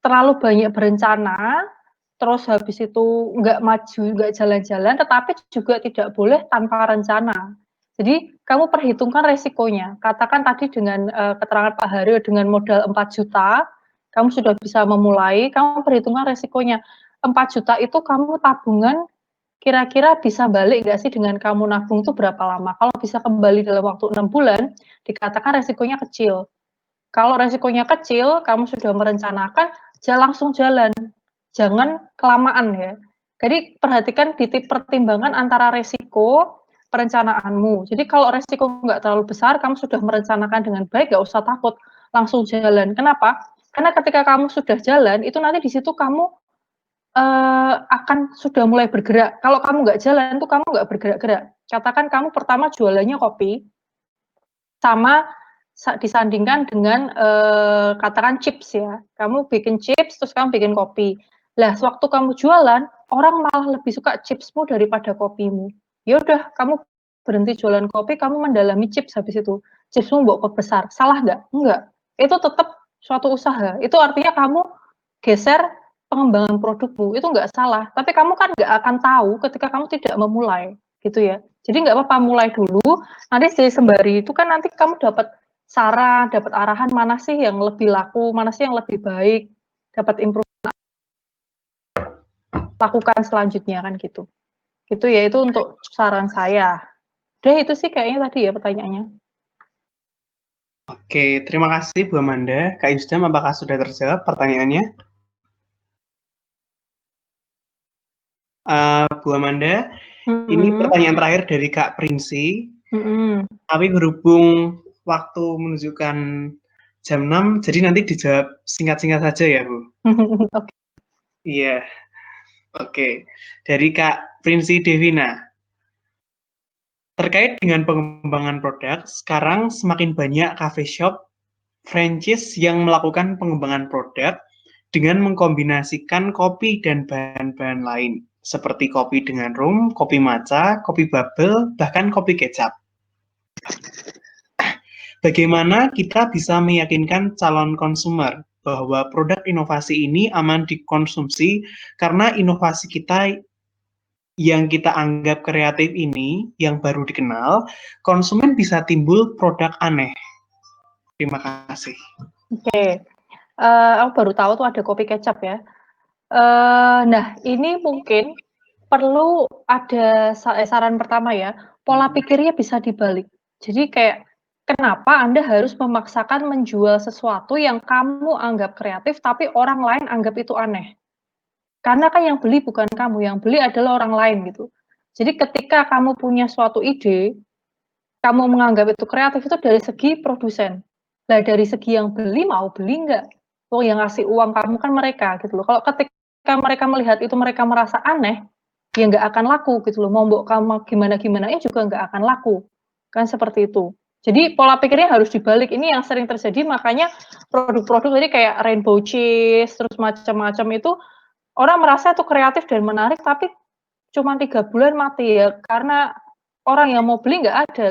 terlalu banyak berencana, terus habis itu nggak maju, nggak jalan-jalan, tetapi juga tidak boleh tanpa rencana. Jadi kamu perhitungkan resikonya. Katakan tadi dengan keterangan Pak Haryo dengan modal 4 juta, kamu sudah bisa memulai, kamu perhitungkan resikonya. 4 juta itu kamu tabungan kira-kira bisa balik nggak sih dengan kamu nabung itu berapa lama? Kalau bisa kembali dalam waktu 6 bulan, dikatakan resikonya kecil. Kalau resikonya kecil, kamu sudah merencanakan, langsung jalan. Jangan kelamaan ya. Jadi perhatikan titik pertimbangan antara resiko perencanaanmu. Jadi kalau resiko nggak terlalu besar, kamu sudah merencanakan dengan baik, nggak usah takut, langsung jalan. Kenapa? Karena ketika kamu sudah jalan, itu nanti di situ kamu akan sudah mulai bergerak. Kalau kamu nggak jalan, tuh kamu nggak bergerak-gerak. Katakan kamu pertama jualannya kopi, sama disandingkan dengan katakan chips ya. Kamu bikin chips, terus kamu bikin kopi. Lah, sewaktu kamu jualan, orang malah lebih suka chipsmu daripada kopimu. Ya udah, kamu berhenti jualan kopi, kamu mendalami chips habis itu. Chipsmu mbok besar. Salah nggak? Enggak. Itu tetap suatu usaha. Itu artinya kamu geser pengembangan produkmu. Itu nggak salah. Tapi kamu kan nggak akan tahu ketika kamu tidak memulai. Gitu ya. Jadi nggak apa-apa, mulai dulu. Nanti di sembari itu kan nanti kamu dapat saran, dapat arahan mana sih yang lebih laku, mana sih yang lebih baik, dapat improve lakukan selanjutnya kan gitu. Gitu ya, itu untuk saran saya. Udah itu sih kayaknya tadi ya pertanyaannya. Oke, terima kasih Bu Amanda. Kak Yusdam, apakah sudah terjawab pertanyaannya? Bu Amanda, ini pertanyaan terakhir dari Kak Prinsi. Tapi berhubung waktu menunjukkan jam 6, jadi nanti dijawab singkat-singkat saja ya Bu. Oke. Iya. Oke, dari Kak Prinsi Devina. Terkait dengan pengembangan produk, sekarang semakin banyak cafe shop, franchise yang melakukan pengembangan produk dengan mengkombinasikan kopi dan bahan-bahan lain, seperti kopi dengan rum, kopi matcha, kopi bubble, bahkan kopi kecap. Bagaimana kita bisa meyakinkan calon konsumer bahwa produk inovasi ini aman dikonsumsi karena inovasi kita yang kita anggap kreatif ini, yang baru dikenal, konsumen bisa timbul produk aneh. Terima kasih. Oke, aku baru tahu tuh ada kopi kecap ya. Nah, ini mungkin perlu ada saran pertama ya, pola pikirnya bisa dibalik. Jadi kayak, kenapa Anda harus memaksakan menjual sesuatu yang kamu anggap kreatif, tapi orang lain anggap itu aneh? Karena kan yang beli bukan kamu, yang beli adalah orang lain gitu. Jadi ketika kamu punya suatu ide, kamu menganggap itu kreatif itu dari segi produsen. Lah dari segi yang beli, mau beli nggak? Oh, yang ngasih uang kamu kan mereka gitu loh. Kalau ketika mereka melihat itu mereka merasa aneh, ya nggak akan laku gitu loh. Mau mbok kamu gimana-gimanain juga nggak akan laku. Kan seperti itu. Jadi pola pikirnya harus dibalik. Ini yang sering terjadi, makanya produk-produk ini kayak rainbow cheese, terus macam-macam itu orang merasa itu kreatif dan menarik, tapi cuma 3 bulan mati ya, karena orang yang mau beli nggak ada.